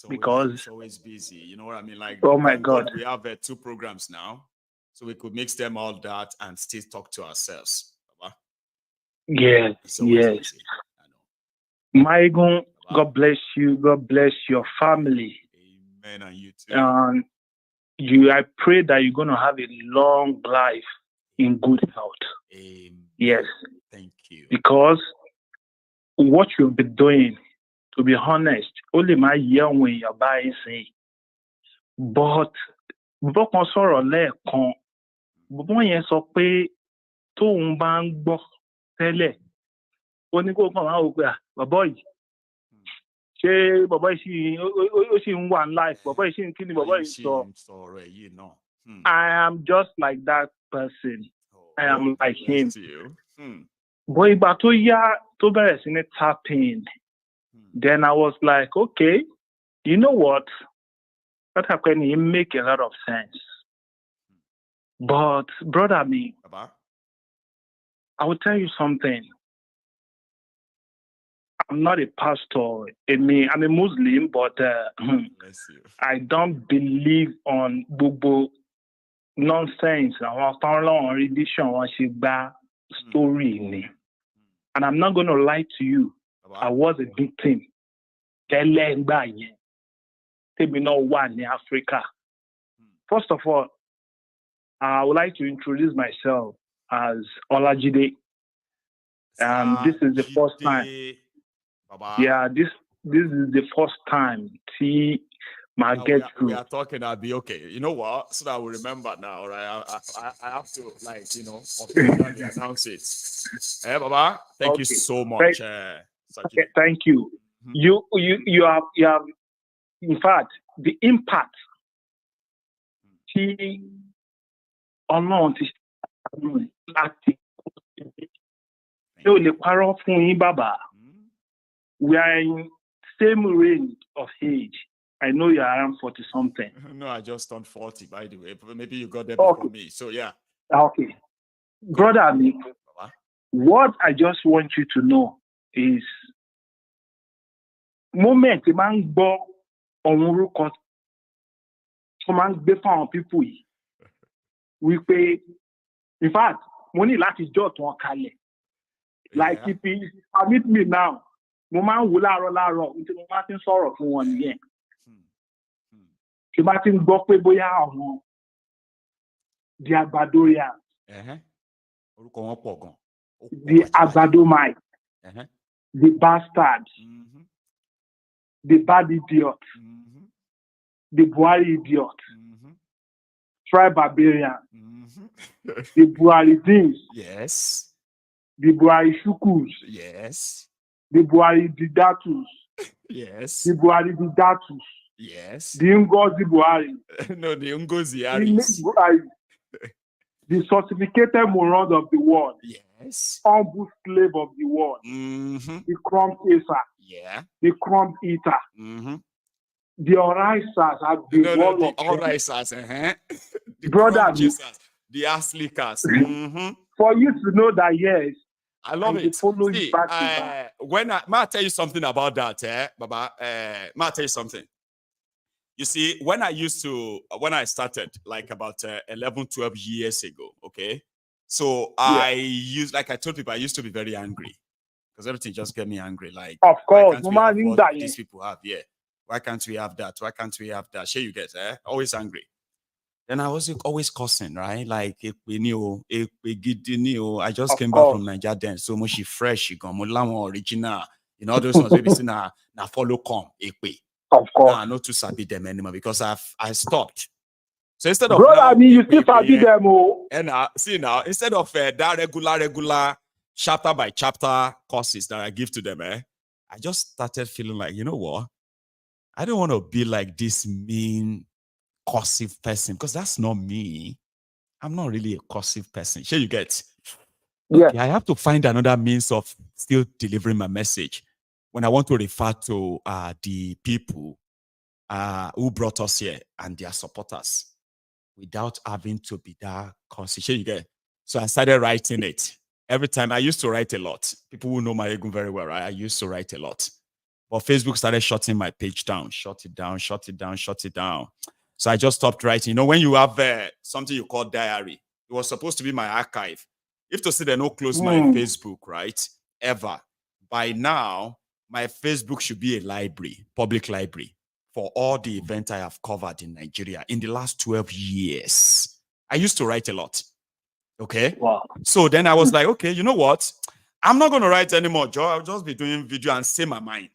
It's always busy. You know what I mean? Like, oh my God, we have 2 programs now, so we could mix them all that and still talk to ourselves. Baba? Yes. Busy. Maiyegun, God bless you. God bless your family. Amen, and you too. I pray that you're going to have a long life in good health. Amen. Yes. Thank you. Because what you've been doing, to be honest, only my young when you're buying say. But before kan sọ̀rọ̀ lẹ́ẹ̀kan, bọ́bọ́ yẹn sọ pé tóun bá ń gbọ́ tẹ́lẹ̀, ó ní kó kàn máa wò pé bàbá yìí, ṣé bàbá yìí ó sì ń wà ní life, bàbá yìí sì ń kí ni bàbá yìí sọ. I am just like that person. I am like him. But ìgbà tó yá tó bẹ̀rẹ̀ sí ní tapping, then I was like, okay, you know what? That happened, make a lot of sense. But brother, I will tell you something. I'm not a pastor. I'm a Muslim, but I don't believe on Bobo nonsense. Our religion story. And I'm not going to lie to you. I was a victim. One in Africa. First of all, I would like to introduce myself as Olajide. And this is the first time. Yeah, this is the first time. See, my get through. We are talking. I'll be okay. You know what? So that I will remember now, right? I have to, like, officially announce it. Hey, Baba, thank you so much. Okay, thank you. You have, in fact, the impact. See, on we are in same range of age. I know you are around 40 something. No, I just turned 40, by the way. Maybe you got there before me. So yeah. Okay. Brother, what I just want you to know is moment man gbọ́ ọ̀hún orúkọ tó máa ń gbé fáwọn people yìí wípé in fact mo ní láti jọ́ tó kalẹ̀ like if you permit me now mo máa ń wò láàárọ̀ nítorí mo máa ti ń sọ̀rọ̀ fún wọn nìyẹn ṣe bá ti ń gbọ́ pé bóyá àwọn the Agbadorians orúkọ wọn pọ̀ gan the Agbadomites the bastards the bad idiot the Buhari idiot tribe barbarian the Buharidins yes the Buhari Shukus yes the Buhari Didatus yes the Buhari Didatus yes the Ngozi Buhari no the Ngozi Aris the certificated morons of the world yes humble slave of the world the crumb chaser the crumb eater the orisers have been one of the orisers the brother chasers, the aslickers for you to know that yes I love it. See, when I tell you something about that, Baba, may I tell you something? You see, when I started, like about 11, 12 years ago, okay? So I used, like I told people, I used to be very angry because everything just get me angry. Like, of course, why can't we have what these people have? Yeah. Why can't we have that? Why can't we have that? Sure, you get, always angry. Then I was always cussing, right? Like, I just came back from Nigeria then. So much fresh, original. You know, those ones maybe say na follow come. Of course. Nah, not to sabi them anymore because I stopped. So instead of brother, you still sabi them. And see now, instead of that regular chapter by chapter courses that I give to them, I just started feeling like, you know what? I don't want to be like this mean cursive person because that's not me. I'm not really a cursive person. Sure, you get. Okay, I have to find another means of still delivering my message when I want to refer to the people who brought us here and their supporters without having to be that cursive. Sure, you get. So I started writing it. Every time I used to write a lot. People who know Maiyegun very well, right? I used to write a lot. But Facebook started shutting my page down, shut it down. So I just stopped writing. You know, when you have something you call diary, it was supposed to be my archive. If to say they don't close my Facebook, right? Ever. By now, my Facebook should be a library, public library, for all the events I have covered in Nigeria in the last 12 years. I used to write a lot. Okay? Wow. So then I was like, okay, you know what? I'm not going to write anymore, Joe. I'll just be doing video and say my mind.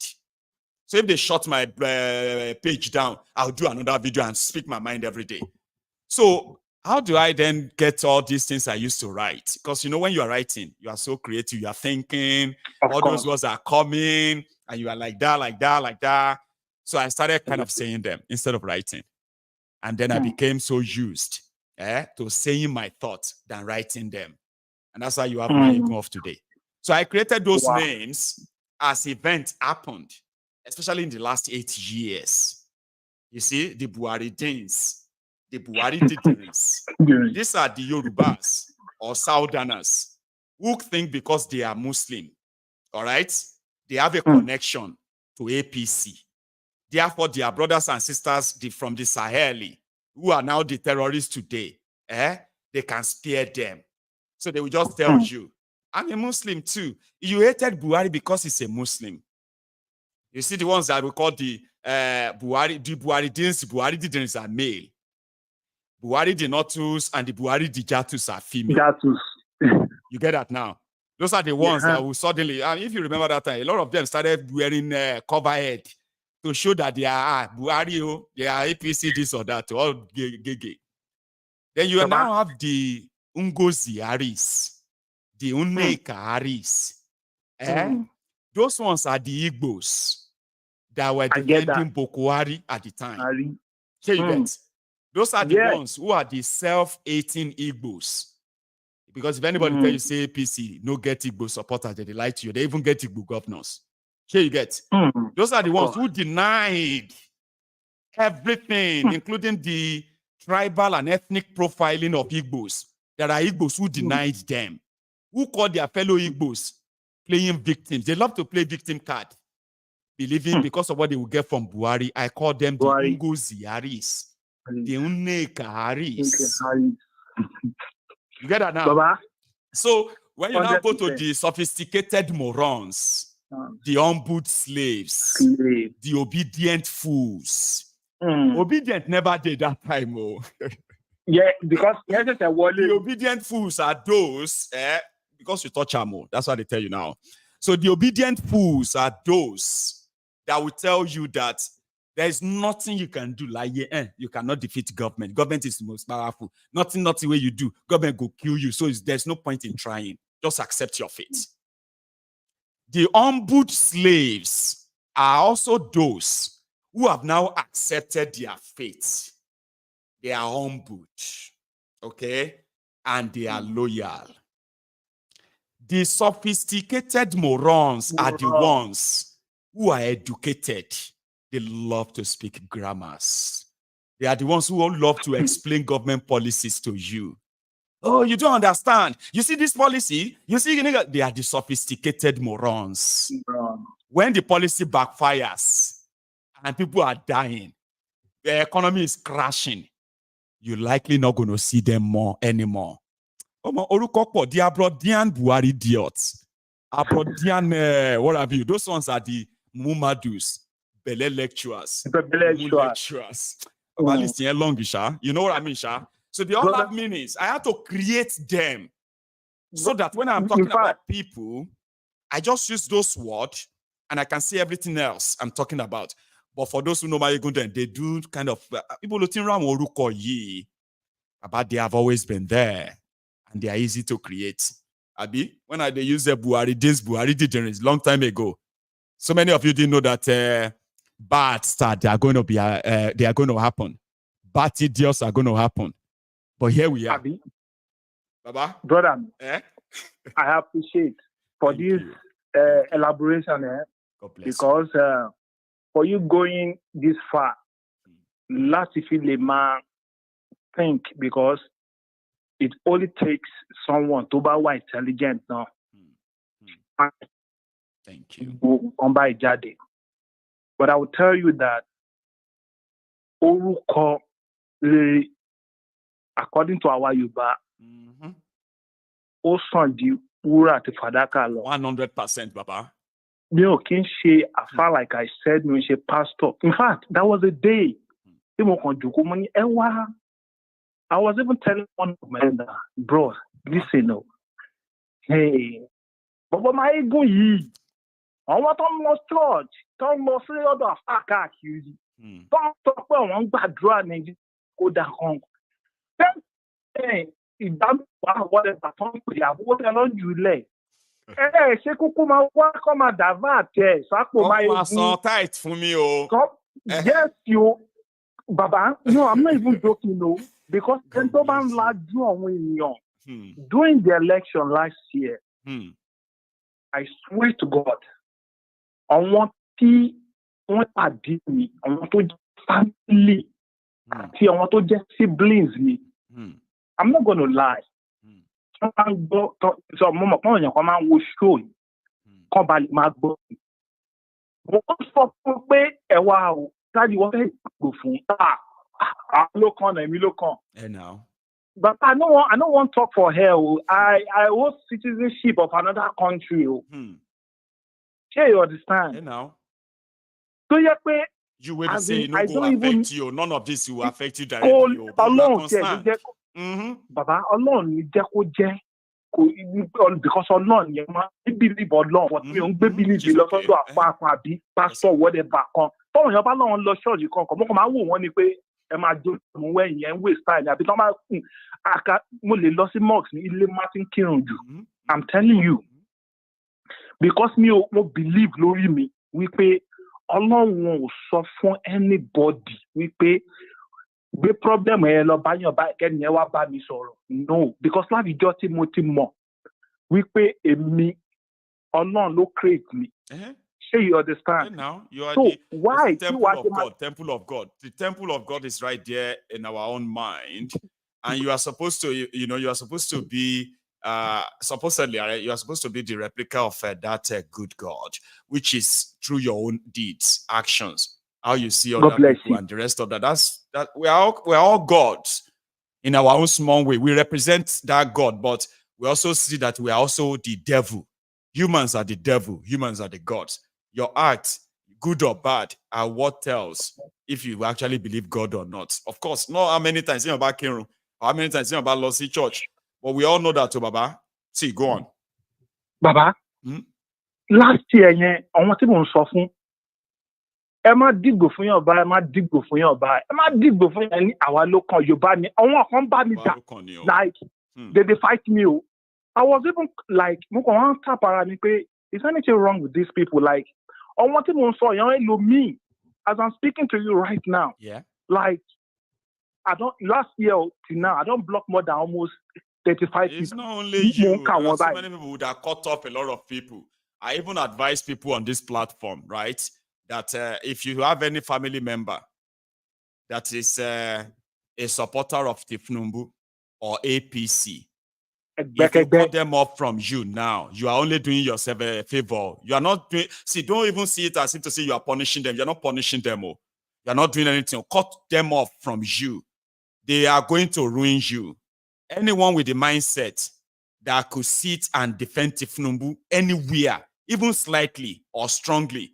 So if they shut my page down, I'll do another video and speak my mind every day. So how do I then get all these things I used to write? Because, you know, when you are writing, you are so creative. You are thinking, all those words are coming, and you are like that. So I started kind of saying them instead of writing. And then I became so used to saying my thoughts than writing them. And that's how you have Maiyegun of today. So I created those names as events happened, especially in the last 8 years. You see, the Buharidins, the Buharididins. These are the Yorubas or Southerners who think because they are Muslim, all right, they have a connection to APC. Therefore, their brothers and sisters from the Saheli, who are now the terrorists today, they can spare them. So they will just tell you, I'm a Muslim too. You hated Buhari because he's a Muslim. You see the ones that we call the Buhari are male. Buhari the Notus and the Buhari the Jatus are female. Jatus. You get that now? Those are the ones that will suddenly, and if you remember that time, a lot of them started wearing cover head to show that they are Buhari, they are APC, this or that, all gay. Then you now have the Ngozi Aris, the Uneka Aris. Those ones are the Igbos that were defending Boko Haram at the time. Those are the ones who are the self-hating Igbos. Because if anybody tell you say APC, no get Igbo supporters, they lie to you. They even get Igbo governors. Here you get. Those are the ones who denied everything, including the tribal and ethnic profiling of Igbos. There are Igbos who denied them, who call their fellow Igbos playing victims. They love to play victim card, believing because of what they will get from Buhari. I call them the Ngozi Aris, the Uneka Aris. You get that now? Baba. So when you now go to the sophisticated morons, the humbled slaves, the obedient fools. Obedient never did that time. Yeah, because the obedient fools are those, because you touch them. That's what they tell you now. So the obedient fools are those that will tell you that there is nothing you can do. Like, you cannot defeat government. Government is the most powerful. Nothing way you do. Government will kill you. So there's no point in trying. Just accept your fate. The humbled slaves are also those who have now accepted their fate. They are humbled. Okay? And they are loyal. The sophisticated morons are the ones who are educated. They love to speak grammars. They are the ones who love to explain government policies to you. Oh, you don't understand. You see this policy? You see, they are the sophisticated morons. When the policy backfires and people are dying, the economy is crashing, you're likely not going to see them anymore. The Abrodian Buhari idiots. Abrodian, what have you? Those ones are the Mumadus. Bele lecturers. Lecturers. You know what I mean, Sha? So they all have meanings. I had to create them so that when I'm talking about people, I just use those words and I can see everything else I'm talking about. But for those who know Maiyegun, they do kind of people looking around about they have always been there and they are easy to create. Abi, when they use the Buhari did long time ago. So many of you didn't know that bad start they are going to be they are going to happen. Bad idiots are going to happen. But here we are. Abi, Baba, brother, I appreciate for this elaboration because for you going this far, last if you think because it only takes someone to be intelligent now. Thank you. But I will tell you that Oruko, according to our Yuba, Osandi Ura to Fadaka law. 100%, Baba. No, can she afar like I said, no, she pastor. In fact, that was a day. I was even telling one of my friends, bro, listen, no. Hey, Baba Maiyegun. I want to most church. Don't most other fuck you. Don't talk about one bad drug and go down. Hey, if that whatever don't we have what alone you lay. Hey, say kukuma come at Davat. Sako Maiyegun tight for me, oh. Yes, you, Baba. No, I'm not even joking, no, because gentlemen like during the election last year. I swear to God. I want to pàdé mi, àwọn tó jẹ́ family, àti àwọn tó jẹ́ siblings mi. I'm not going to lie. So mo mọ̀ pé àwọn èèyàn kan máa ń wo show yìí, kán ba lè máa gbọ́. Wọ́n sọ fún pé ẹ̀wà o, dájú wọ́n fẹ́ gbò fún. Ló kàn èmi ló kàn. Now. But I don't want to talk for her. I hold citizenship of another country. Sure, you understand? Now. So you will say no go affect you. None of this will affect you directly. Alone, Baba, alone, because alone, you believe alone. What we don't believe in lọ́sọ̀ tó àpá àbí pastor whatever kan. Tọ́wọ́n yẹn bá lọ́wọ́ lọ ṣọ́ọ̀ṣì kan kọ̀ mọ́kàn máa wò wọ́n ni pé ẹ máa jó mú wẹ̀yìn ẹ̀ ń waste time àbí tọ́ máa mo lè lọ sí mosque ní ilé Martin kírun jù. I'm telling you. Because mo believe lórí mi wípé Ọlọ́run ò sọ fún anybody wípé gbé problem ẹ lọ bá yàn bá kẹ́ni ẹ wá bá mi sọ̀rọ̀. No, because láti ìjọ́ tí mo ti mọ̀ wípé èmi Ọlọ́run ló create me. Say you understand? Now you are so the why temple of God. Temple of God. The temple of God is right there in our own mind, and you are supposed to, you are supposed to be, supposedly, you are supposed to be the replica of that good God, which is through your own deeds, actions, how you see other people and the rest of that. That we are all gods in our own small way. We represent that God, but we also see that we are also the devil. Humans are the devil. Humans are the gods. Your acts, good or bad, are what tells if you actually believe God or not. Of course, not how many times you about Kenru, how many times you about Lossy Church, but we all know that, Baba. See, go on. Baba, last year, I want to sọ fún. Ẹ má dìgbò fún yàn báyìí, ẹ má dìgbò fún yàn báyìí, ẹ má dìgbò fún yàn ní àwa ló kan Yorùbá ni. Àwọn kan bá mi jà. Like, they fight me. I was even like, mo kàn wá ń tàpára ni pé, is anything wrong with these people? Like, I want to know me as I'm speaking to you right now. Yeah. Like, last year till now, I don't block more than almost 35 It's people. not only you. There are so many people that cut off a lot of people. I even advise people on this platform, right, that if you have any family member that is a supporter of thiefnubu or APC, if you cut them off from you now, you are only doing yourself a favor. You are not doing, don't even see it as if to say you are punishing them. You're not punishing them. You are not doing anything. Cut them off from you. They are going to ruin you. Anyone with the mindset that could sit and defend thiefnubu anywhere, even slightly or strongly,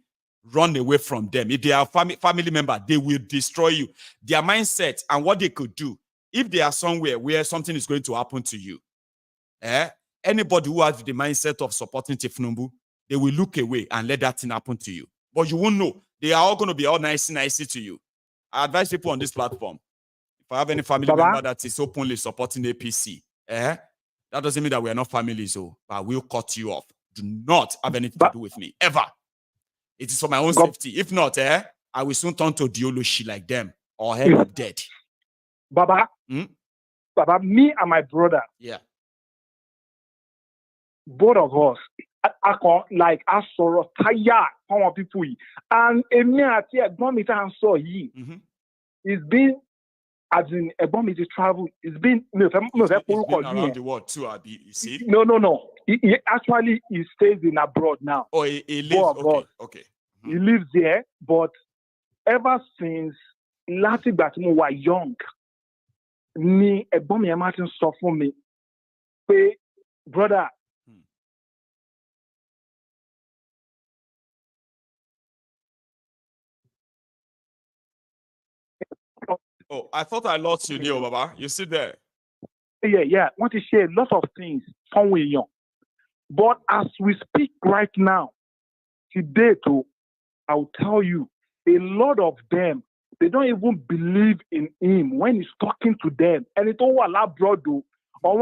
run away from them. If they are family member, they will destroy you. Their mindset and what they could do, if they are somewhere where something is going to happen to you, anybody who has the mindset of supporting thiefnubu, they will look away and let that thing happen to you. But you won't know. They are all going to be all nice to you. I advise people on this platform, if I have any family member that is openly supporting APC, that doesn't mean that we are not families, but I will cut you off. Do not have anything to do with me, ever. It is for my own safety. If not, I will soon turn to Dioloshi like them or end up dead. Baba, Baba, me and my brother, both of us, I saw tired from people, and me àti ẹ̀gbọ́n mi tá ń sọ yìí, it's been as in ẹ̀gbọ́n mi to travel. It's been around the world too. You see? No. He actually stays in abroad now. Oh, he lives. Okay. He lives there, but ever since láti ìgbà tí mo wà young, ni ẹ̀gbọ́n mi máa ti sọ fún mi pé brother. Oh, I thought I lost you, Neo, Baba. You sit there. Yeah. Want to share a lot of things from William. But as we speak right now, today too, I'll tell you, a lot of them, they don't even believe in him when he's talking to them. And it's all abroad though. No,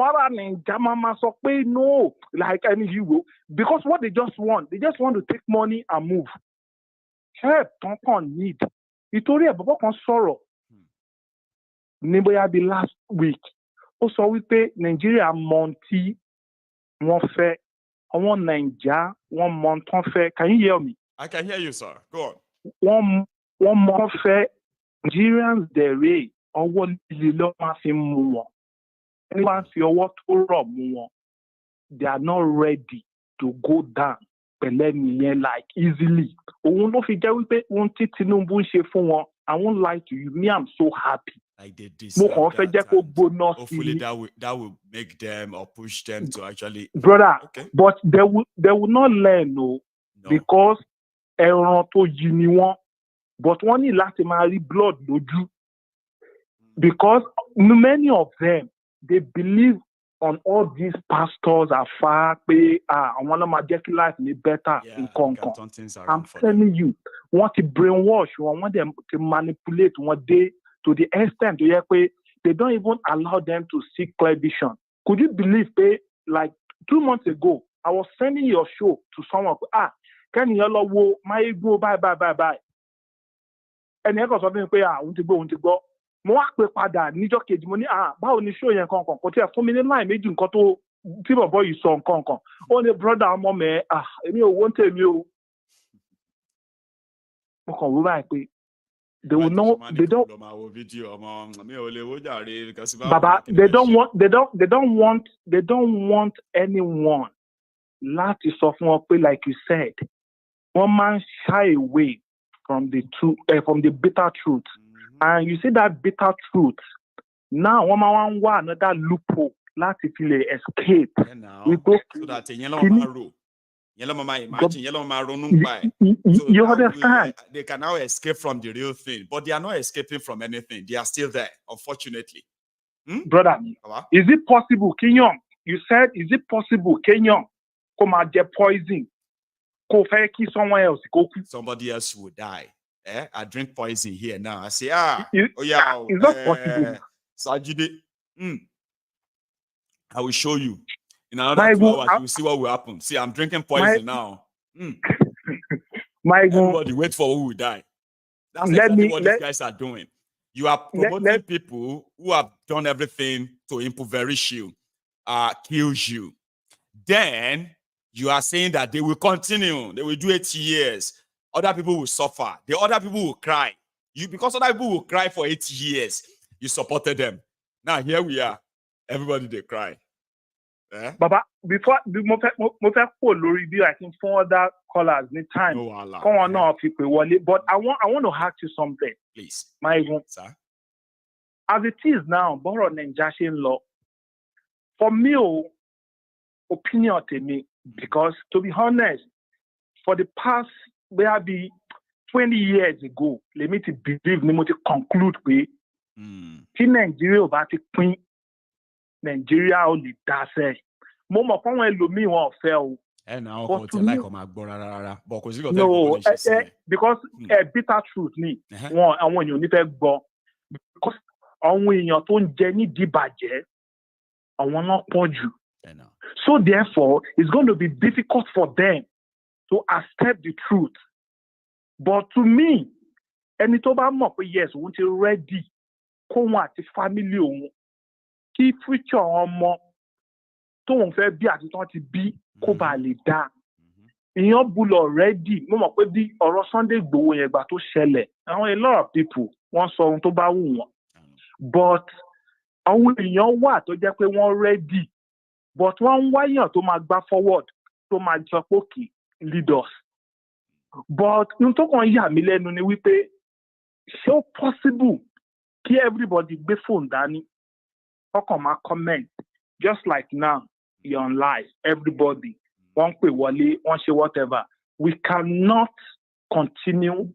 like any hero. Because what they just want to take money and move. Help, don't need. Ìtorí ẹ̀ bàbá kan sọ̀rọ̀ ní bóyá bí last week. Ó sọ wípé Nigeria mọ tí wọ́n fẹ́. Àwọn Naija wọ́n mọ tán fẹ́. Can you hear me? I can hear you, sir. Go on. Wọ́n mọ fẹ́. Nigerians dẹ̀rẹ̀ ọwọ́ líle ló máa fi mú wọn. Ẹni máa fi ọwọ́ tó rọ̀ mú wọn. They are not ready to go down pẹ̀lẹ́ nìyẹn like easily. Òun ló fi jẹ́ wípé ohun tí Tinubu ń ṣe fún wọn, I won't lie to you, me I'm so happy. Like they Mo kàn fẹ́ jẹ́ kó gbóná sí hopefully i. that will make them or push them to actually. Brother, okay. but they will not learn, no. Because ẹran tó jí ni wọ́n, but wọ́n ní láti máa rí blood lójú. Because many of them, they believe on all these pastors are far pé àwọn náà máa jẹ́ kí life ní better in nǹkan. I'm telling you, wọ́n ti brainwash wọ́n dem ti manipulate wọ́n dé to the extent tó yẹ pé they don't even allow them to seek clear vision. Could you believe pé like 2 months ago, I was sending your show to someone kẹ́ni yẹn lọ wo Maiyegun bye. Ẹni ẹ̀kọ́ sọ fún mi pé òun ti gbọ́. Mo wá pè padà níjọ́ kejì mo ní báwo ni show yẹn kankan kò tí ẹ fún mi ní line méjì nǹkan tó tí bọ̀bọ̀ yìí sọ nǹkan ó ní brother ọmọ mi èmi ò wó ń tèmi o. Mo kàn wú báyìí pé they will know they don't. Baba, they don't want anyone láti sọ fún wọn pé like you said one man shy away from the bitter truth. And you see that bitter truth. Now, one man want another loophole láti fi lè escape. We go so that you understand? They can now escape from the real thing, but they are not escaping from anything. They are still there, unfortunately. Brother, is it possible, Kenyon? You said, is it possible, Kenyon, come and get poison? Go kill someone else. Somebody else will die. I drink poison here now. I say, it's not possible. Sajide, I will show you. In another 2 hours, you will see what will happen. See, I'm drinking poison now. Everybody wait for who will die. That's exactly what these guys are doing. You are promoting people who have done everything to impoverish you, kill you. Then you are saying that they will continue. They will do 8 years. Other people will suffer. The other people will cry. Because other people will cry for 8 years. You supported them. Now here we are. Everybody they cry. Baba, before mo fẹ́ kó lórí bí I think 4 other callers need time. Come on now, people wọlé. But I want to ask you something. Please. Maiyegun. Sir. As it is now, bọ́rọ̀ Naija ṣe ń lọ. For me, opinion to me, because to be honest, for the past maybe 20 years ago, let me to believe, let me to conclude pé tí Nigeria ò bá ti pín, Nigeria ò lè dá sẹ́. Mo mọ̀ fún àwọn ẹlòmíì wọn ò fẹ́ o. No, because bitter truth ni àwọn èèyàn ò ní fẹ́ gbọ́. Because àwọn èèyàn tó ń jẹ ní dìbàjẹ́, àwọn náà pọ̀ jù. So therefore, it's going to be difficult for them to accept the truth. But to me, ẹni tó bá mọ̀ pé yes, òun ti ready kóhun àti family òun kí future ọmọ tóun fẹ́ bí àti tán ti bí kó bá lè dá. Ìyẹn búlọ̀ ready. Mo mọ̀ pé bí ọ̀rọ̀ Sunday Igboho yẹn gbà tó ṣẹlẹ̀, àwọn a lot of people wọ́n sọ ohun tó bá wù wọ́n. But àwọn èèyàn wà tó jẹ́ pé wọ́n ready. But wọ́n ń wáyàn tó máa gbá forward tó máa jọ pókè leaders. But n tó kàn yà mí lẹ́nu ni wípé ṣé ó possible kí everybody gbé phone dání ọkàn máa comment just like now you're on live everybody wọ́n pè wọlé wọ́n ṣe whatever. We cannot continue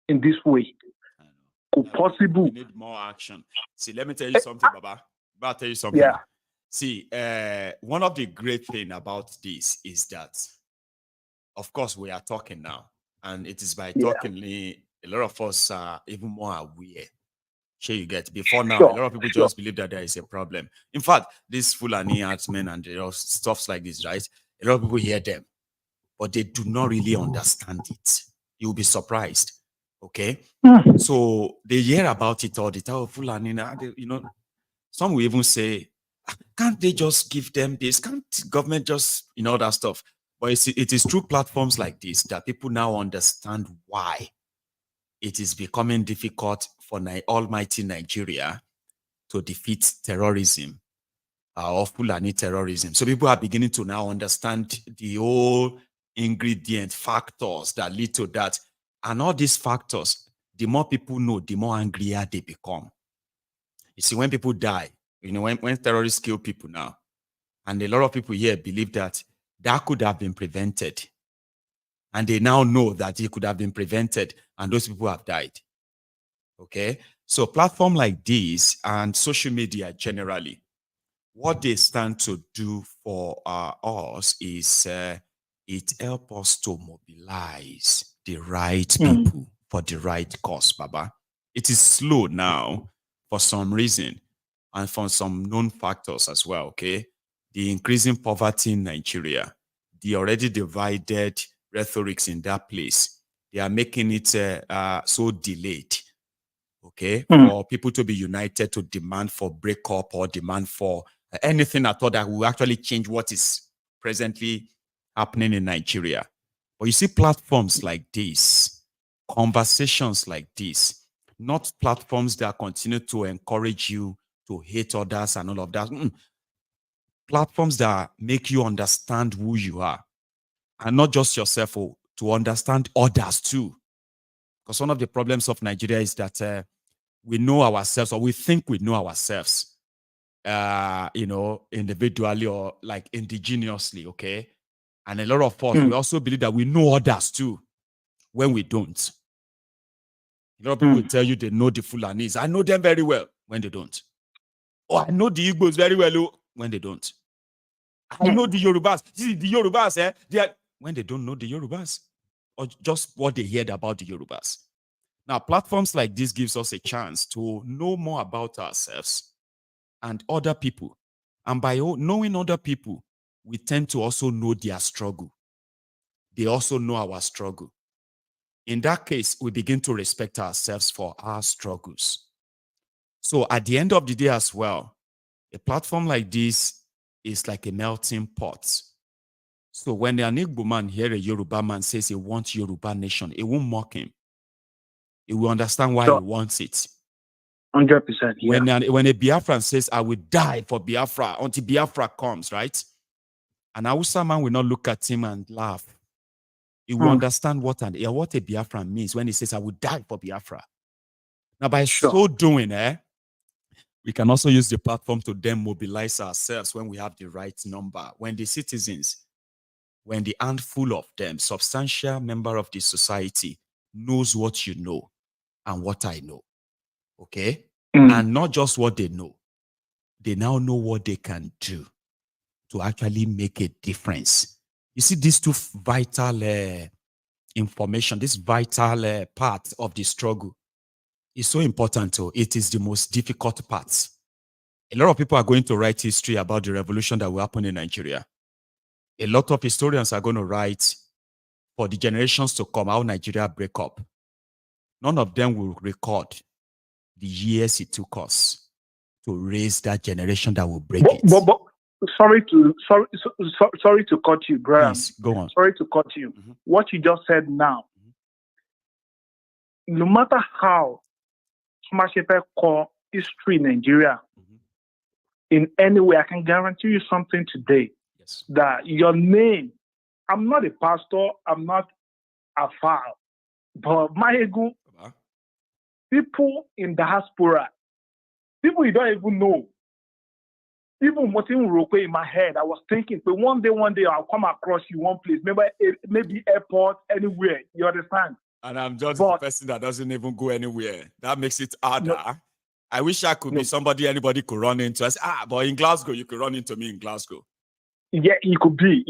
in this way. Possible. We need more action. See, let me tell you something, Baba. I'll tell you something. Yeah. See, one of the great things about this is that, of course, we are talking now, and it is by talking a lot of us are even more aware. Sure, you get before now. A lot of people just believe that there is a problem. In fact, these Fulani herdsmen and stuffs like this, right? A lot of people hear them, but they do not really understand it. You'll be surprised. Okay, so they hear about it all the time. Fulani, some will even say, "Can't they just give them this? Can't government just, that stuff?" But it is through platforms like this that people now understand why it is becoming difficult for almighty Nigeria to defeat terrorism or Fulani terrorism. So people are beginning to now understand the whole ingredient factors that lead to that. And all these factors, the more people know, the more angrier they become. You see, when people die, when terrorists kill people now, and a lot of people here believe that could have been prevented. And they now know that it could have been prevented, and those people have died. Okay? So platform like this and social media generally, what they stand to do for us is it helps us to mobilize the right people for the right cause, Baba. It is slow now for some reason and for some known factors as well, okay? The increasing poverty in Nigeria, the already divided rhetorics in that place, they are making it so delayed, okay, for people to be united to demand for breakup or demand for anything at all that will actually change what is presently happening in Nigeria. But you see platforms like this, conversations like this, not platforms that continue to encourage you to hate others and all of that. Platforms that make you understand who you are, and not just yourself, to understand others too. Because one of the problems of Nigeria is that we know ourselves, or we think we know ourselves, individually or like indigenously, okay? And a lot of us, we also believe that we know others too, when we don't. A lot of people will tell you they know the Fulanis. I know them very well, when they don't. Oh, I know the Igbos very well, when they don't. I know the Yorubas. See, the Yorubas, when they don't know the Yorubas, or just what they heard about the Yorubas. Now, platforms like this gives us a chance to know more about ourselves and other people. And by knowing other people, we tend to also know their struggle. They also know our struggle. In that case, we begin to respect ourselves for our struggles. So at the end of the day as well, a platform like this is like a melting pot. So when an Igbo man hear a Yoruba man says he wants Yoruba nation, it won't mock him. He will understand why he wants it. 100%. Yeah. When a Biafran says, I will die for Biafra until Biafra comes, right? An Hausa man will not look at him and laugh. He will understand what a Biafran means when he says, I will die for Biafra. Now, by so doing, we can also use the platform to then mobilize ourselves when we have the right number. When the citizens, when the handful of them, substantial member of the society, knows what you know and what I know. Okay? And not just what they know. They now know what they can do to actually make a difference. You see, these two vital information, this vital part of the struggle is so important. It is the most difficult part. A lot of people are going to write history about the revolution that will happen in Nigeria. A lot of historians are going to write for the generations to come how Nigeria break up. None of them will record the years it took us to raise that generation that will break it. But sorry to cut you, Graham. Please, go on. Sorry to cut you. What you just said now, no matter how much people call history in Nigeria, in any way, I can guarantee you something today. Yes. That your name, I'm not a pastor, I'm not a file, but Maiyegun, people in diaspora, people you don't even know. Even in my head, I was thinking, but one day I'll come across you one place, maybe airport, anywhere. You understand? And I'm just the person that doesn't even go anywhere. That makes it harder. No, I wish I could be somebody anybody could run into. I say, but in Glasgow, you could run into me in Glasgow. Yeah, it could be,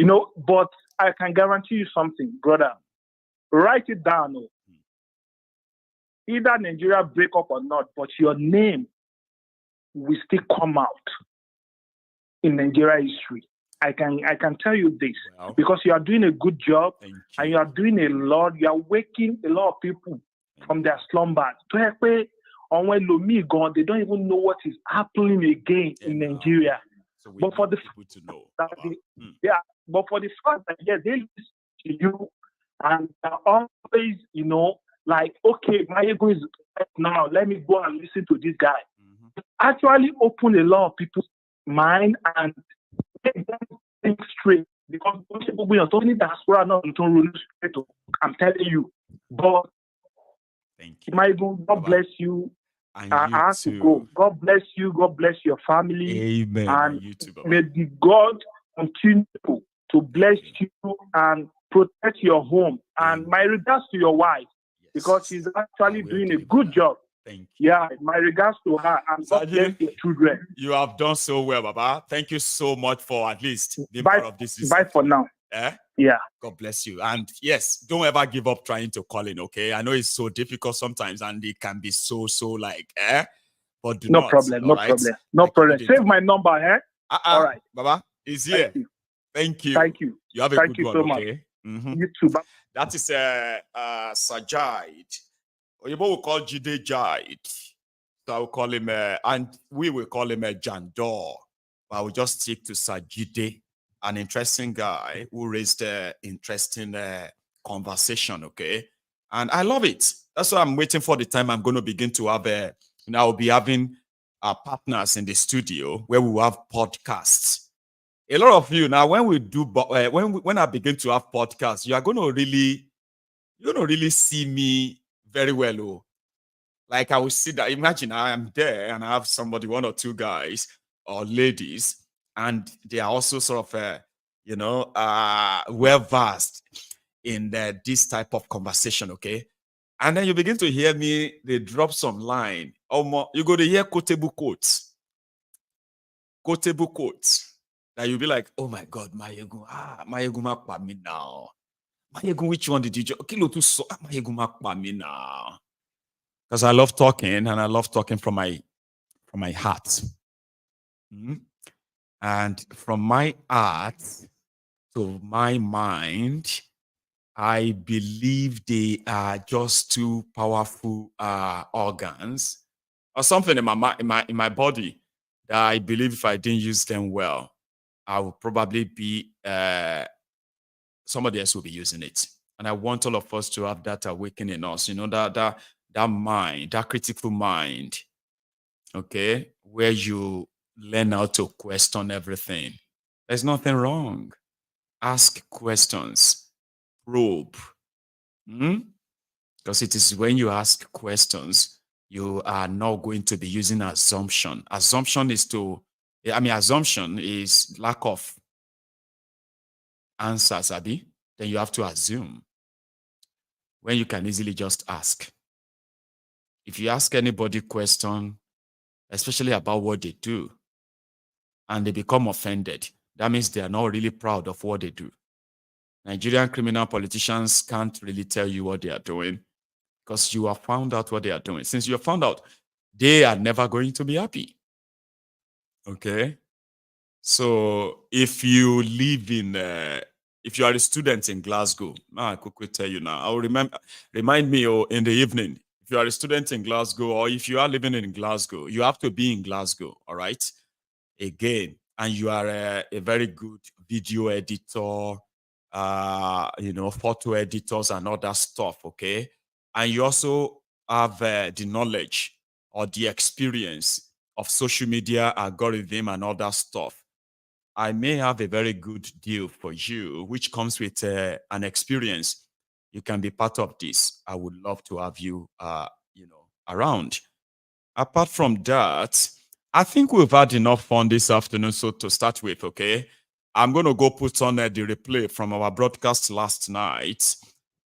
but I can guarantee you something, brother. Write it down. Either Nigeria break up or not, but your name will still come out in Nigeria history. I can tell you this, because you are doing a good job and you are doing a lot. You are waking a lot of people from their slumbers. On when Lomi gone, they don't even know what is happening again in Nigeria. So but for the people to know, but for the fact that they listen to you and are always, like, okay, Maiyegun is now. Let me go and listen to this guy. Actually, open a lot of people's mind and make them think straight. Because we are talking diaspora not to I'm telling you. But thank you. Maiyegun, God bless you. And I have to go. God bless you. God bless your family. Amen. And you too, may the God continue to bless you and protect your home. And my regards to your wife, because she's actually doing a good job. Thank you. Yeah, my regards to her, and God bless your children. You have done so well, Baba. Thank you so much for at least being part of this. Bye for now. Yeah. God bless you. And yes, don't ever give up trying to call in, okay? I know it's so difficult sometimes and it can be so like, but do no not. Problem, no right? problem. No problem. Save my number, All right. Baba, it's here. Thank you. Thank you. You have a Thank good you one, so okay? Much. You too. Bye. That is Sajid. Oyibo will call Jide Jide. So I will call him, and we will call him a Jandor. But I will just stick to Sajide, an interesting guy who raised an interesting conversation, okay? And I love it. That's why I'm waiting for the time I'm going to begin to have, I'll be having partners in the studio where we will have podcasts. A lot of you now, when we do, when I begin to have podcasts, you're going to really see me very well. Oh. Like I will see that, imagine I am there and I have somebody, one or two guys or ladies, and they are also sort of, well versed in this type of conversation, okay? And then you begin to hear me, they drop some line. You go to hear quotable quotes. Quotable quotes. That you'll be like, oh my God, Maiyegun, Maiyegun ma me now. Maiyegun, which one did you do? Maiyegun ma me now. Because I love talking and I love talking from my heart. Mm-hmm. And from my heart to my mind, I believe they are just two powerful organs or something in my body that I believe if I didn't use them well, I would probably be somebody else will be using it. And I want all of us to have that awakening in us, that mind, that critical mind, okay, where you learn how to question everything. There's nothing wrong. Ask questions, probe. Because it is when you ask questions, you are not going to be using assumption. Assumption is lack of answers, Abi. Then you have to assume when you can easily just ask. If you ask anybody question, especially about what they do, and they become offended, that means they are not really proud of what they do. Nigerian criminal politicians can't really tell you what they are doing because you have found out what they are doing. Since you have found out, they are never going to be happy. Okay? So if you live in, if you are a student in Glasgow, I could tell you now, I'll remind me in the evening, if you are a student in Glasgow or if you are living in Glasgow, you have to be in Glasgow, all right? Again, and you are a very good video editor, photo editors and other stuff, okay? And you also have the knowledge or the experience of social media algorithm and other stuff. I may have a very good deal for you, which comes with an experience. You can be part of this. I would love to have you, around. Apart from that, I think we've had enough fun this afternoon. So to start with, okay, I'm going to go put on the replay from our broadcast last night.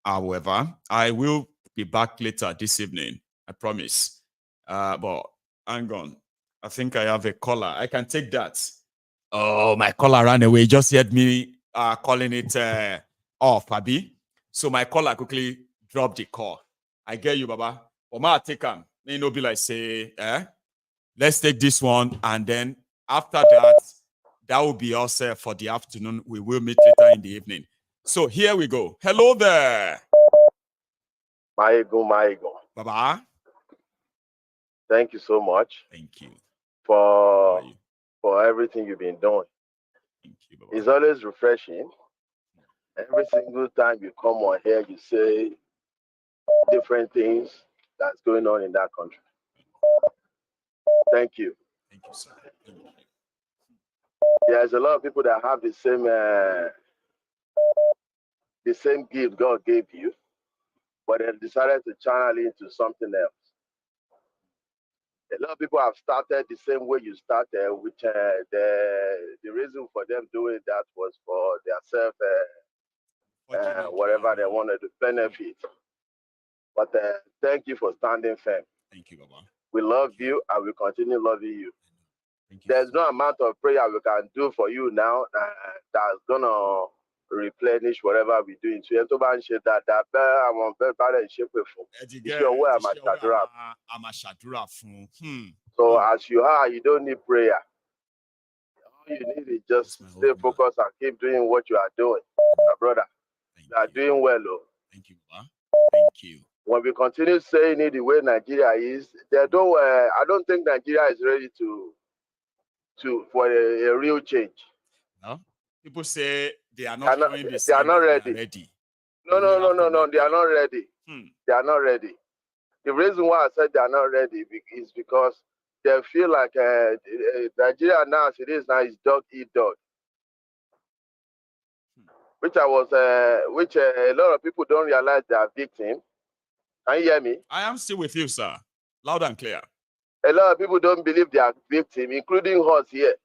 However, I will be back later this evening. I promise. But hang on. I think I have a caller. I can take that. Oh, my caller ran away. Just heard me calling it off, Abi. So my caller quickly dropped the call. I get you, Baba. Oma, take him. You know, be like, say, let's take this one. And then after that, that will be us for the afternoon. We will meet later in the evening. So here we go. Hello there. Maiyegun. Baba. Thank you so much. Thank you. For everything you've been doing. Thank you, Baba. It's always refreshing. Every single time you come on here, you say different things that's going on in that country. Thank you. Thank you, sir. There's a lot of people that have the same the same gift God gave you, but they decided to channel it into something else. A lot of people have started the same way you started, which the reason for them doing that was for their self, whatever they wanted to benefit. But thank you for standing firm. Thank you, Baba. We love you and we continue loving you. There's no amount of prayer we can do for you now that's gonna replenish whatever we do. So so as you are, you don't need prayer. All you need is just stay focused and keep doing what you are doing, my brother. You are doing well, though. Thank you, Baba. Thank you. When we continue saying it the way Nigeria is, I don't think Nigeria is ready for a real change. No? People say they are not they are not ready. ready. No, they are not ready. They are not ready. The reason why I said they are not ready is because they feel like Nigeria now, as it is now, is dog eat dog. Which a lot of people don't realize they are victims. Can you hear me? I am still with you, sir. Loud and clear. A lot of people don't believe they are victims, including us here.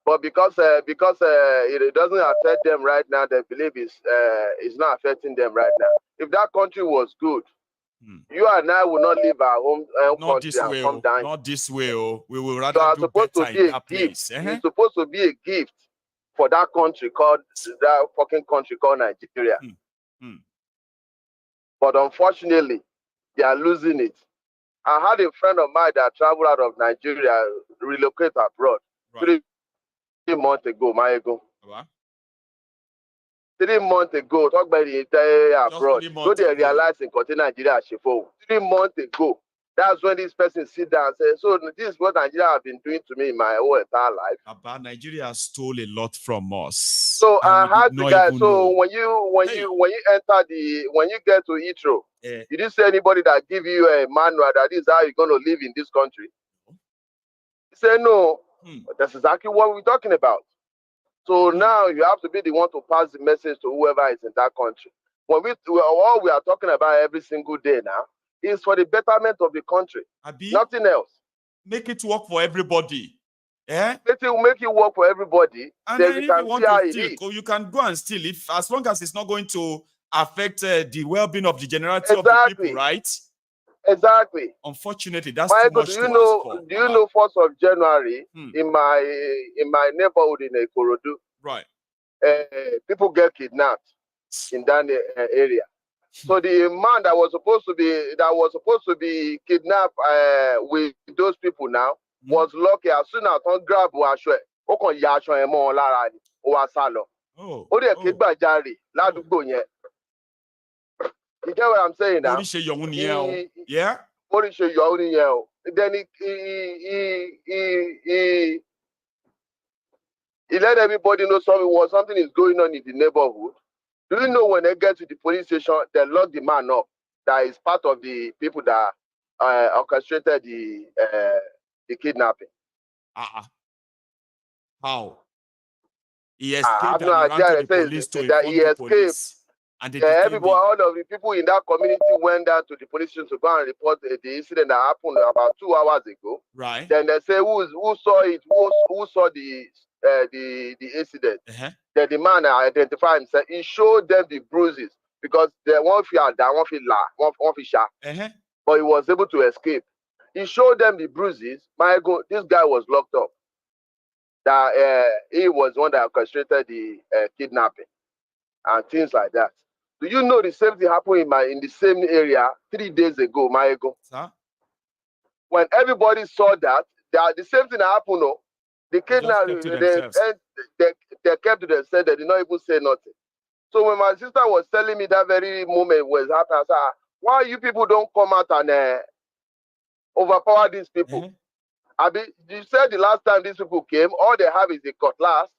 But because it doesn't affect them right now, they believe it's not affecting them right now. If that country was good, you and I will not leave our home country and come down. Not this way. We will rather do better in that place. It's supposed to be a gift for that country that fucking country called Nigeria. But unfortunately, they are losing it. I had a friend of mine that traveled out of Nigeria, relocate abroad 3 months ago, Maiyegun. 3 months ago, talk about the entire abroad. So they realized in Nigeria, 3 months ago. That's when this person sit down and say, so this is what Nigeria have been doing to me in my whole entire life. About Nigeria stole a lot from us. So I had the guy. So when you get to Heathrow, you didn't see anybody that give you a manual that is how you're gonna live in this country. He said no. That's exactly what we're talking about. So now you have to be the one to pass the message to whoever is in that country. When all we are talking about every single day now is for the betterment of the country. Nothing else. Make it work for everybody. Make it work for everybody. And then if you want to steal, you can go and steal it as long as it's not going to affect the well-being of the generality of the people, right? Exactly. Unfortunately, that's Michael, too much do you know 1st of January in my neighborhood in Ikorodu? Right. People get kidnapped in that area. So the man that was supposed to be kidnapped with those people now was lucky. As soon as he grab Washwe, you get what I'm saying now? Yeah. Then he let everybody know something is going on in the neighborhood. Do you know when they get to the police station, they lock the man up? That is part of the people that orchestrated the kidnapping. How? He escaped and ran to the police to inform the police. And everybody, all of the people in that community went down to the police station to go and report the incident that happened about 2 hours ago. Right. Then they say who saw it, who saw the incident. Then the man identified himself. He showed them the bruises because the one feel down, one feel shot. But he was able to escape. He showed them the bruises. This guy was locked up. That he was one that orchestrated the kidnapping and things like that. Do you know the same thing happened in the same area 3 days ago, Maiyegun? When everybody saw that, the same thing happened. No, the kidnapping they kept to themselves. They did not even say nothing. So when my sister was telling me that very moment was happening, I said, why you people don't come out and overpower these people? You said the last time these people came, all they have is a cutlass,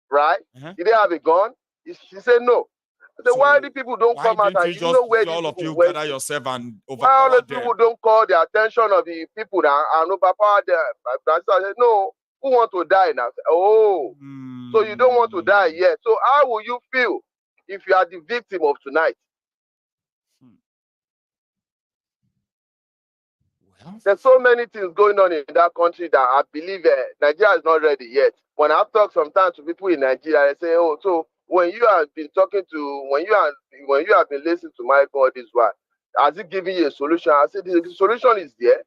right? Did they have a gun? She said no. So why do people don't come out and you know where all of you went? gather yourself and Why all overpower the people don't call the attention of the people and overpower them? I said no. who want to die now? Oh, so you don't want to die yet. So how will you feel if you are the victim of tonight? Well, there's so many things going on in that country that I believe Nigeria is not ready yet. When I talk sometimes to people in Nigeria, they say, "Oh, so when you have been talking to, when you have been listening to my God, this one, has it given you a solution?" I said, "The solution is there.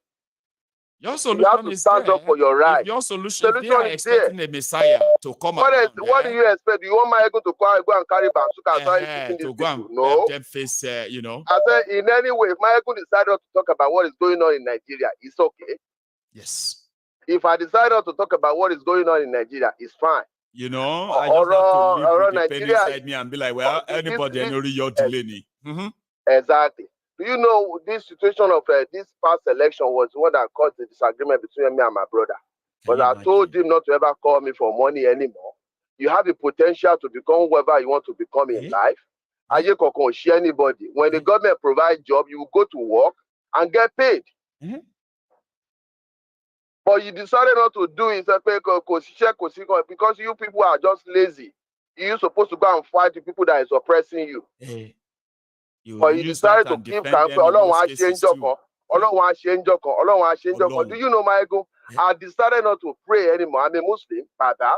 Your solution you have to stand up for your right. If your solution they are expecting a Messiah to come what do you expect? You want Maiyegun to go and carry bazooka and start shooting these people? No. Them face, you know. I said, in any way, if Maiyegun decided to talk about what is going on in Nigeria, it's okay. Yes. If I decided to talk about what is going on in Nigeria, it's fine. You know, I just have to live with the pain inside me and be like, well, anybody know your delay. Exactly. Do you know this situation of this past election was what that caused the disagreement between me and my brother? Because I told him not to ever call me for money anymore. You have the potential to become whoever you want to become in life. And you can't share anybody. When the government provides job, you will go to work and get paid. But you decided not to do it because you people are just lazy. You're supposed to go and fight the people that is oppressing you. But you decided to keep campaign. Do you know, Maiyegun? I decided not to pray anymore. I'm a Muslim, but I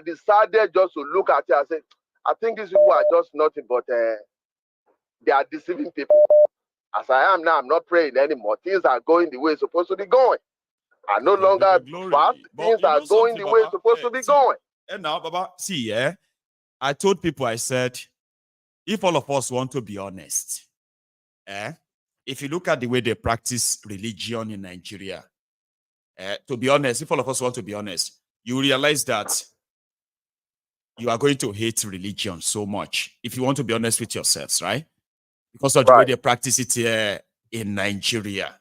decided just to look at it and say, I think these people are just nothing but they are deceiving people. As I am now, I'm not praying anymore. Things are going the way it's supposed to be going. I no longer fast. Things are going the way it's supposed to be going. And now, Baba, see, I told people, I said, if all of us want to be honest, if you look at the way they practice religion in Nigeria, to be honest, if all of us want to be honest, you realize that you are going to hate religion so much, if you want to be honest with yourselves, right? Because of the way they practice it here in Nigeria.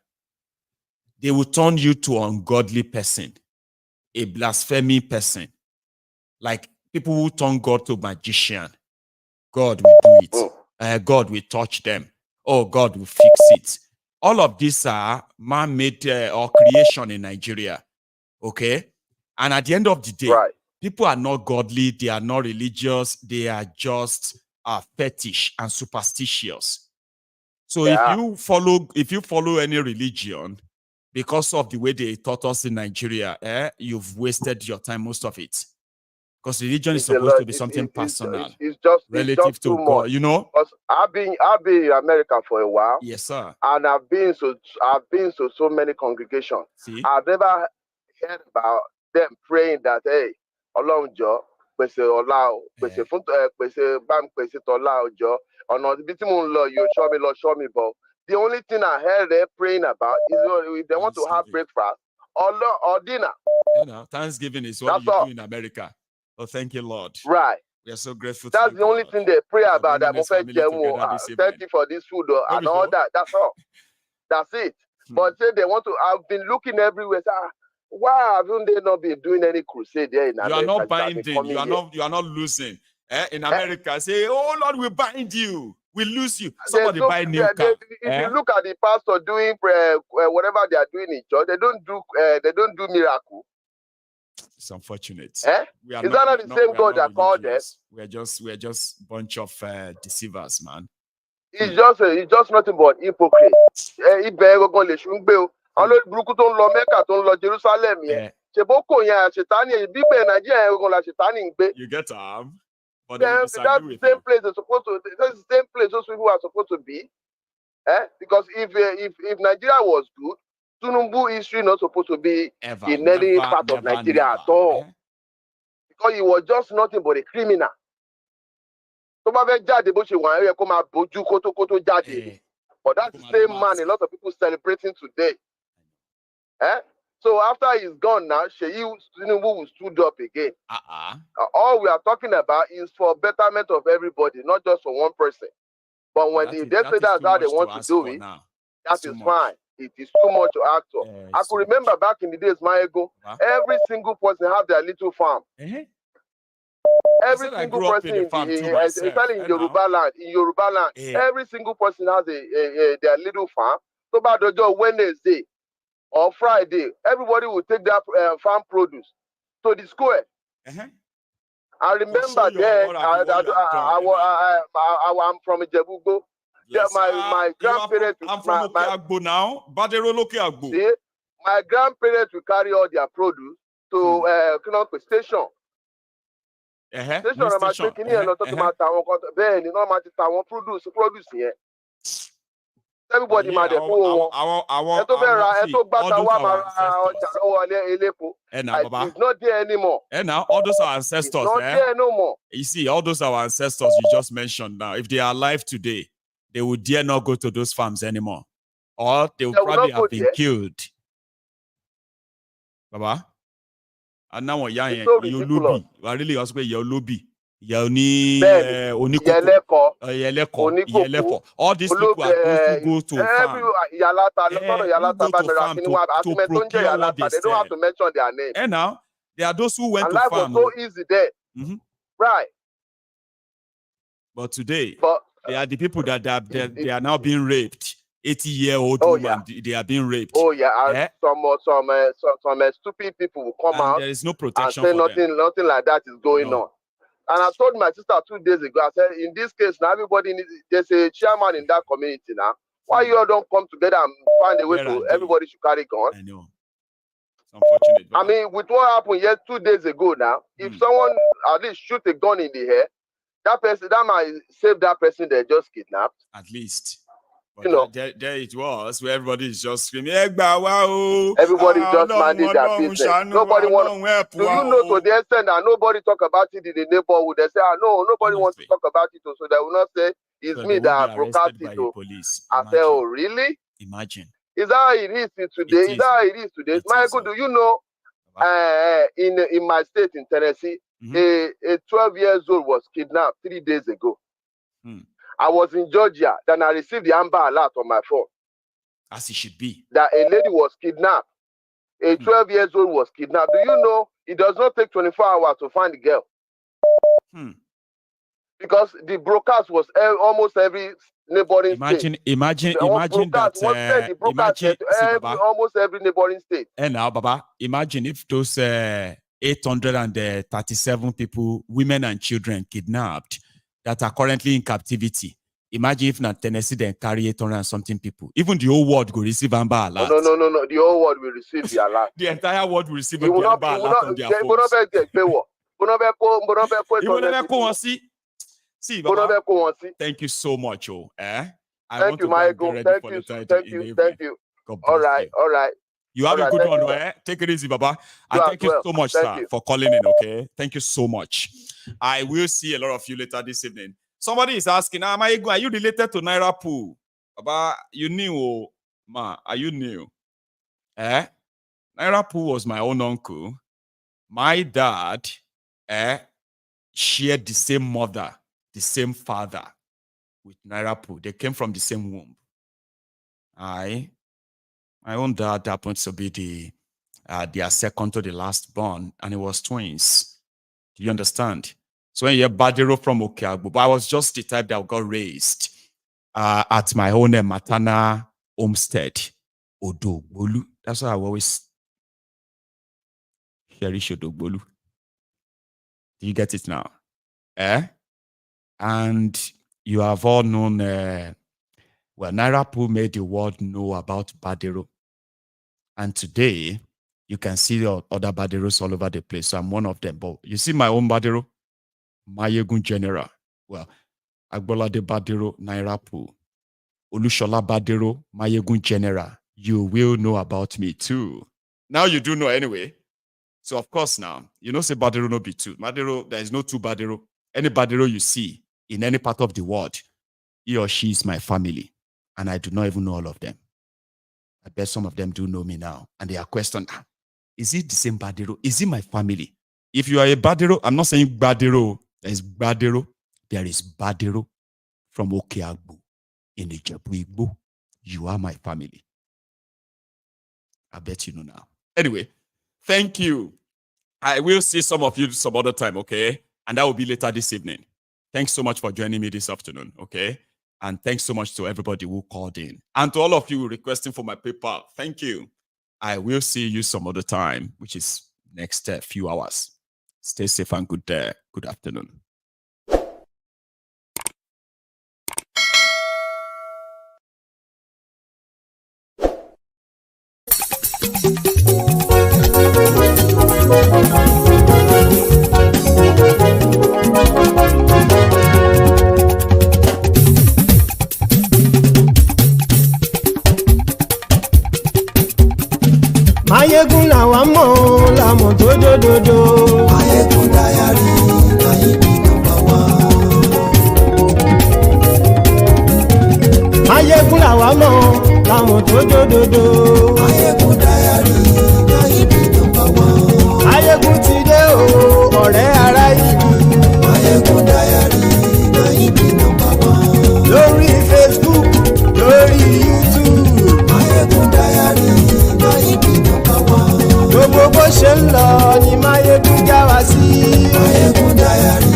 They will turn you to an ungodly person, a blasphemy person. Like people who turn God to magician. God will do it. God will touch them. Oh, God will fix it. All of these are man-made or creation in Nigeria. Okay? And at the end of the day, people are not godly. They are not religious. They are just fetish and superstitious. So if you follow any religion, because of the way they taught us in Nigeria, you've wasted your time, most of it. Because religion is supposed to be something personal, relative to God, you know. Because I've been in America for a while. Yes, sir. And I've been to so many congregations. See? I've never heard about them praying that, hey, Ọlọ́run jọ̀ọ́, pèsè ọlá o, pèsè fún pèsè bá mi pèsè tọ́lá o jọ̀ọ́, ọ̀nà ibi tí mò ń lọ you show me, but the only thing I heard them praying about is if they want to have breakfast or dinner. You know, Thanksgiving is what you do in America. Oh, thank you, Lord. Right. We are so grateful. That's the only thing they pray about. That thank you for this food and all that. That's all. That's it. But say they want to. I've been looking everywhere. Why haven't they not been doing any crusade there in America? You are not binding. You are not losing. In America, say, "Oh Lord, we bind you. We lose you." Somebody buy a new car. If you look at the pastor doing whatever they are doing in church, they don't do miracle. It's unfortunate. Is that not the same God that called them? We're just bunch of deceivers, man. It's just nothing but hypocrite. Jerusalem. You get them. But that's the same place they're supposed to. That's the same place those people are supposed to be. Because if Nigeria was good, Tinubu history not supposed to be in any part of Nigeria at all. Because he was just nothing but a criminal. But that's the same man a lot of people celebrating today. So after he's gone now, Tinubu stood up again. All we are talking about is for betterment of everybody, not just for one person. But when they say that's how they want to do it, that is fine. It is too much to ask for. I could remember back in the days, Maiyegun, every single person have their little farm. Every single person, especially in Yoruba land, every single person has their little farm. So by the Wednesday, or Friday, everybody will take their farm produce to the square. I remember then, I'm from Ijebugo. Yeah, my grandparents. I'm from Okeagbo now. Badero Okeagbo. See, my grandparents will carry all their produce to station. Station. Produce here. Everybody all those it's not there anymore. And now all those are ancestors. It's not there no more. You see, all those are our ancestors you just mentioned now. If they are alive today, they would dare not go to those farms anymore. Or they would probably have been killed. Baba? And now you're lobby. I really also your lobby. All these people are those who go to farm. To procure what they don't have to mention their name. And now there are those who went to farm. Was so easy there. Right. But today, they are the people that they are now being raped. 80-year-old women, they are being raped. Oh yeah, some stupid people will come out. There is no protection and say for nothing like that is going on. And I told my sister 2 days ago, I said, in this case, now everybody there's a chairman in that community now. Why you all don't come together and find a way to everybody should carry gun? I know. It's unfortunate. I mean, with what happened 2 days ago now, if someone at least shoot a gun in the air, that might save that person they just kidnapped. At least. But there it was, where everybody is just screaming, everybody just minding their business. Nobody wants. Do you know to the extent that nobody talk about it in the neighborhood? They say, no, nobody wants to talk about it, so they will not say it's me that broadcast it. I say, oh, really? Imagine. Is that how it is today? Is that how it is today? Michael, do you know? In my state in Tennessee, a 12-year-old was kidnapped 3 days ago. I was in Georgia, then I received the Amber Alert on my phone. As it should be. That a lady was kidnapped. A 12-year-old was kidnapped. Do you know it does not take 24 hours to find the girl? Because the broadcast was almost every neighboring state. Imagine that. Almost every neighboring state. And now, Baba, imagine if those 837 people, women and children kidnapped, that are currently in captivity. Imagine if not Tennessee then carry 800 and something people. Even the whole world will receive Amber Alert. No. The whole world will receive the alert. The entire world will receive the Amber Alert on their phones. See, Baba, thank you so much. Thank you, Maiyegun. Thank you. All right. You have a good one, Take it easy, Baba. And thank you so much, sir, for calling in, okay? Thank you so much. I will see a lot of you later this evening. Somebody is asking, Maiyegun, are you related to Naira Poo? Baba, you knew, are you new? Naira Poo was my own uncle. My dad shared the same mother, the same father with Naira Poo. They came from the same womb. My own dad happened to be their second to the last born, and it was twins. Do you understand? So when you hear Badero from Okeagbo, but I was just the type that got raised at my own maternal homestead, Odogbolu. That's why I always cherish Odogbolu. Do you get it now? And you have all known, Naira Poo made the world know about Badero. And today, you can see other Baderos all over the place. So I'm one of them. But you see my own Badero, Maiyegun General. Well, Agbolade Badero, Naira Poo. Olushola Badero, Maiyegun General. You will know about me too. Now you do know anyway. So of course now, you know say Badero no be two. Badero, there is no two Badero. Any Badero you see in any part of the world, he or she is my family. And I do not even know all of them. I bet some of them do know me now. And they are questioning, is it the same Badero? Is it my family? If you are a Badero, I'm not saying Badero. There is Badero. There is Badero from Okeagbo in the Igbo. You are my family. I bet you know now. Anyway, thank you. I will see some of you some other time, okay? And that will be later this evening. Thanks so much for joining me this afternoon, okay? And thanks so much to everybody who called in. And to all of you requesting for my PayPal, thank you. I will see you some other time, which is next few hours. Stay safe and good afternoon. Maiyegun làwa mọ̀ làmọ̀ tó dòdòdò. Maiyegun diary Nayibi #1. Maiyegun làwa mọ̀ làmọ̀ tó dòdòdò. Maiyegun diary Nayibi #1. Maiyegun ti dé o ọ̀rẹ́ ará ìlú. Maiyegun diary Nayibi #1. Lórí Facebook lórí YouTube. Maiyegun diary Nayibi #1. Gbogbo bó ṣe ń lọ ni Maiyegun já wa sí. Maiyegun diary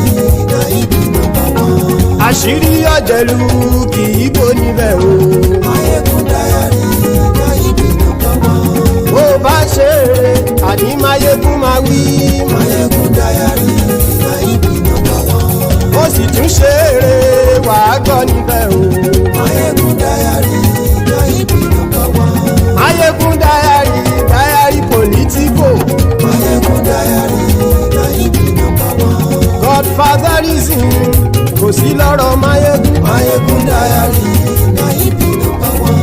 Nayibi #1. Àṣírí ọ̀jẹ̀lú kì í bò níbẹ̀ o. Maiyegun diary Nayibi #1. Bó bá ṣe eré àní Maiyegun máa wí. Maiyegun diary Nayibi #1. Ó sì tún ṣe eré wàá gbọ́ níbẹ̀ o. Maiyegun diary Nayibi #1. Maiyegun diary politico. Maiyegun diary Nayibi #1. Godfatherism kò sí lọ́rọ̀ Maiyegun. Maiyegun diary Nayibi #1.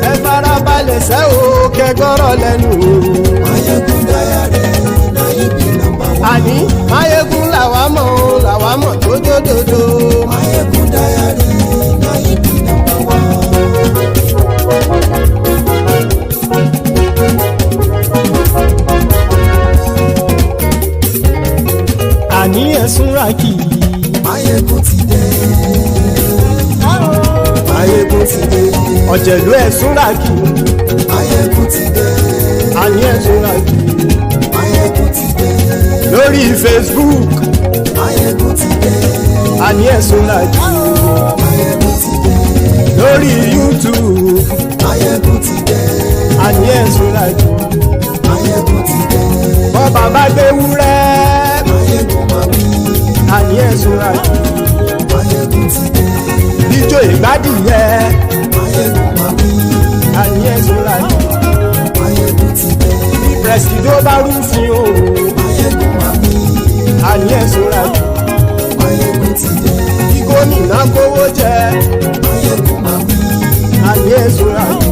Ẹ farabalẹ̀ sẹ́ o kẹgọ́rọ̀ lẹ́nu o. Maiyegun diary Nayibi #1. Àní Maiyegun làwa mọ̀ tó dòdòdò. Maiyegun diary Nayibi #1. Àní ẹ̀sùn ràkì. Maiyegun ti dé. Maiyegun ti dé. Ọ̀jẹ̀lú ẹ̀sùn ràkì. Maiyegun ti dé. Àní ẹ̀sùn ràkì. Maiyegun ti dé. Lórí Facebook. Maiyegun ti dé. Àní ẹ̀sùn ràkì. Maiyegun ti dé. Lórí YouTube. Maiyegun ti dé. Àní ẹ̀sùn ràkì. Maiyegun ti dé. Bọ́ba bá gbé wúrẹ́. Maiyegun máa wí. Àní ẹ̀sùn ràkì. Maiyegun ti dé. Ijó ìgbádìyẹ. Maiyegun máa wí. Àní ẹ̀sùn ràkì. Maiyegun ti dé. Bí pẹ̀sìdó bá rúfin o. Maiyegun máa wí. Àní ẹ̀sùn ràkì. Maiyegun ti dé. Bí gómìnà kówó jẹ. Maiyegun máa wí. Àní ẹ̀sùn ràkì.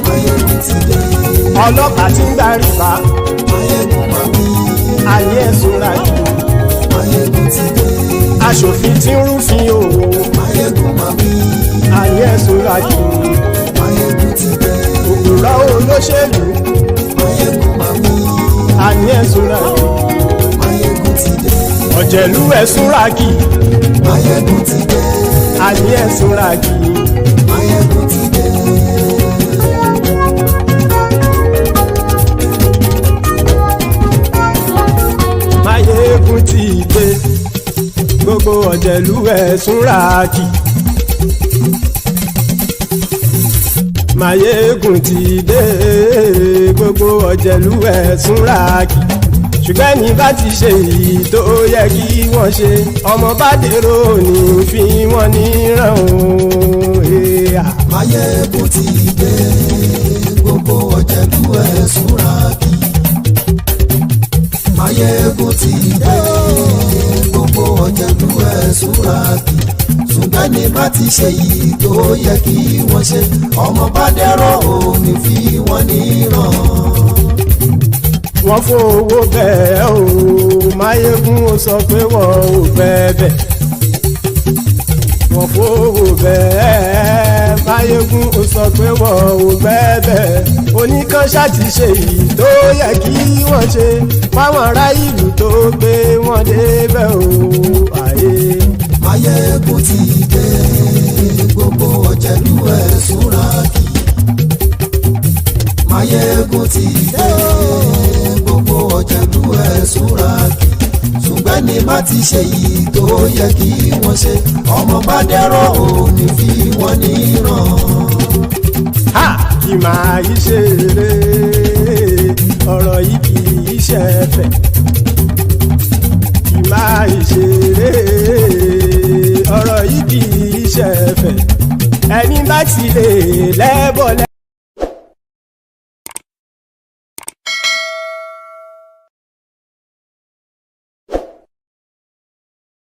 Maiyegun ti dé. Ọlọ́pàá tí ń gba rìbá. Maiyegun máa wí. Àní ẹ̀sùn ràkì. Maiyegun ti dé. Aṣòfin tí ń rúfin o. Maiyegun máa wí. Àní ẹ̀sùn ràkì. Maiyegun ti dé. Òpùrọ́ olóṣèlú. Maiyegun máa wí. Àní ẹ̀sùn ràkì. Maiyegun ti dé. Ọ̀jẹ̀lú ẹ̀sùn ràkì. Maiyegun ti dé. Àní ẹ̀sùn ràkì. Maiyegun ti dé. Maiyegun ti dé. Gbogbo ọ̀jẹ̀lú ẹ̀sùn ràkì. Maiyegun ti dé. Gbogbo ọ̀jẹ̀lú ẹ̀sùn ràkì. Ṣùgbọ́n ní bá ti ṣe èyí tó yẹ kí wọ́n ṣe, ọmọ bá dèrò ní fi wọ́n níran o. Maiyegun ti dé. Gbogbo ọ̀jẹ̀lú ẹ̀sùn ràkì. Maiyegun ti dé. Gbogbo ọ̀jẹ̀lú ẹ̀sùn ràkì. Ṣùgbọ́n ní bá ti ṣe èyí tó yẹ kí wọ́n ṣe, ọmọ bá dèrò ní fi wọ́n níran. Wọ́n fowó bẹ́ẹ̀ o, Maiyegun ó sọ pé wọ́n ò fẹ́ bẹ̀. Wọ́n fowó bẹ́ẹ̀, Maiyegun ó sọ pé wọ́n ò fẹ́ bẹ̀. Oníkan ṣáàtì ṣe èyí tó yẹ kí wọ́n ṣe, fáwọn ará ìlú tó gbé wọn débẹ̀ o. Maiyegun ti dé. Gbogbo ọ̀jẹ̀lú ẹ̀sùn ràkì. Maiyegun ti dé. Gbogbo ọ̀jẹ̀lú ẹ̀sùn ràkì. Ṣùgbọ́n ní má ti ṣe yìí tó yẹ kí wọ́n ṣe, ọmọ bá dẹ́rọ̀ ò ní fi wọ́n níran. Kì máa yí ṣe eré. ẹ̀fẹ̀ kì máa ṣeré ọ̀rọ̀ yìí kì í ṣẹ̀fẹ̀ ẹni bá ti lè lẹ́bọ̀